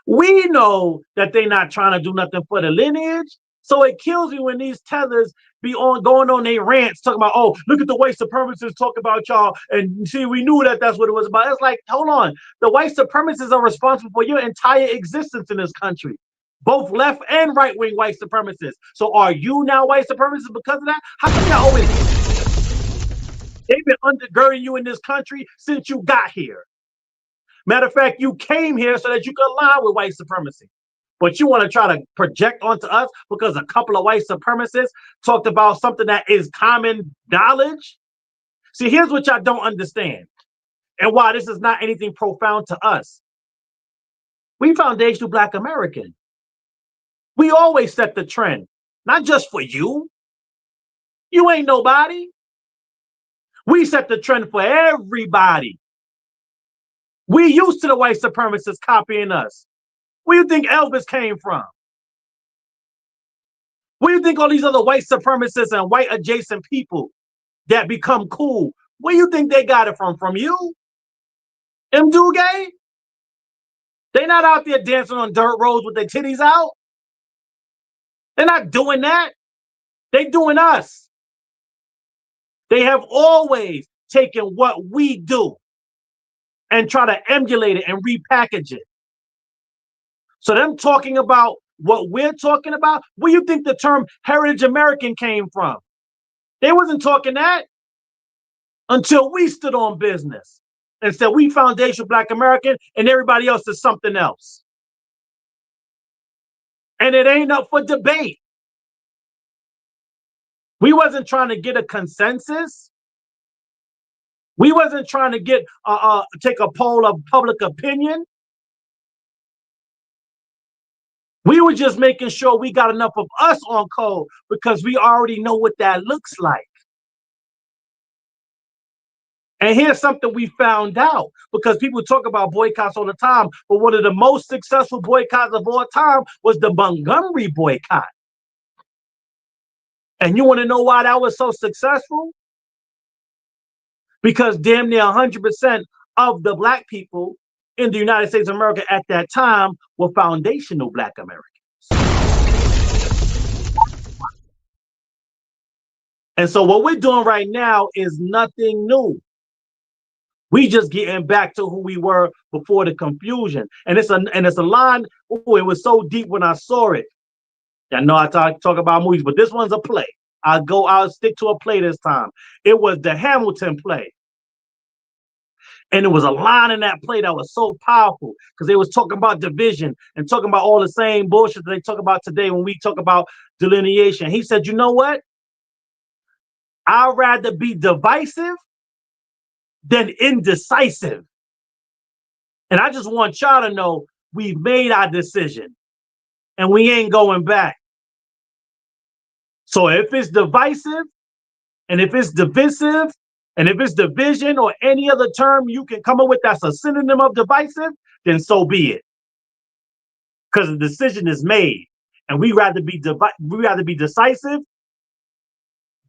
We know that they're not trying to do nothing for the lineage. So it kills me when these tethers be going on their rants talking about, oh, look at the white supremacists talk about y'all. And see, we knew that that's what it was about. It's like, hold on. The white supremacists are responsible for your entire existence in this country. Both left and right-wing white supremacists. So are you now white supremacists because of that? How come y'all always... They've been undergirding you in this country since you got here. Matter of fact, you came here so that you could align with white supremacy. But you want to try to project onto us because a couple of white supremacists talked about something that is common knowledge? See, here's what y'all don't understand, and why this is not anything profound to us. We foundational Black American. We always set the trend, not just for you. You ain't nobody. We set the trend for everybody. We used to the white supremacists copying us. Where do you think Elvis came from? Where do you think all these other white supremacists and white adjacent people that become cool, where do you think they got it from? From you? Them do gay? They not out there dancing on dirt roads with their titties out. They're not doing that. They doing us. They have always taken what we do and try to emulate it and repackage it. So them talking about what we're talking about, where do you think the term Heritage American came from? They wasn't talking that until we stood on business and said we foundational Black American and everybody else is something else. And it ain't up for debate. We wasn't trying to get a consensus. We wasn't trying to get take a poll of public opinion. We were just making sure we got enough of us on code because we already know what that looks like. And here's something we found out, because people talk about boycotts all the time, but one of the most successful boycotts of all time was the Montgomery boycott. And you want to know why that was so successful? Because damn near 100% of the Black people in the United States of America at that time were foundational Black Americans. And so what we're doing right now is nothing new. We just getting back to who we were before the confusion. And it's a line. Oh, it was so deep when I saw it. I know I talk about movies, but this one's a play. I'll stick to a play this time. It was the Hamilton play. And it was a line in that play that was so powerful because they was talking about division and talking about all the same bullshit that they talk about today when we talk about delineation. He said, you know what? I'd rather be divisive than indecisive. And I just want y'all to know we've made our decision and we ain't going back. So if it's divisive and if it's divisive and if it's division or any other term you can come up with that's a synonym of divisive, then so be it. Because the decision is made and we rather be decisive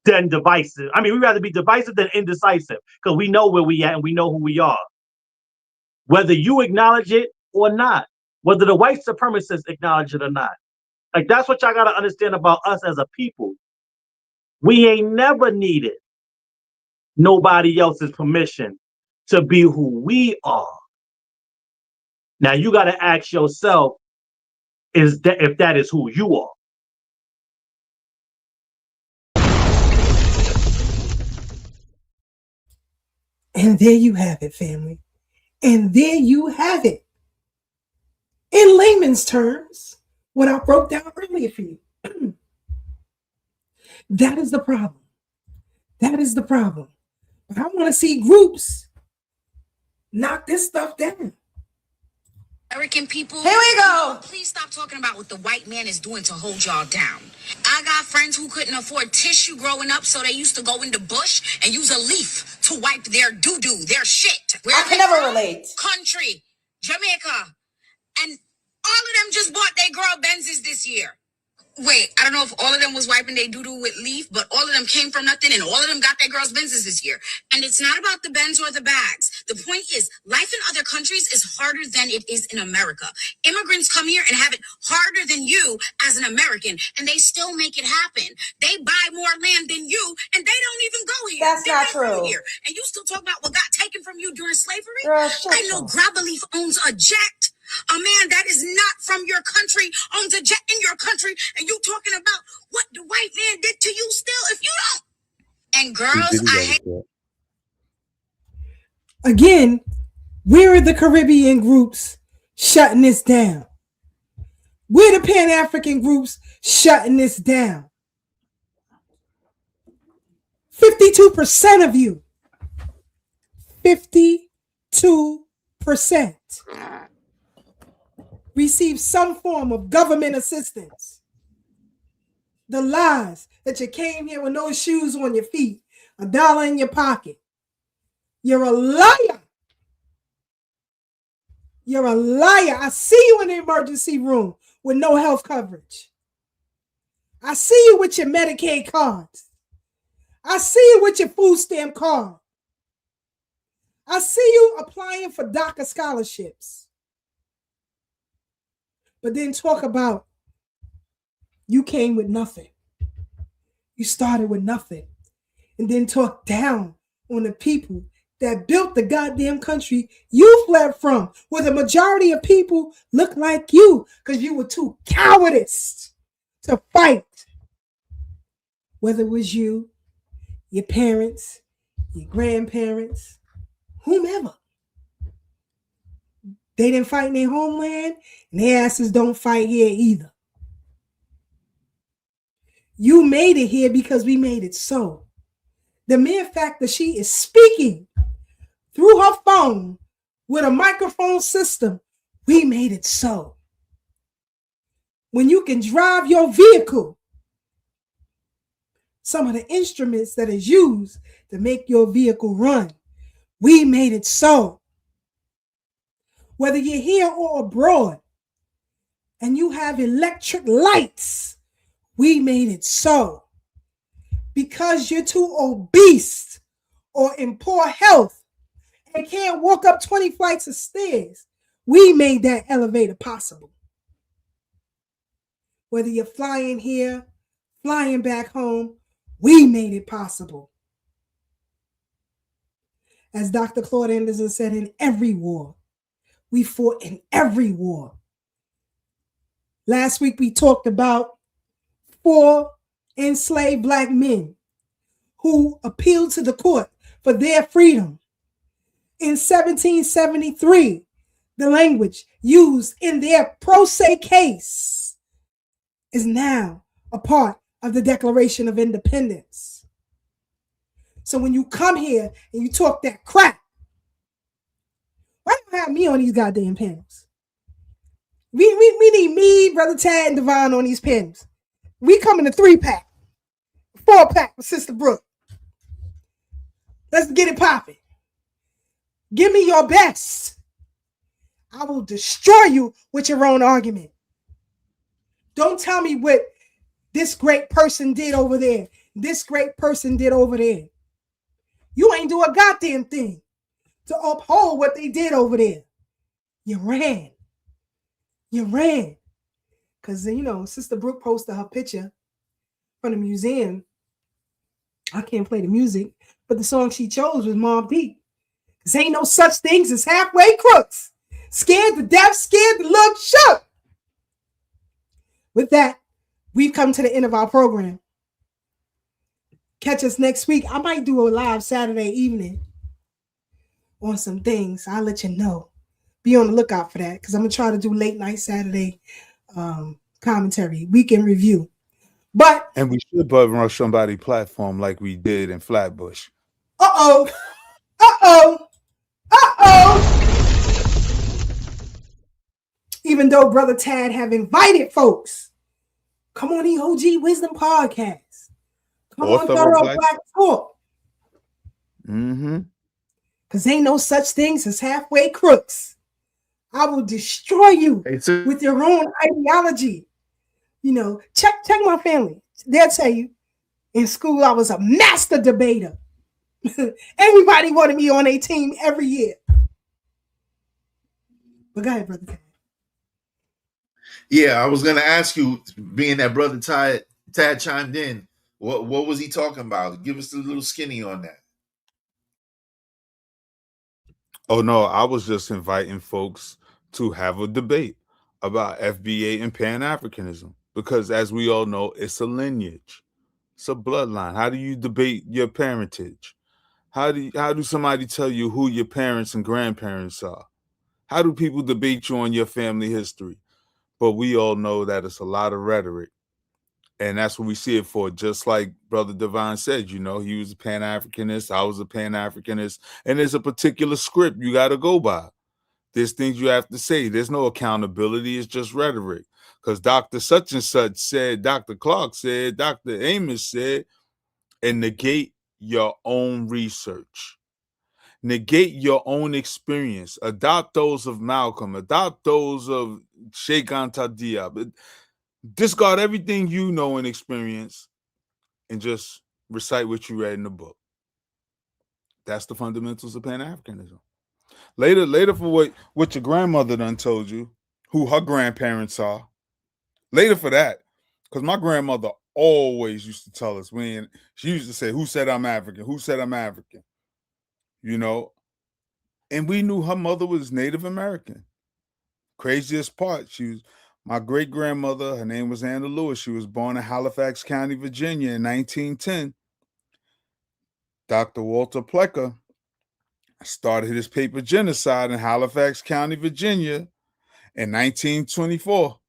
than divisive. I mean, we'd rather be divisive than indecisive because we know where we at and we know who we are. Whether you acknowledge it or not, whether the white supremacists acknowledge it or not. Like, that's what y'all got to understand about us as a people. We ain't never needed nobody else's permission to be who we are. Now, you got to ask yourself, if that is who you are. And there you have it, family. And there you have it. In layman's terms, what I broke down earlier for you. That is the problem. That is the problem. But I want to see groups knock this stuff down. American people, here we go. Please stop talking about what the white man is doing to hold y'all down. I got friends who couldn't afford tissue growing up, so they used to go in the bush and use a leaf to wipe their doo-doo, their shit. I can never relate. Country, Jamaica, and all of them just bought their girl Benzes this year. Wait, I don't know if all of them was wiping their doo-doo with leaf, but all of them came from nothing and all of them got their girls' Benzes this year. And it's not about the Benz or the bags. The point is, life in other countries is harder than it is in America. Immigrants come here and have it harder than you as an American, and they still make it happen. They buy more land than you, and they don't even go here. That's they not never true. Here. And you still talk about what got taken from you during slavery? Girl, shut I know up. Grabaleaf owns a jet. A man that is not from your country owns a jet in your country, and you talking about what the white man did to you still if you don't. And girls, I hate. Again, where are the Caribbean groups shutting this down? Where are the Pan-African groups shutting this down? 52% of you. 52% receive some form of government assistance. The lies that you came here with no shoes on your feet, $1 in your pocket. You're a liar. You're a liar. I see you in the emergency room with no health coverage. I see you with your Medicaid cards. I see you with your food stamp card. I see you applying for DACA scholarships. But then talk about you came with nothing. You started with nothing. And then talk down on the people that built the goddamn country you fled from, where the majority of people look like you because you were too cowardice to fight. Whether it was you, your parents, your grandparents, whomever. They didn't fight in their homeland, and their asses don't fight here either. You made it here because we made it so. The mere fact that she is speaking through her phone with a microphone system, we made it so. When you can drive your vehicle, some of the instruments that is used to make your vehicle run, we made it so. Whether you're here or abroad and you have electric lights, we made it so. Because you're too obese or in poor health and can't walk up 20 flights of stairs, we made that elevator possible. Whether you're flying here, flying back home, We made it possible. As Dr. Claude Anderson said, in every war. We fought in every war. Last week we talked about 4 enslaved black men who appealed to the court for their freedom. In 1773, the language used in their pro se case is now a part of the Declaration of Independence. So when you come here and you talk that crap, why don't you have me on these goddamn panels? We need me, Brother Tad, and Devon on these panels. We come in a 3-pack, 4-pack with Sister Brooke. Let's get it popping. Give me your best. I will destroy you with your own argument. Don't tell me what this great person did over there. This great person did over there. You ain't do a goddamn thing to uphold what they did over there. You ran. You ran. Because, you know, Sister Brooke posted her picture from the museum. I can't play the music, but the song she chose was Mobb Deep. Because ain't no such things as halfway crooks. Scared to death, scared to look shook. With that, we've come to the end of our program. Catch us next week. I might do a live Saturday evening on some things. I'll let you know. Be on the lookout for that because I'm going to try to do late night Saturday commentary, weekend review. And we should button rush somebody's platform like we did in Flatbush. Uh-oh. Even though Brother Tad have invited folks, come on the OG Wisdom Podcast. Come on Thorough Black Talk. Mm-hmm. Because ain't no such things as halfway crooks. I will destroy you with your own ideology. You know, check my family. They'll tell you, in school I was a master debater. Everybody wanted me on a team every year. But go ahead, Brother Tad. Yeah, I was gonna ask you, being that Brother Tad chimed in, what was he talking about? Give us a little skinny on that. Oh no, I was just inviting folks to have a debate about FBA and Pan-Africanism because, as we all know, it's a lineage, it's a bloodline. How do you debate your parentage? How do somebody tell you who your parents and grandparents are? How do people debate you on your family history? But we all know that it's a lot of rhetoric. And that's what we see it for. Just like Brother Devon said, you know, he was a Pan-Africanist, I was a Pan-Africanist, and there's a particular script you got to go by. There's things you have to say. There's no accountability. It's just rhetoric. Because Dr. Such and Such said, Dr. Clark said, Dr. Amos said, and negate your own research. Negate your own experience. Adopt those of Malcolm. Adopt those of Sheikh Anta Diop. Discard everything you know and experience and just recite what you read in the book. That's the fundamentals of Pan-Africanism. Later for what your grandmother done told you, who her grandparents are. Later for that, because my grandmother always used to tell us, she used to say, who said I'm African? Who said I'm African? You know, and we knew her mother was Native American. Craziest part, my great-grandmother, her name was Anna Lewis. She was born in Halifax County, Virginia in 1910. Dr. Walter Plecker started his paper Genocide in Halifax County, Virginia in 1924.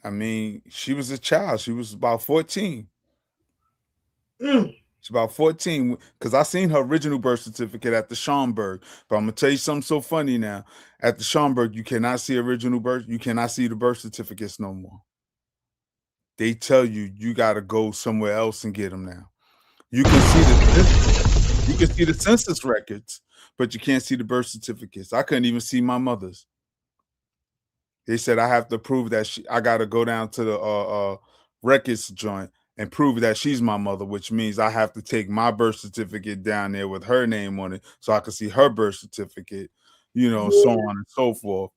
I mean, she was a child. She was about 14. She's about 14 because I seen her original birth certificate at the Schomburg. But I'm going to tell you something so funny now. At the Schomburg, you cannot see original birth. You cannot see the birth certificates no more. They tell you got to go somewhere else and get them now. You can see the census records, but you can't see the birth certificates. I couldn't even see my mother's. They said I have to prove that I got to go down to the records joint and prove that she's my mother, which means I have to take my birth certificate down there with her name on it so I can see her birth certificate, you know, so on and so forth.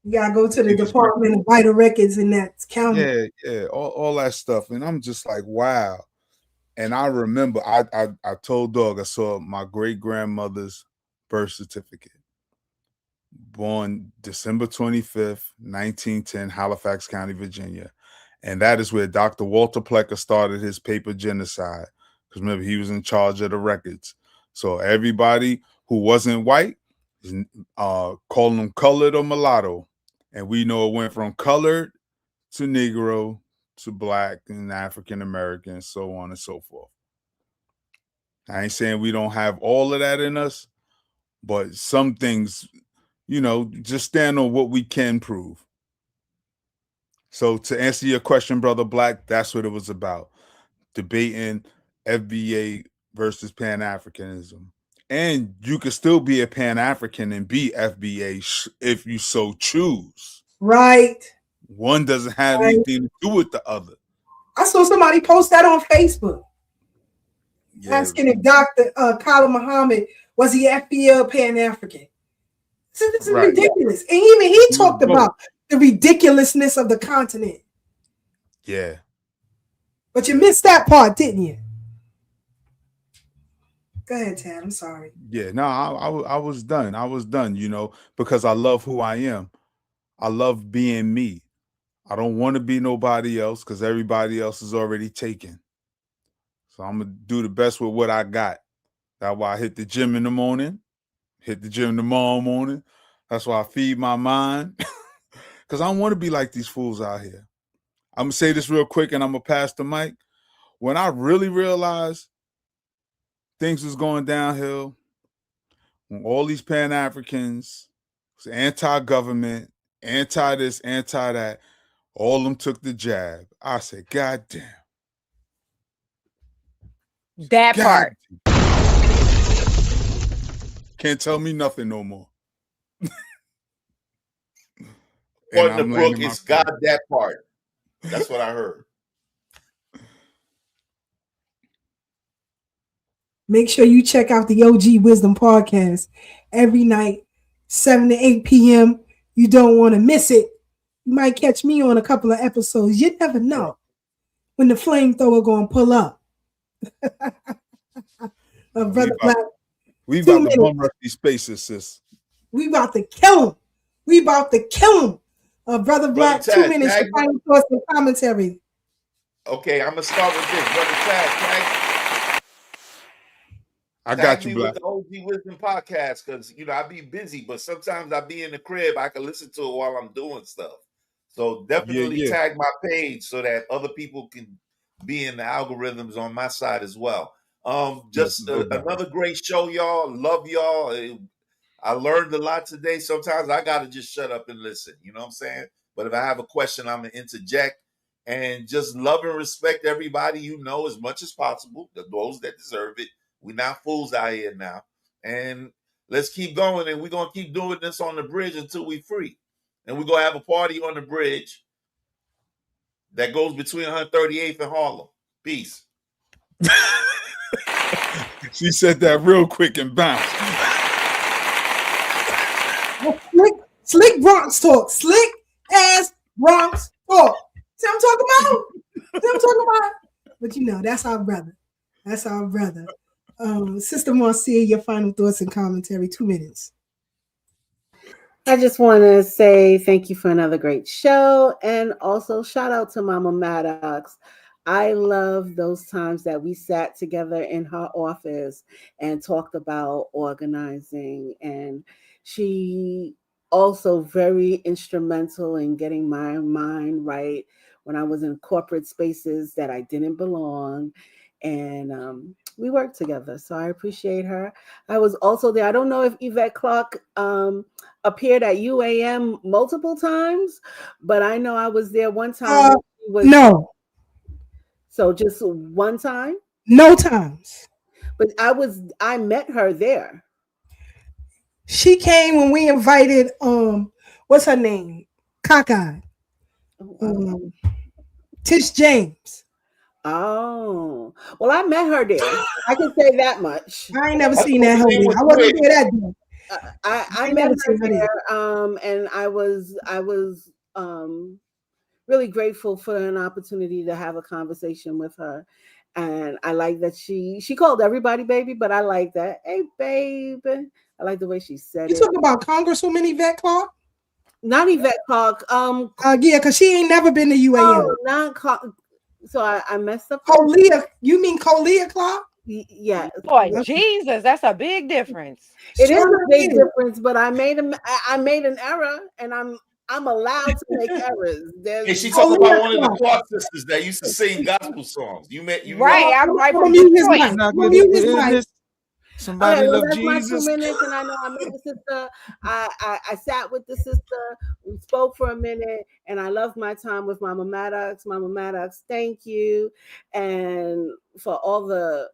You gotta go to the Department of Vital Records in that county. Yeah, all that stuff. And I'm just like, wow. And I remember I told Doug I saw my great grandmother's birth certificate. Born December 25th, 1910, Halifax County, Virginia. And that is where Dr. Walter Plecker started his paper genocide. Because remember, he was in charge of the records. So everybody who wasn't white, calling them colored or mulatto. And we know it went from colored to Negro to Black and African American, so on and so forth. I ain't saying we don't have all of that in us, but some things, just stand on what we can prove. So to answer your question, Brother Black, that's what it was about. Debating FBA versus Pan-Africanism. And you could still be a Pan-African and be FBA if you so choose. Right. One doesn't have anything to do with the other. I saw somebody post that on Facebook. Asking if Dr. Khalid Muhammad was he FBA or Pan-African. This is ridiculous. And even he talked about the ridiculousness of the continent. Yeah. But you missed that part, didn't you? Go ahead, Tad. I'm sorry. Yeah, no, I was done. I was done, because I love who I am. I love being me. I don't want to be nobody else because everybody else is already taken. So I'm going to do the best with what I got. That's why I hit the gym in the morning, hit the gym tomorrow morning. That's why I feed my mind because I don't want to be like these fools out here. I'm going to say this real quick and I'm going to pass the mic. When I really realized things was going downhill, when all these Pan-Africans was anti-government, anti-this, anti-that, all of them took the jab. I said, God damn. That part. Can't tell me nothing no more. On the book, it's God that part. That's what I heard. Make sure you check out the OG Wisdom podcast every night, 7 to 8 p.m. You don't want to miss it. You might catch me on a couple of episodes. You never know when the flamethrower going to pull up. Brother Black. We about to bum rush these spaces, sis. We about to kill him. We about to kill him. Brother Black, Tad, 2 minutes for final thoughts and commentary. Okay, I'm going to start with this. Brother Tad, I got you, Black. With the OG Wisdom podcast, because I be busy, but sometimes I be in the crib. I can listen to it while I'm doing stuff. So definitely tag my page so that other people can be in the algorithms on my side as well. Another great show, y'all. Love y'all. I learned a lot today. Sometimes I gotta just shut up and listen. You know what I'm saying? But if I have a question, I'm gonna interject and just love and respect everybody as much as possible. Those that deserve it. We're not fools out here now. And let's keep going. And we're going to keep doing this on the bridge until we're free. And we're going to have a party on the bridge that goes between 138th and Harlem. Peace. She said that real quick and bounced. Slick Bronx talk. Slick ass Bronx talk. See what I'm talking about? But that's our brother. That's our brother. Sister Marcia, your final thoughts and commentary, 2 minutes. I just want to say thank you for another great show, and also shout out to Mama Maddox. I love those times that we sat together in her office and talked about organizing, and she also very instrumental in getting my mind right when I was in corporate spaces that I didn't belong, and we worked together, so I appreciate her. I was also there. I don't know if Yvette Clark appeared at UAM multiple times, but I know I was there one time. No. So just one time? No times. But I met her there. She came when we invited what's her name? Cockeye. Tish James. Oh, well, I met her there. I can say that much. I ain't never seen that. I wasn't there that day. I met her there, and I was really grateful for an opportunity to have a conversation with her. And I like that she called everybody baby, but I like that. Hey, babe. I like the way she said You it. talking about Congresswoman Yvette Clarke? Not Yvette Clarke. Yeah, because she ain't never been to UAM. Oh, not so I messed up. Colia, you mean Colia Clarke? Yeah. Boy, Jesus, that's a big difference. It is a big difference, but I made an error, and I'm allowed to make errors. And she talked about one of the Clark sisters that used to sing gospel songs. You right? I'm right from Detroit. Somebody okay, well, love that's Jesus. my 2 minutes, and I know I met the sister. I sat with the sister. We spoke for a minute, and I loved my time with Mama Maddox. Mama Maddox, thank you, and for all the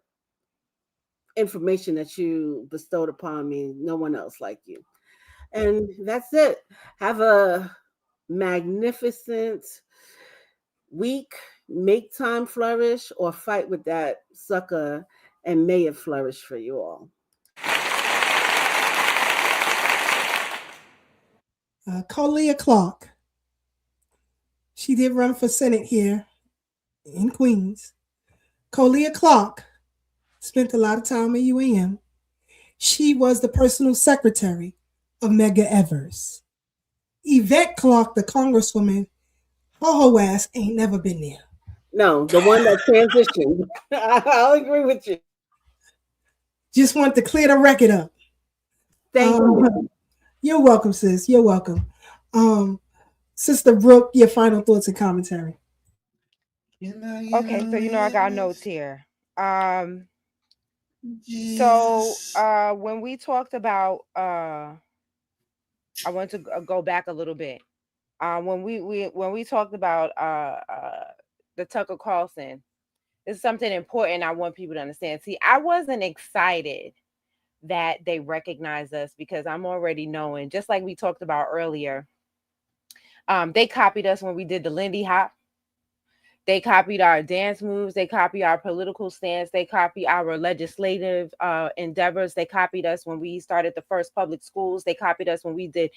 information that you bestowed upon me. No one else like you. And that's it. Have a magnificent week. Make time flourish, or fight with that sucker, and may it flourish for you all. Colia Clarke. She did run for Senate here in Queens. Colia Clarke spent a lot of time at UAM. She was the personal secretary of Medgar Evers. Yvette Clarke, the congresswoman, her ass ain't never been there. No, the one that transitioned. I'll agree with you. Just want to clear the record up. Thank you. You're welcome, sis. You're welcome. Sister Brooke, your final thoughts and commentary. Okay, so I got notes here. So when we talked about I want to go back a little bit. When we talked about the Tucker Carlson, this is something important I want people to understand. See, I wasn't excited that they recognize us because I'm already knowing, just like we talked about earlier, they copied us when we did the Lindy Hop. They copied our dance moves. They copied our political stance. They copied our legislative endeavors. They copied us when we started the first public schools. They copied us when we did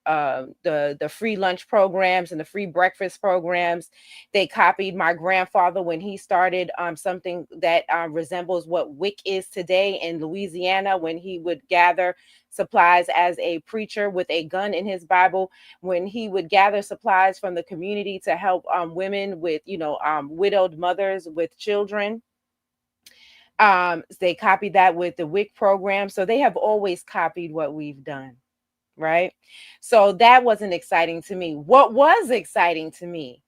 the free lunch programs and the free breakfast programs. They copied my grandfather when he started something that resembles what WIC is today in Louisiana, when he would gather supplies as a preacher with a gun in his Bible, when he would gather supplies from the community to help women with, widowed mothers with children. They copied that with the WIC program. So they have always copied what we've done. Right. So that wasn't exciting to me. What was exciting to me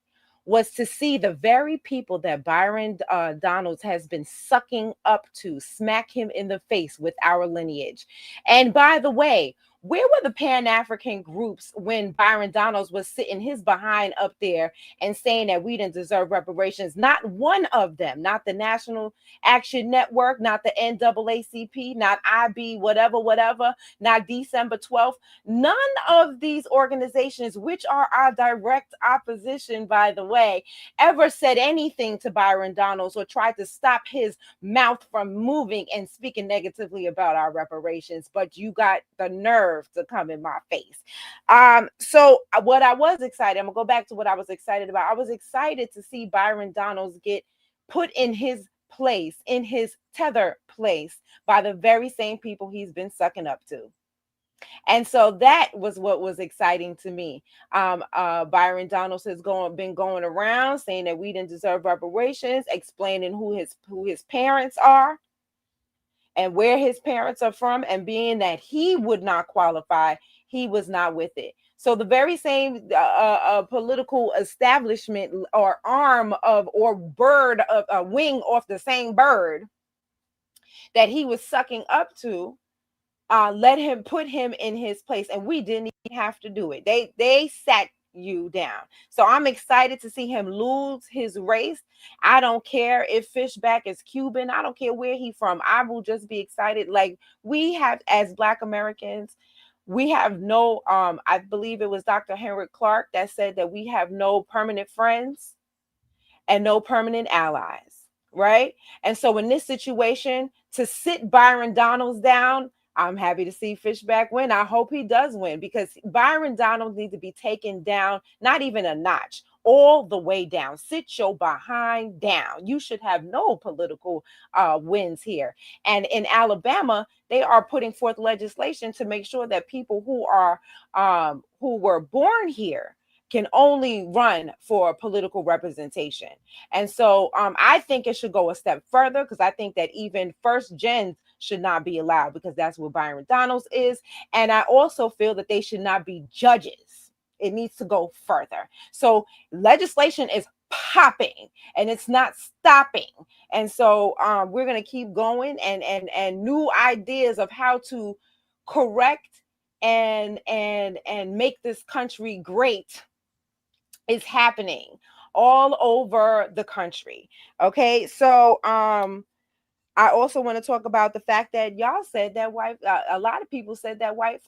was to see the very people that Byron Donalds has been sucking up to smack him in the face with our lineage. And by the way, where were the Pan-African groups when Byron Donalds was sitting his behind up there and saying that we didn't deserve reparations? Not one of them, not the National Action Network, not the NAACP, not IB, whatever, not December 12th. None of these organizations, which are our direct opposition, by the way, ever said anything to Byron Donalds or tried to stop his mouth from moving and speaking negatively about our reparations. But you got the nerve to come in my face. So what I was excited, I'm gonna go back to what I was excited about. I was excited to see Byron Donalds get put in his place, in his tether place, by the very same people he's been sucking up to. And so that was what was exciting to me. Byron Donalds has been going around saying that we didn't deserve reparations, explaining who his parents are and where his parents are from, and being that he would not qualify, he was not with it. So the very same political establishment or arm of, or bird of a wing off the same bird that he was sucking up to, let him put him in his place, and we didn't even have to do it. They sat you down. So I'm excited to see him lose his race. I don't care if Fishback is Cuban. I don't care where he's from. I will just be excited. Like, we have, as Black Americans, we have no, I believe it was Dr. Henrik Clark that said that we have no permanent friends and no permanent allies, right? And so in this situation, to sit Byron Donalds down, I'm happy to see Fishback win. I hope he does win, because Byron Donald needs to be taken down, not even a notch, all the way down. Sit your behind down. You should have no political wins here. And in Alabama, they are putting forth legislation to make sure that people who were born here can only run for political representation. And so I think it should go a step further, because I think that even first gens should not be allowed, because that's what Byron Donalds is. And I also feel that they should not be judges. It needs to go further. So legislation is popping and it's not stopping. And so we're going to keep going, and new ideas of how to correct and make this country great is happening all over the country. Okay, so I also want to talk about the fact that y'all said that a lot of people said that white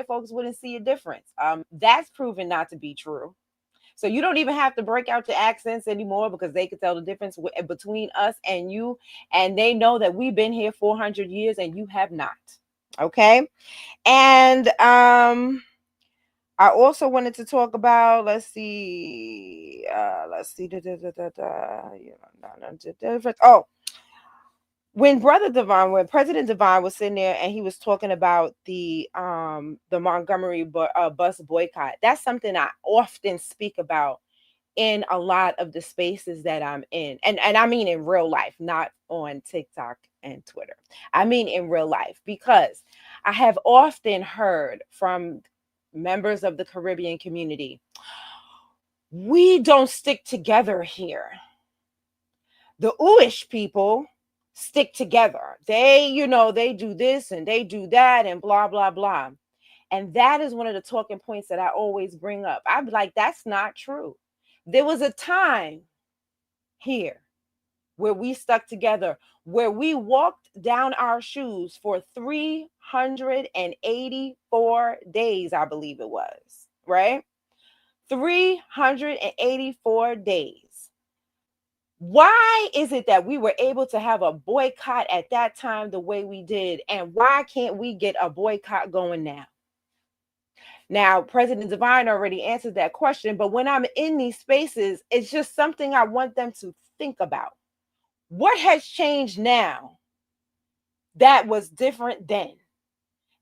folks wouldn't see a difference. That's proven not to be true. So you don't even have to break out your accents anymore, because they can tell the difference between us and you, and they know that we've been here 400 years and you have not. Okay, and I also wanted to talk about, let's see. When President Devine was sitting there and he was talking about the Montgomery bus boycott, that's something I often speak about in a lot of the spaces that I'm in. And I mean in real life, not on TikTok and Twitter. I mean in real life, because I have often heard from members of the Caribbean community, we don't stick together here. The Uish people stick together. They do this and they do that and blah, blah, blah. And that is one of the talking points that I always bring up. I'm like, that's not true. There was a time here where we stuck together, where we walked down our shoes for 384 days, I believe it was, right? 384 days. Why is it that we were able to have a boycott at that time the way we did? And why can't we get a boycott going now? Now, President Devine already answered that question, but when I'm in these spaces, it's just something I want them to think about. What has changed now that was different then?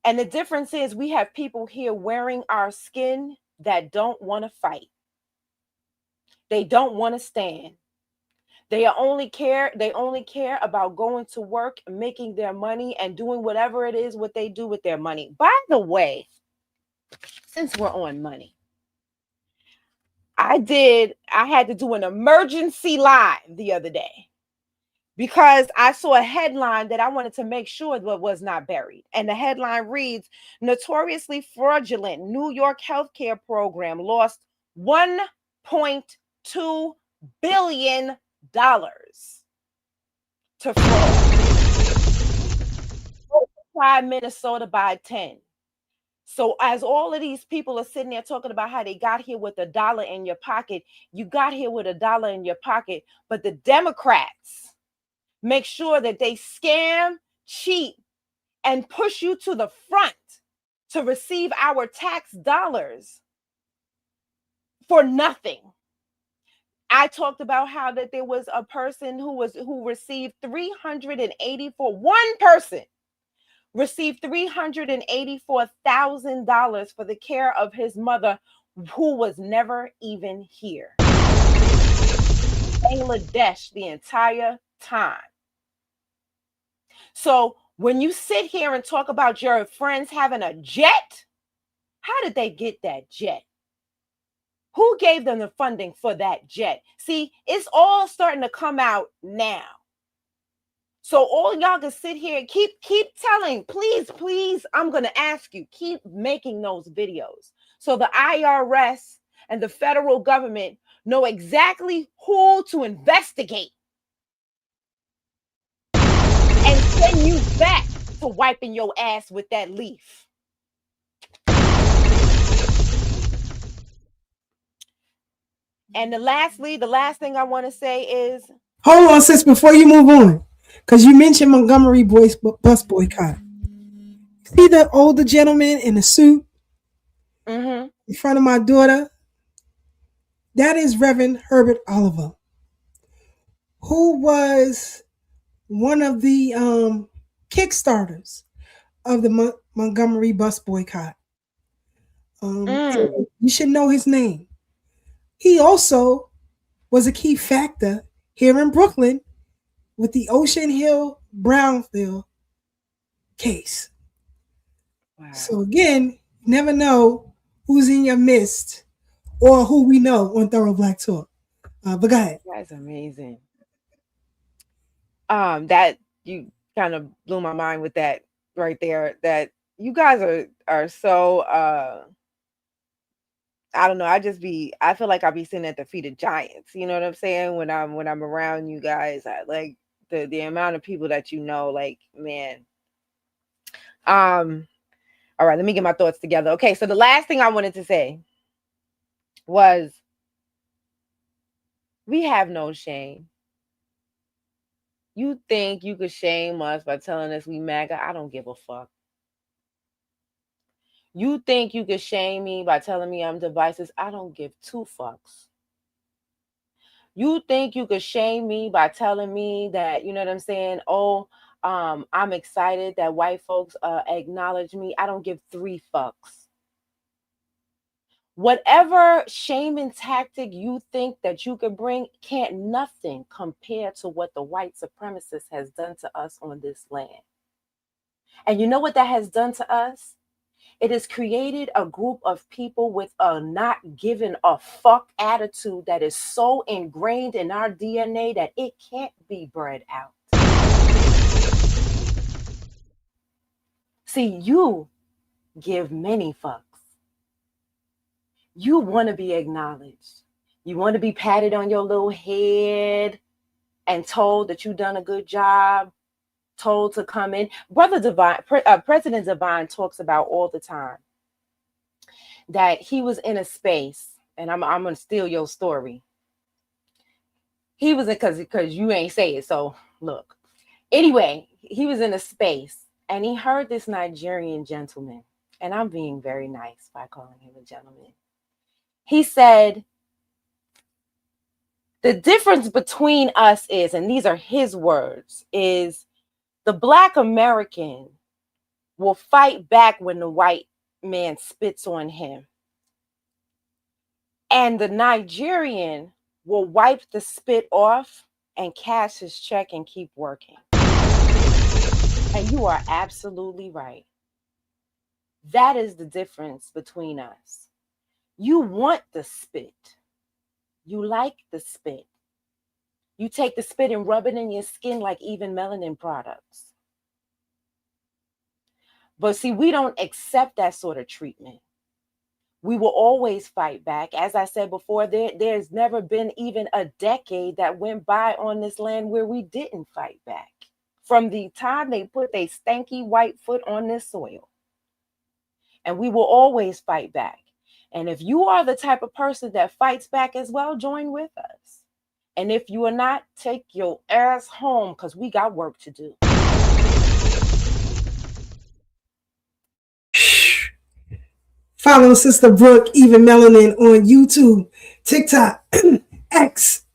And the difference is we have people here wearing our skin that don't want to fight. They don't want to stand. They only care about going to work, making their money, and doing whatever it is what they do with their money. By the way, since we're on money, I had to do an emergency live the other day because I saw a headline that I wanted to make sure that was not buried. And the headline reads, notoriously fraudulent New York healthcare program lost $1.2 billion to fraud. Minnesota by 10. So as all of these people are sitting there talking about how they got here with $1 in your pocket, you got here with $1 in your pocket, but the Democrats make sure that they scam, cheat, and push you to the front to receive our tax dollars for nothing. I talked about how that there was a person who received one person received $384,000 for the care of his mother, who was never even here. Bangladesh the entire time. So when you sit here and talk about your friends having a jet, how did they get that jet? Who gave them the funding for that jet? See, it's all starting to come out now. So all y'all can sit here and keep telling, please, I'm going to ask you, keep making those videos so the IRS and the federal government know exactly who to investigate and send you back to wiping your ass with that leaf. And the last thing I want to say is, hold on, sis, before you move on, because you mentioned Montgomery bus boycott. See the older gentleman in the suit Mm-hmm. in front of my daughter? That is Reverend Herbert Oliver, who was one of the kickstarters of the Montgomery bus boycott. You should know his name. He also was a key factor here in Brooklyn with the Ocean Hill Brownsville case. Wow. So again, you never know who's in your midst or who we know on Thorough Black Talk. But go ahead. That's amazing. That you kind of blew my mind with that right there. That you guys are so I don't know. I feel like I be sitting at the feet of giants. You know what I'm saying? When I'm around you guys, I like the amount of people that you know. Like, man. All right, let me get my thoughts together. Okay, so the last thing I wanted to say was we have no shame. You think you could shame us by telling us we MAGA? I don't give a fuck. You think you could shame me by telling me I'm divisive? I don't give two fucks. You think you could shame me by telling me that, you know what I'm saying? Oh, I'm excited that white folks acknowledge me. I don't give three fucks. Whatever shaming tactic you think that you could bring can't nothing compare to what the white supremacist has done to us on this land. And you know what that has done to us? It has created a group of people with a not giving a fuck attitude that is so ingrained in our DNA that it can't be bred out. See, you give many fucks. You want to be acknowledged. You want to be patted on your little head and told that you've done a good job, told to come in. President Devine talks about all the time that he was in a space, and I'm going to steal your story. He was in, because you ain't say it, so look. Anyway, he was in a space, and he heard this Nigerian gentleman, and I'm being very nice by calling him a gentleman. He said, the difference between us is, and these are his words, is the Black American will fight back when the white man spits on him. And the Nigerian will wipe the spit off and cash his check and keep working. And you are absolutely right. That is the difference between us. You want the spit. You like the spit. You take the spit and rub it in your skin like even melanin products. But see, we don't accept that sort of treatment. We will always fight back. As I said before, there's never been even a decade that went by on this land where we didn't fight back. From the time they put their stanky white foot on this soil. And we will always fight back. And if you are the type of person that fights back as well, join with us. And if you are not, take your ass home because we got work to do. Follow Sister Brooke, Even Melanin, on YouTube, TikTok, X.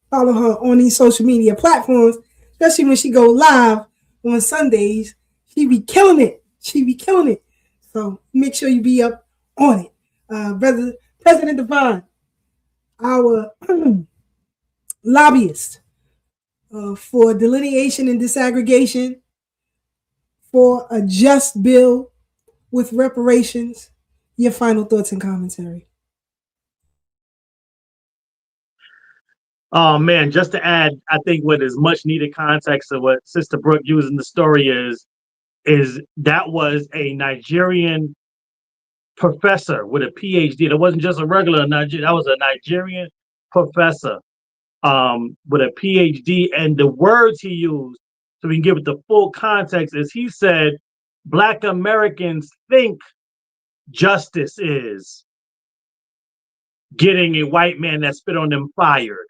Follow her on these social media platforms, especially when she go live on Sundays. She be killing it. So make sure you be up on it. President Devine, our lobbyist for delineation and disaggregation, for a just bill with reparations. Your final thoughts and commentary. Oh man, just to add, I think what is much needed context of what Sister Brooke used in the story is that was a Nigerian professor with a PhD. That wasn't just a regular Nigerian, that was a Nigerian professor with a PhD. And the words he used, so we can give it the full context, is he said, Black Americans think justice is getting a white man that spit on them fired,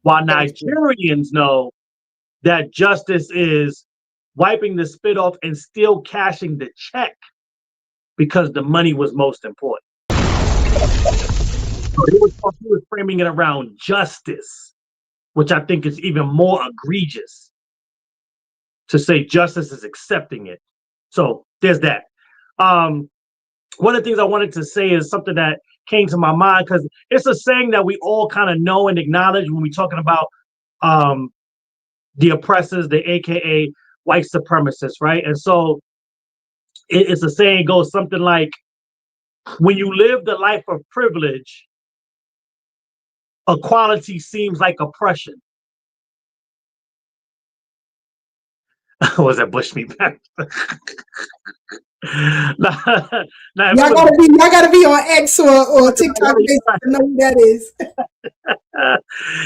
while Nigerians know that justice is wiping the spit off and still cashing the check because the money was most important. So he was framing it around justice, which I think is even more egregious to say justice is accepting it. So there's that. One of the things I wanted to say is something that came to my mind because it's a saying that we all kind of know and acknowledge when we're talking about the oppressors, the AKA white supremacists, right? And so it's a saying goes something like, when you live the life of privilege, equality seems like oppression. Was that Bushmeat back? Y'all gotta be on X or TikTok to know who that is.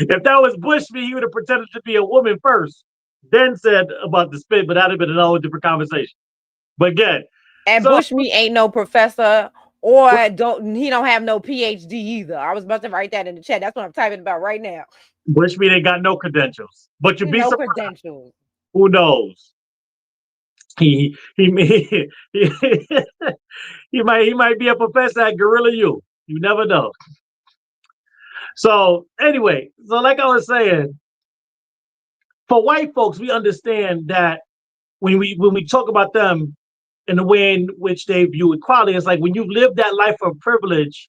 If that was Bushmeat, he would have pretended to be a woman first, then said about the spit, but that'd have been a whole different conversation. But again, and Bushmeat ain't no professor, or he don't have no PhD either. I was about to write that in the chat. That's what I'm typing about right now. Bushmeat ain't got no credentials, but you'd be surprised. Credentials. Who knows? He might be a professor at Gorilla U. You never know. So anyway, so like I was saying, for white folks, we understand that when we talk about them in the way in which they view equality, it's like when you live that life of privilege,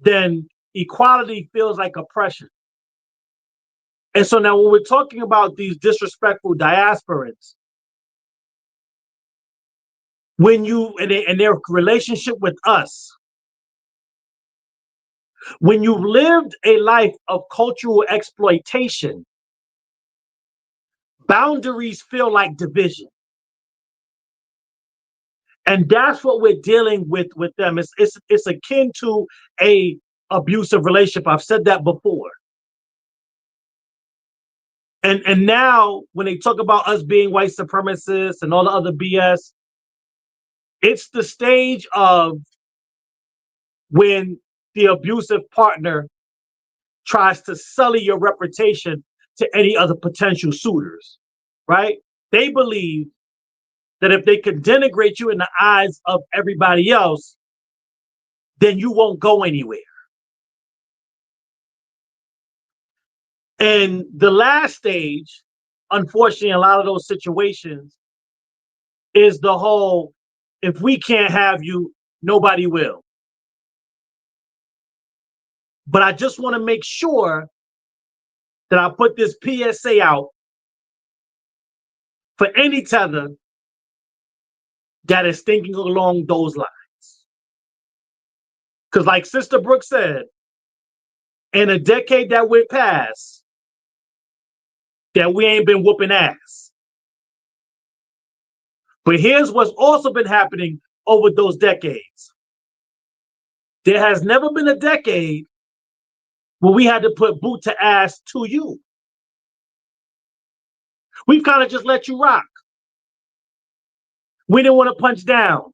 then equality feels like oppression. And so now when we're talking about these disrespectful diasporans, when you and their relationship with us, when you've lived a life of cultural exploitation, boundaries feel like division. And that's what we're dealing with them. It's akin to a abusive relationship. I've said that before. And now when they talk about us being white supremacists and all the other BS, it's the stage of when the abusive partner tries to sully your reputation to any other potential suitors, right? They believe that if they can denigrate you in the eyes of everybody else, then you won't go anywhere. And the last stage, unfortunately, in a lot of those situations, is the whole, if we can't have you, nobody will. But I just want to make sure that I put this PSA out for any tether that is thinking along those lines. Because like Sister Brooke said, in a decade that went past, that we ain't been whooping ass. But here's what's also been happening over those decades. There has never been a decade where we had to put boot to ass to you. We've kind of just let you rock. We didn't want to punch down.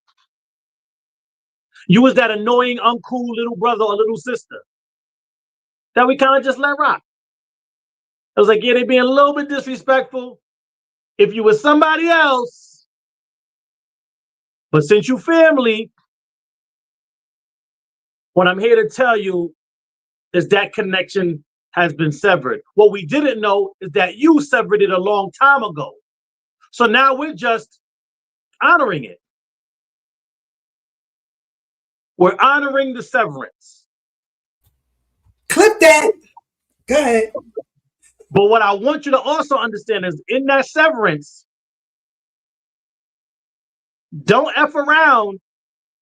You was that annoying, uncool little brother or little sister that we kind of just let rock. It was like, yeah, they being a little bit disrespectful if you were somebody else. But since you family, what I'm here to tell you is that connection has been severed. What we didn't know is that you severed it a long time ago. So now we're just honoring it. We're honoring the severance. Clip that. Go ahead. But what I want you to also understand is in that severance, don't F around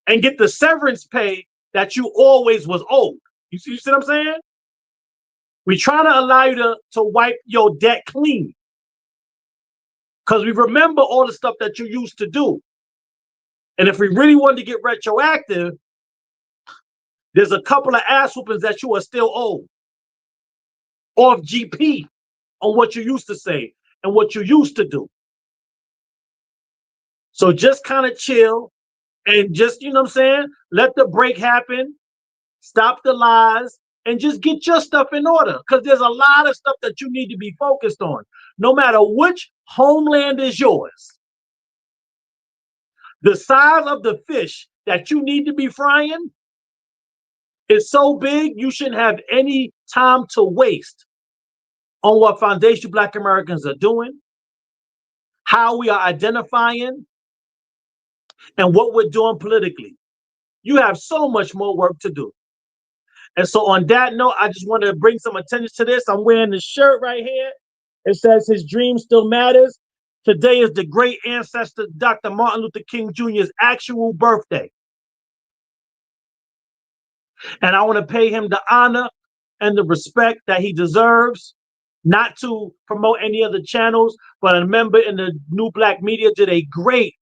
and get the severance pay that you always was owed. You see what I'm saying? We're trying to allow you to wipe your debt clean. Because we remember all the stuff that you used to do. And if we really wanted to get retroactive, there's a couple of ass whoopings that you are still owed. Off GP on what you used to say and what you used to do. So just kind of chill and just, you know what I'm saying? Let the break happen. Stop the lies and just get your stuff in order. Because there's a lot of stuff that you need to be focused on. No matter which homeland is yours. The size of the fish that you need to be frying is so big, you shouldn't have any time to waste on what foundational Black Americans are doing, how we are identifying, and what we're doing politically. You have so much more work to do. And so on that note, I just want to bring some attention to this. I'm wearing this shirt right here. It says his dream still matters. Today is the great ancestor, Dr. Martin Luther King Jr.'s actual birthday. And I want to pay him the honor and the respect that he deserves, not to promote any other channels, but a member in the New Black Media did a great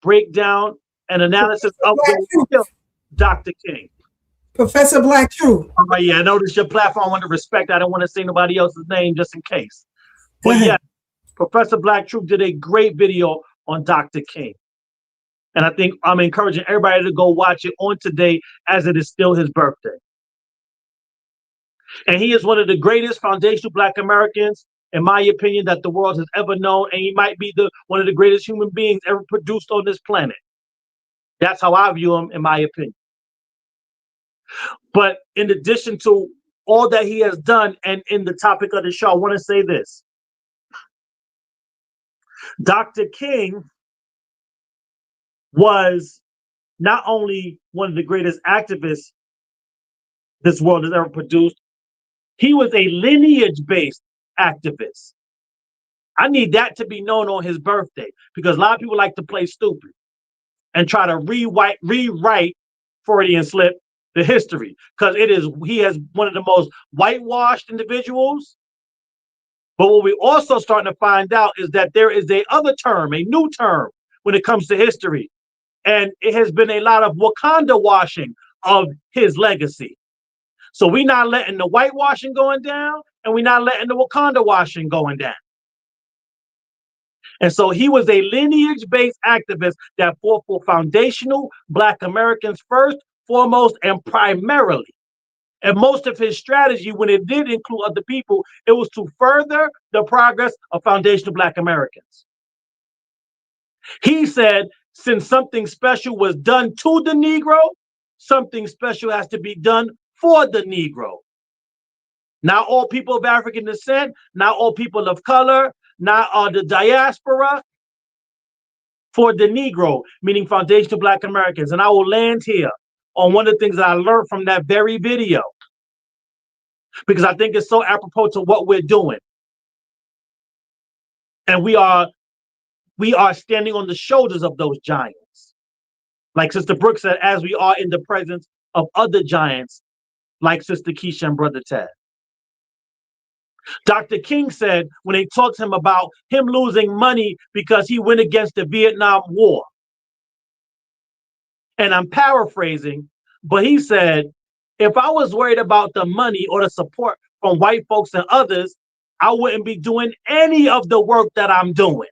breakdown and analysis of the Dr. King. Professor Black Truth. All right, yeah, I noticed your platform. I want to respect. I don't want to say nobody else's name just in case. But yeah, Professor Black Truth did a great video on Dr. King. And I think I'm encouraging everybody to go watch it on today as it is still his birthday. And he is one of the greatest foundational Black Americans, in my opinion, that the world has ever known. And he might be one of the greatest human beings ever produced on this planet. That's how I view him, in my opinion. But in addition to all that he has done, and in the topic of the show, I want to say this. Dr. King was not only one of the greatest activists this world has ever produced, he was a lineage-based activist. I need that to be known on his birthday, because a lot of people like to play stupid and try to rewrite Freudian slip the history, because he has one of the most whitewashed individuals. But what we also starting to find out is that there is a new term when it comes to history. And it has been a lot of Wakanda washing of his legacy. So we're not letting the whitewashing going down, and we're not letting the Wakanda washing going down. And so he was a lineage-based activist that fought for foundational Black Americans first, foremost, and primarily. And most of his strategy, when it did include other people, it was to further the progress of foundational Black Americans. He said, since something special was done to the Negro, something special has to be done for the Negro. Not all people of African descent, not all people of color, not all the diaspora, for the Negro, meaning foundational Black Americans. And I will land here on one of the things that I learned from that very video, because I think it's so apropos to what we're doing. And we are standing on the shoulders of those giants. Like Sister Brooks said, as we are in the presence of other giants, like Sister Keisha and Brother Ted. Dr. King said, when they talked to him about him losing money because he went against the Vietnam War, and I'm paraphrasing, but he said, if I was worried about the money or the support from white folks and others, I wouldn't be doing any of the work that I'm doing.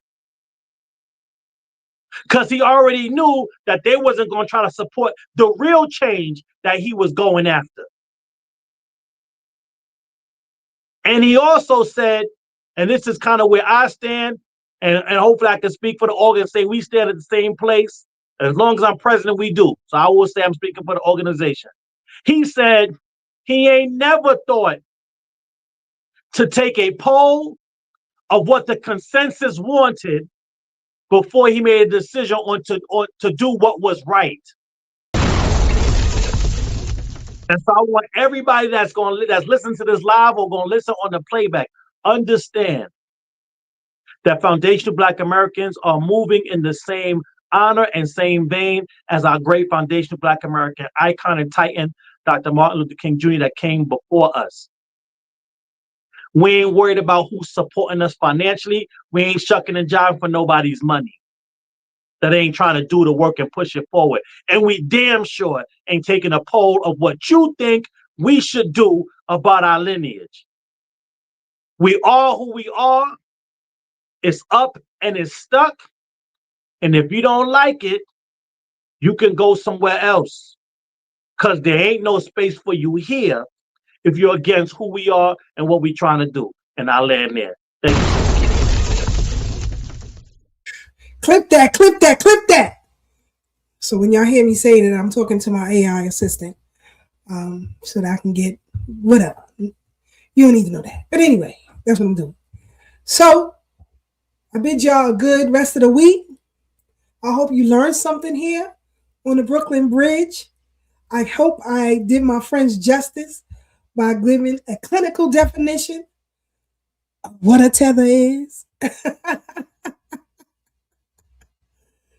Because he already knew that they wasn't going to try to support the real change that he was going after. And he also said, and this is kind of where I stand, and hopefully I can speak for the organ and say we stand at the same place. As long as I'm president, we do. So I will say I'm speaking for the organization. He said he ain't never thought to take a poll of what the consensus wanted before he made a decision on to do what was right. And so I want everybody that's listening to this live or going to listen on the playback, understand that foundational Black Americans are moving in the same honor and same vein as our great foundational Black American icon and titan, Dr. Martin Luther King Jr., that came before us. We ain't worried about who's supporting us financially. We ain't shucking and jiving for nobody's money that ain't trying to do the work and push it forward. And we damn sure ain't taking a poll of what you think we should do about our lineage. We are who we are. It's up and it's stuck. And if you don't like it, you can go somewhere else, because there ain't no space for you here if you're against who we are and what we're trying to do. And I'll land there. Thank you. Clip that, clip that, clip that. So when y'all hear me say that, I'm talking to my AI assistant, so that I can get whatever. You don't need to know that. But anyway, that's what I'm doing. So I bid y'all a good rest of the week. I hope you learned something here on the Brooklyn Bridge. I hope I did my friends justice by giving a clinical definition of what a tether is.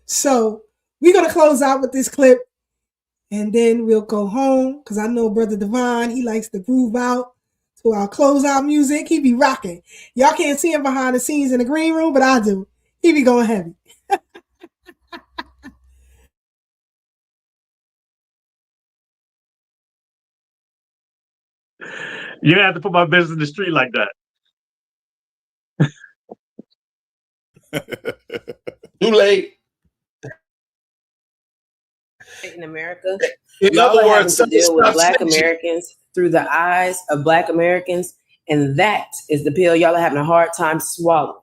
So we're going to close out with this clip, and then we'll go home, because I know Brother Devon, he likes to groove out to our closeout music. He be rocking. Y'all can't see him behind the scenes in the green room, but I do. He be going heavy. You have to put my business in the street like that. Too late. In America, In y'all other are having words, to deal with stop Black snitching. Americans through the eyes of Black Americans, and that is the pill y'all are having a hard time swallowing.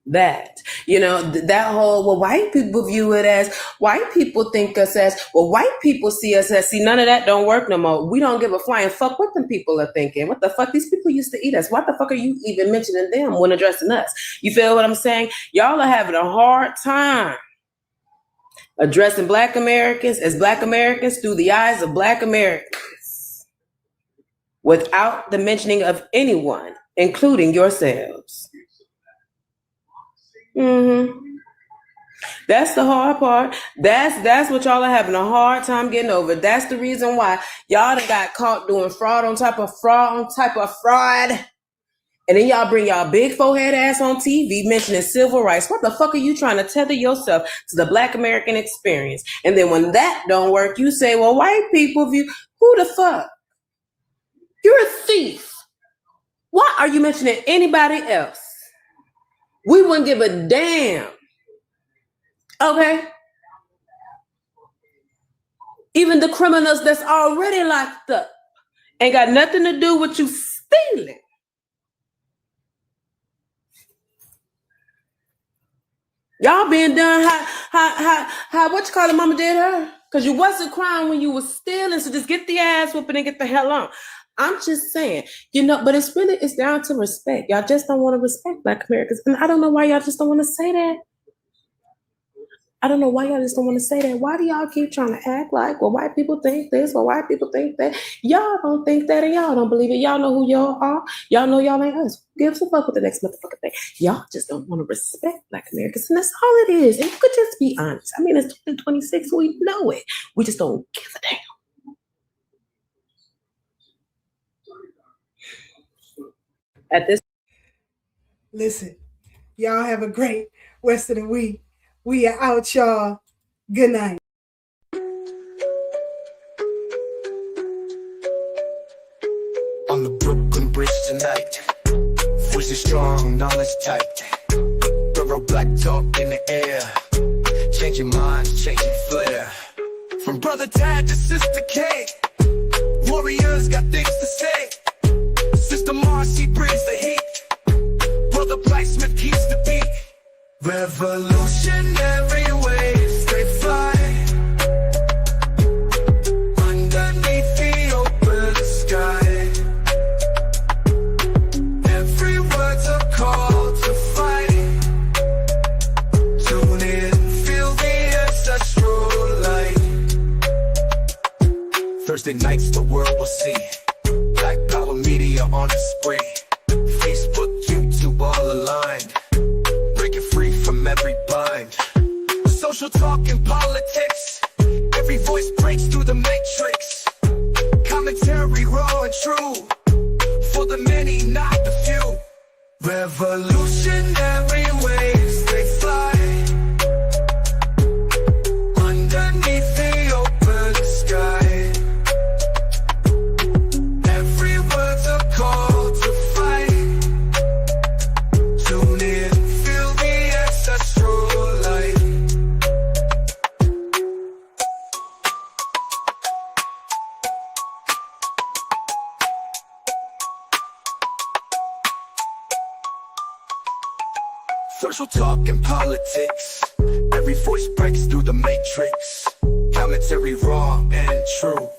That, that whole, well, white people view it as, white people think us as, well, white people see us as, see, none of that don't work no more. We don't give a flying fuck what them people are thinking. What the fuck? These people used to eat us. What the fuck are you even mentioning them when addressing us? You feel what I'm saying? Y'all are having a hard time addressing Black Americans as Black Americans through the eyes of Black Americans without the mentioning of anyone, including yourselves. That's the hard part. That's what y'all are having a hard time getting over. That's the reason why y'all done got caught doing fraud on top of fraud on top of fraud. And then y'all bring y'all big forehead ass on TV mentioning civil rights. What the fuck are you trying to tether yourself to the Black American experience? And then when that don't work, you say, well, white people view, who the fuck? You're a thief. Why are you mentioning anybody else? We wouldn't give a damn. Okay? Even the criminals that's already locked up ain't got nothing to do with you stealing. Y'all being done how what you call it, mama did her? Because you wasn't crying when you was stealing, so just get the ass whooping and get the hell on. I'm just saying, but it's down to respect. Y'all just don't want to respect Black Americans. And I don't know why y'all just don't want to say that. I don't know why y'all just don't want to say that. Why do y'all keep trying to act like, well, white people think this, well, white people think that? Y'all don't think that, and y'all don't believe it. Y'all know who y'all are. Y'all know y'all ain't us. Who gives a fuck with the next motherfucking thing? Y'all just don't want to respect Black Americans, and that's all it is. And you could just be honest. I mean, it's 2026. We know it. We just don't give a damn. At this, Listen, y'all have a great rest of the week. We are out, y'all. Good night. On the Brooklyn Bridge tonight, voices strong, knowledge tight. Thorough black talk in the air, changing minds, changing flair. From brother Tad to sister K, warriors got things to say. Sister Marcy brings the heat, brother Blacksmith keeps the beat. Revolutionary waves, they fly underneath the open sky. Every word's a call to fight. Tune in, feel the ancestral light. Thursday nights the world will see Black Power Media on a spree. Facebook, YouTube all aligned, from every bind. Social talk and politics, every voice breaks through the matrix. Commentary raw and true, for the many, not the few. Revolutionary waves, they fly underneath the open sky. Every word's a call to fight. Tune in, feel the ancestral light. First we'll talk in politics. Every voice breaks through the matrix. Commentary raw and true.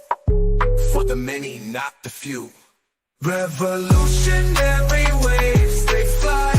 For the many, not the few. Revolutionary waves, they fly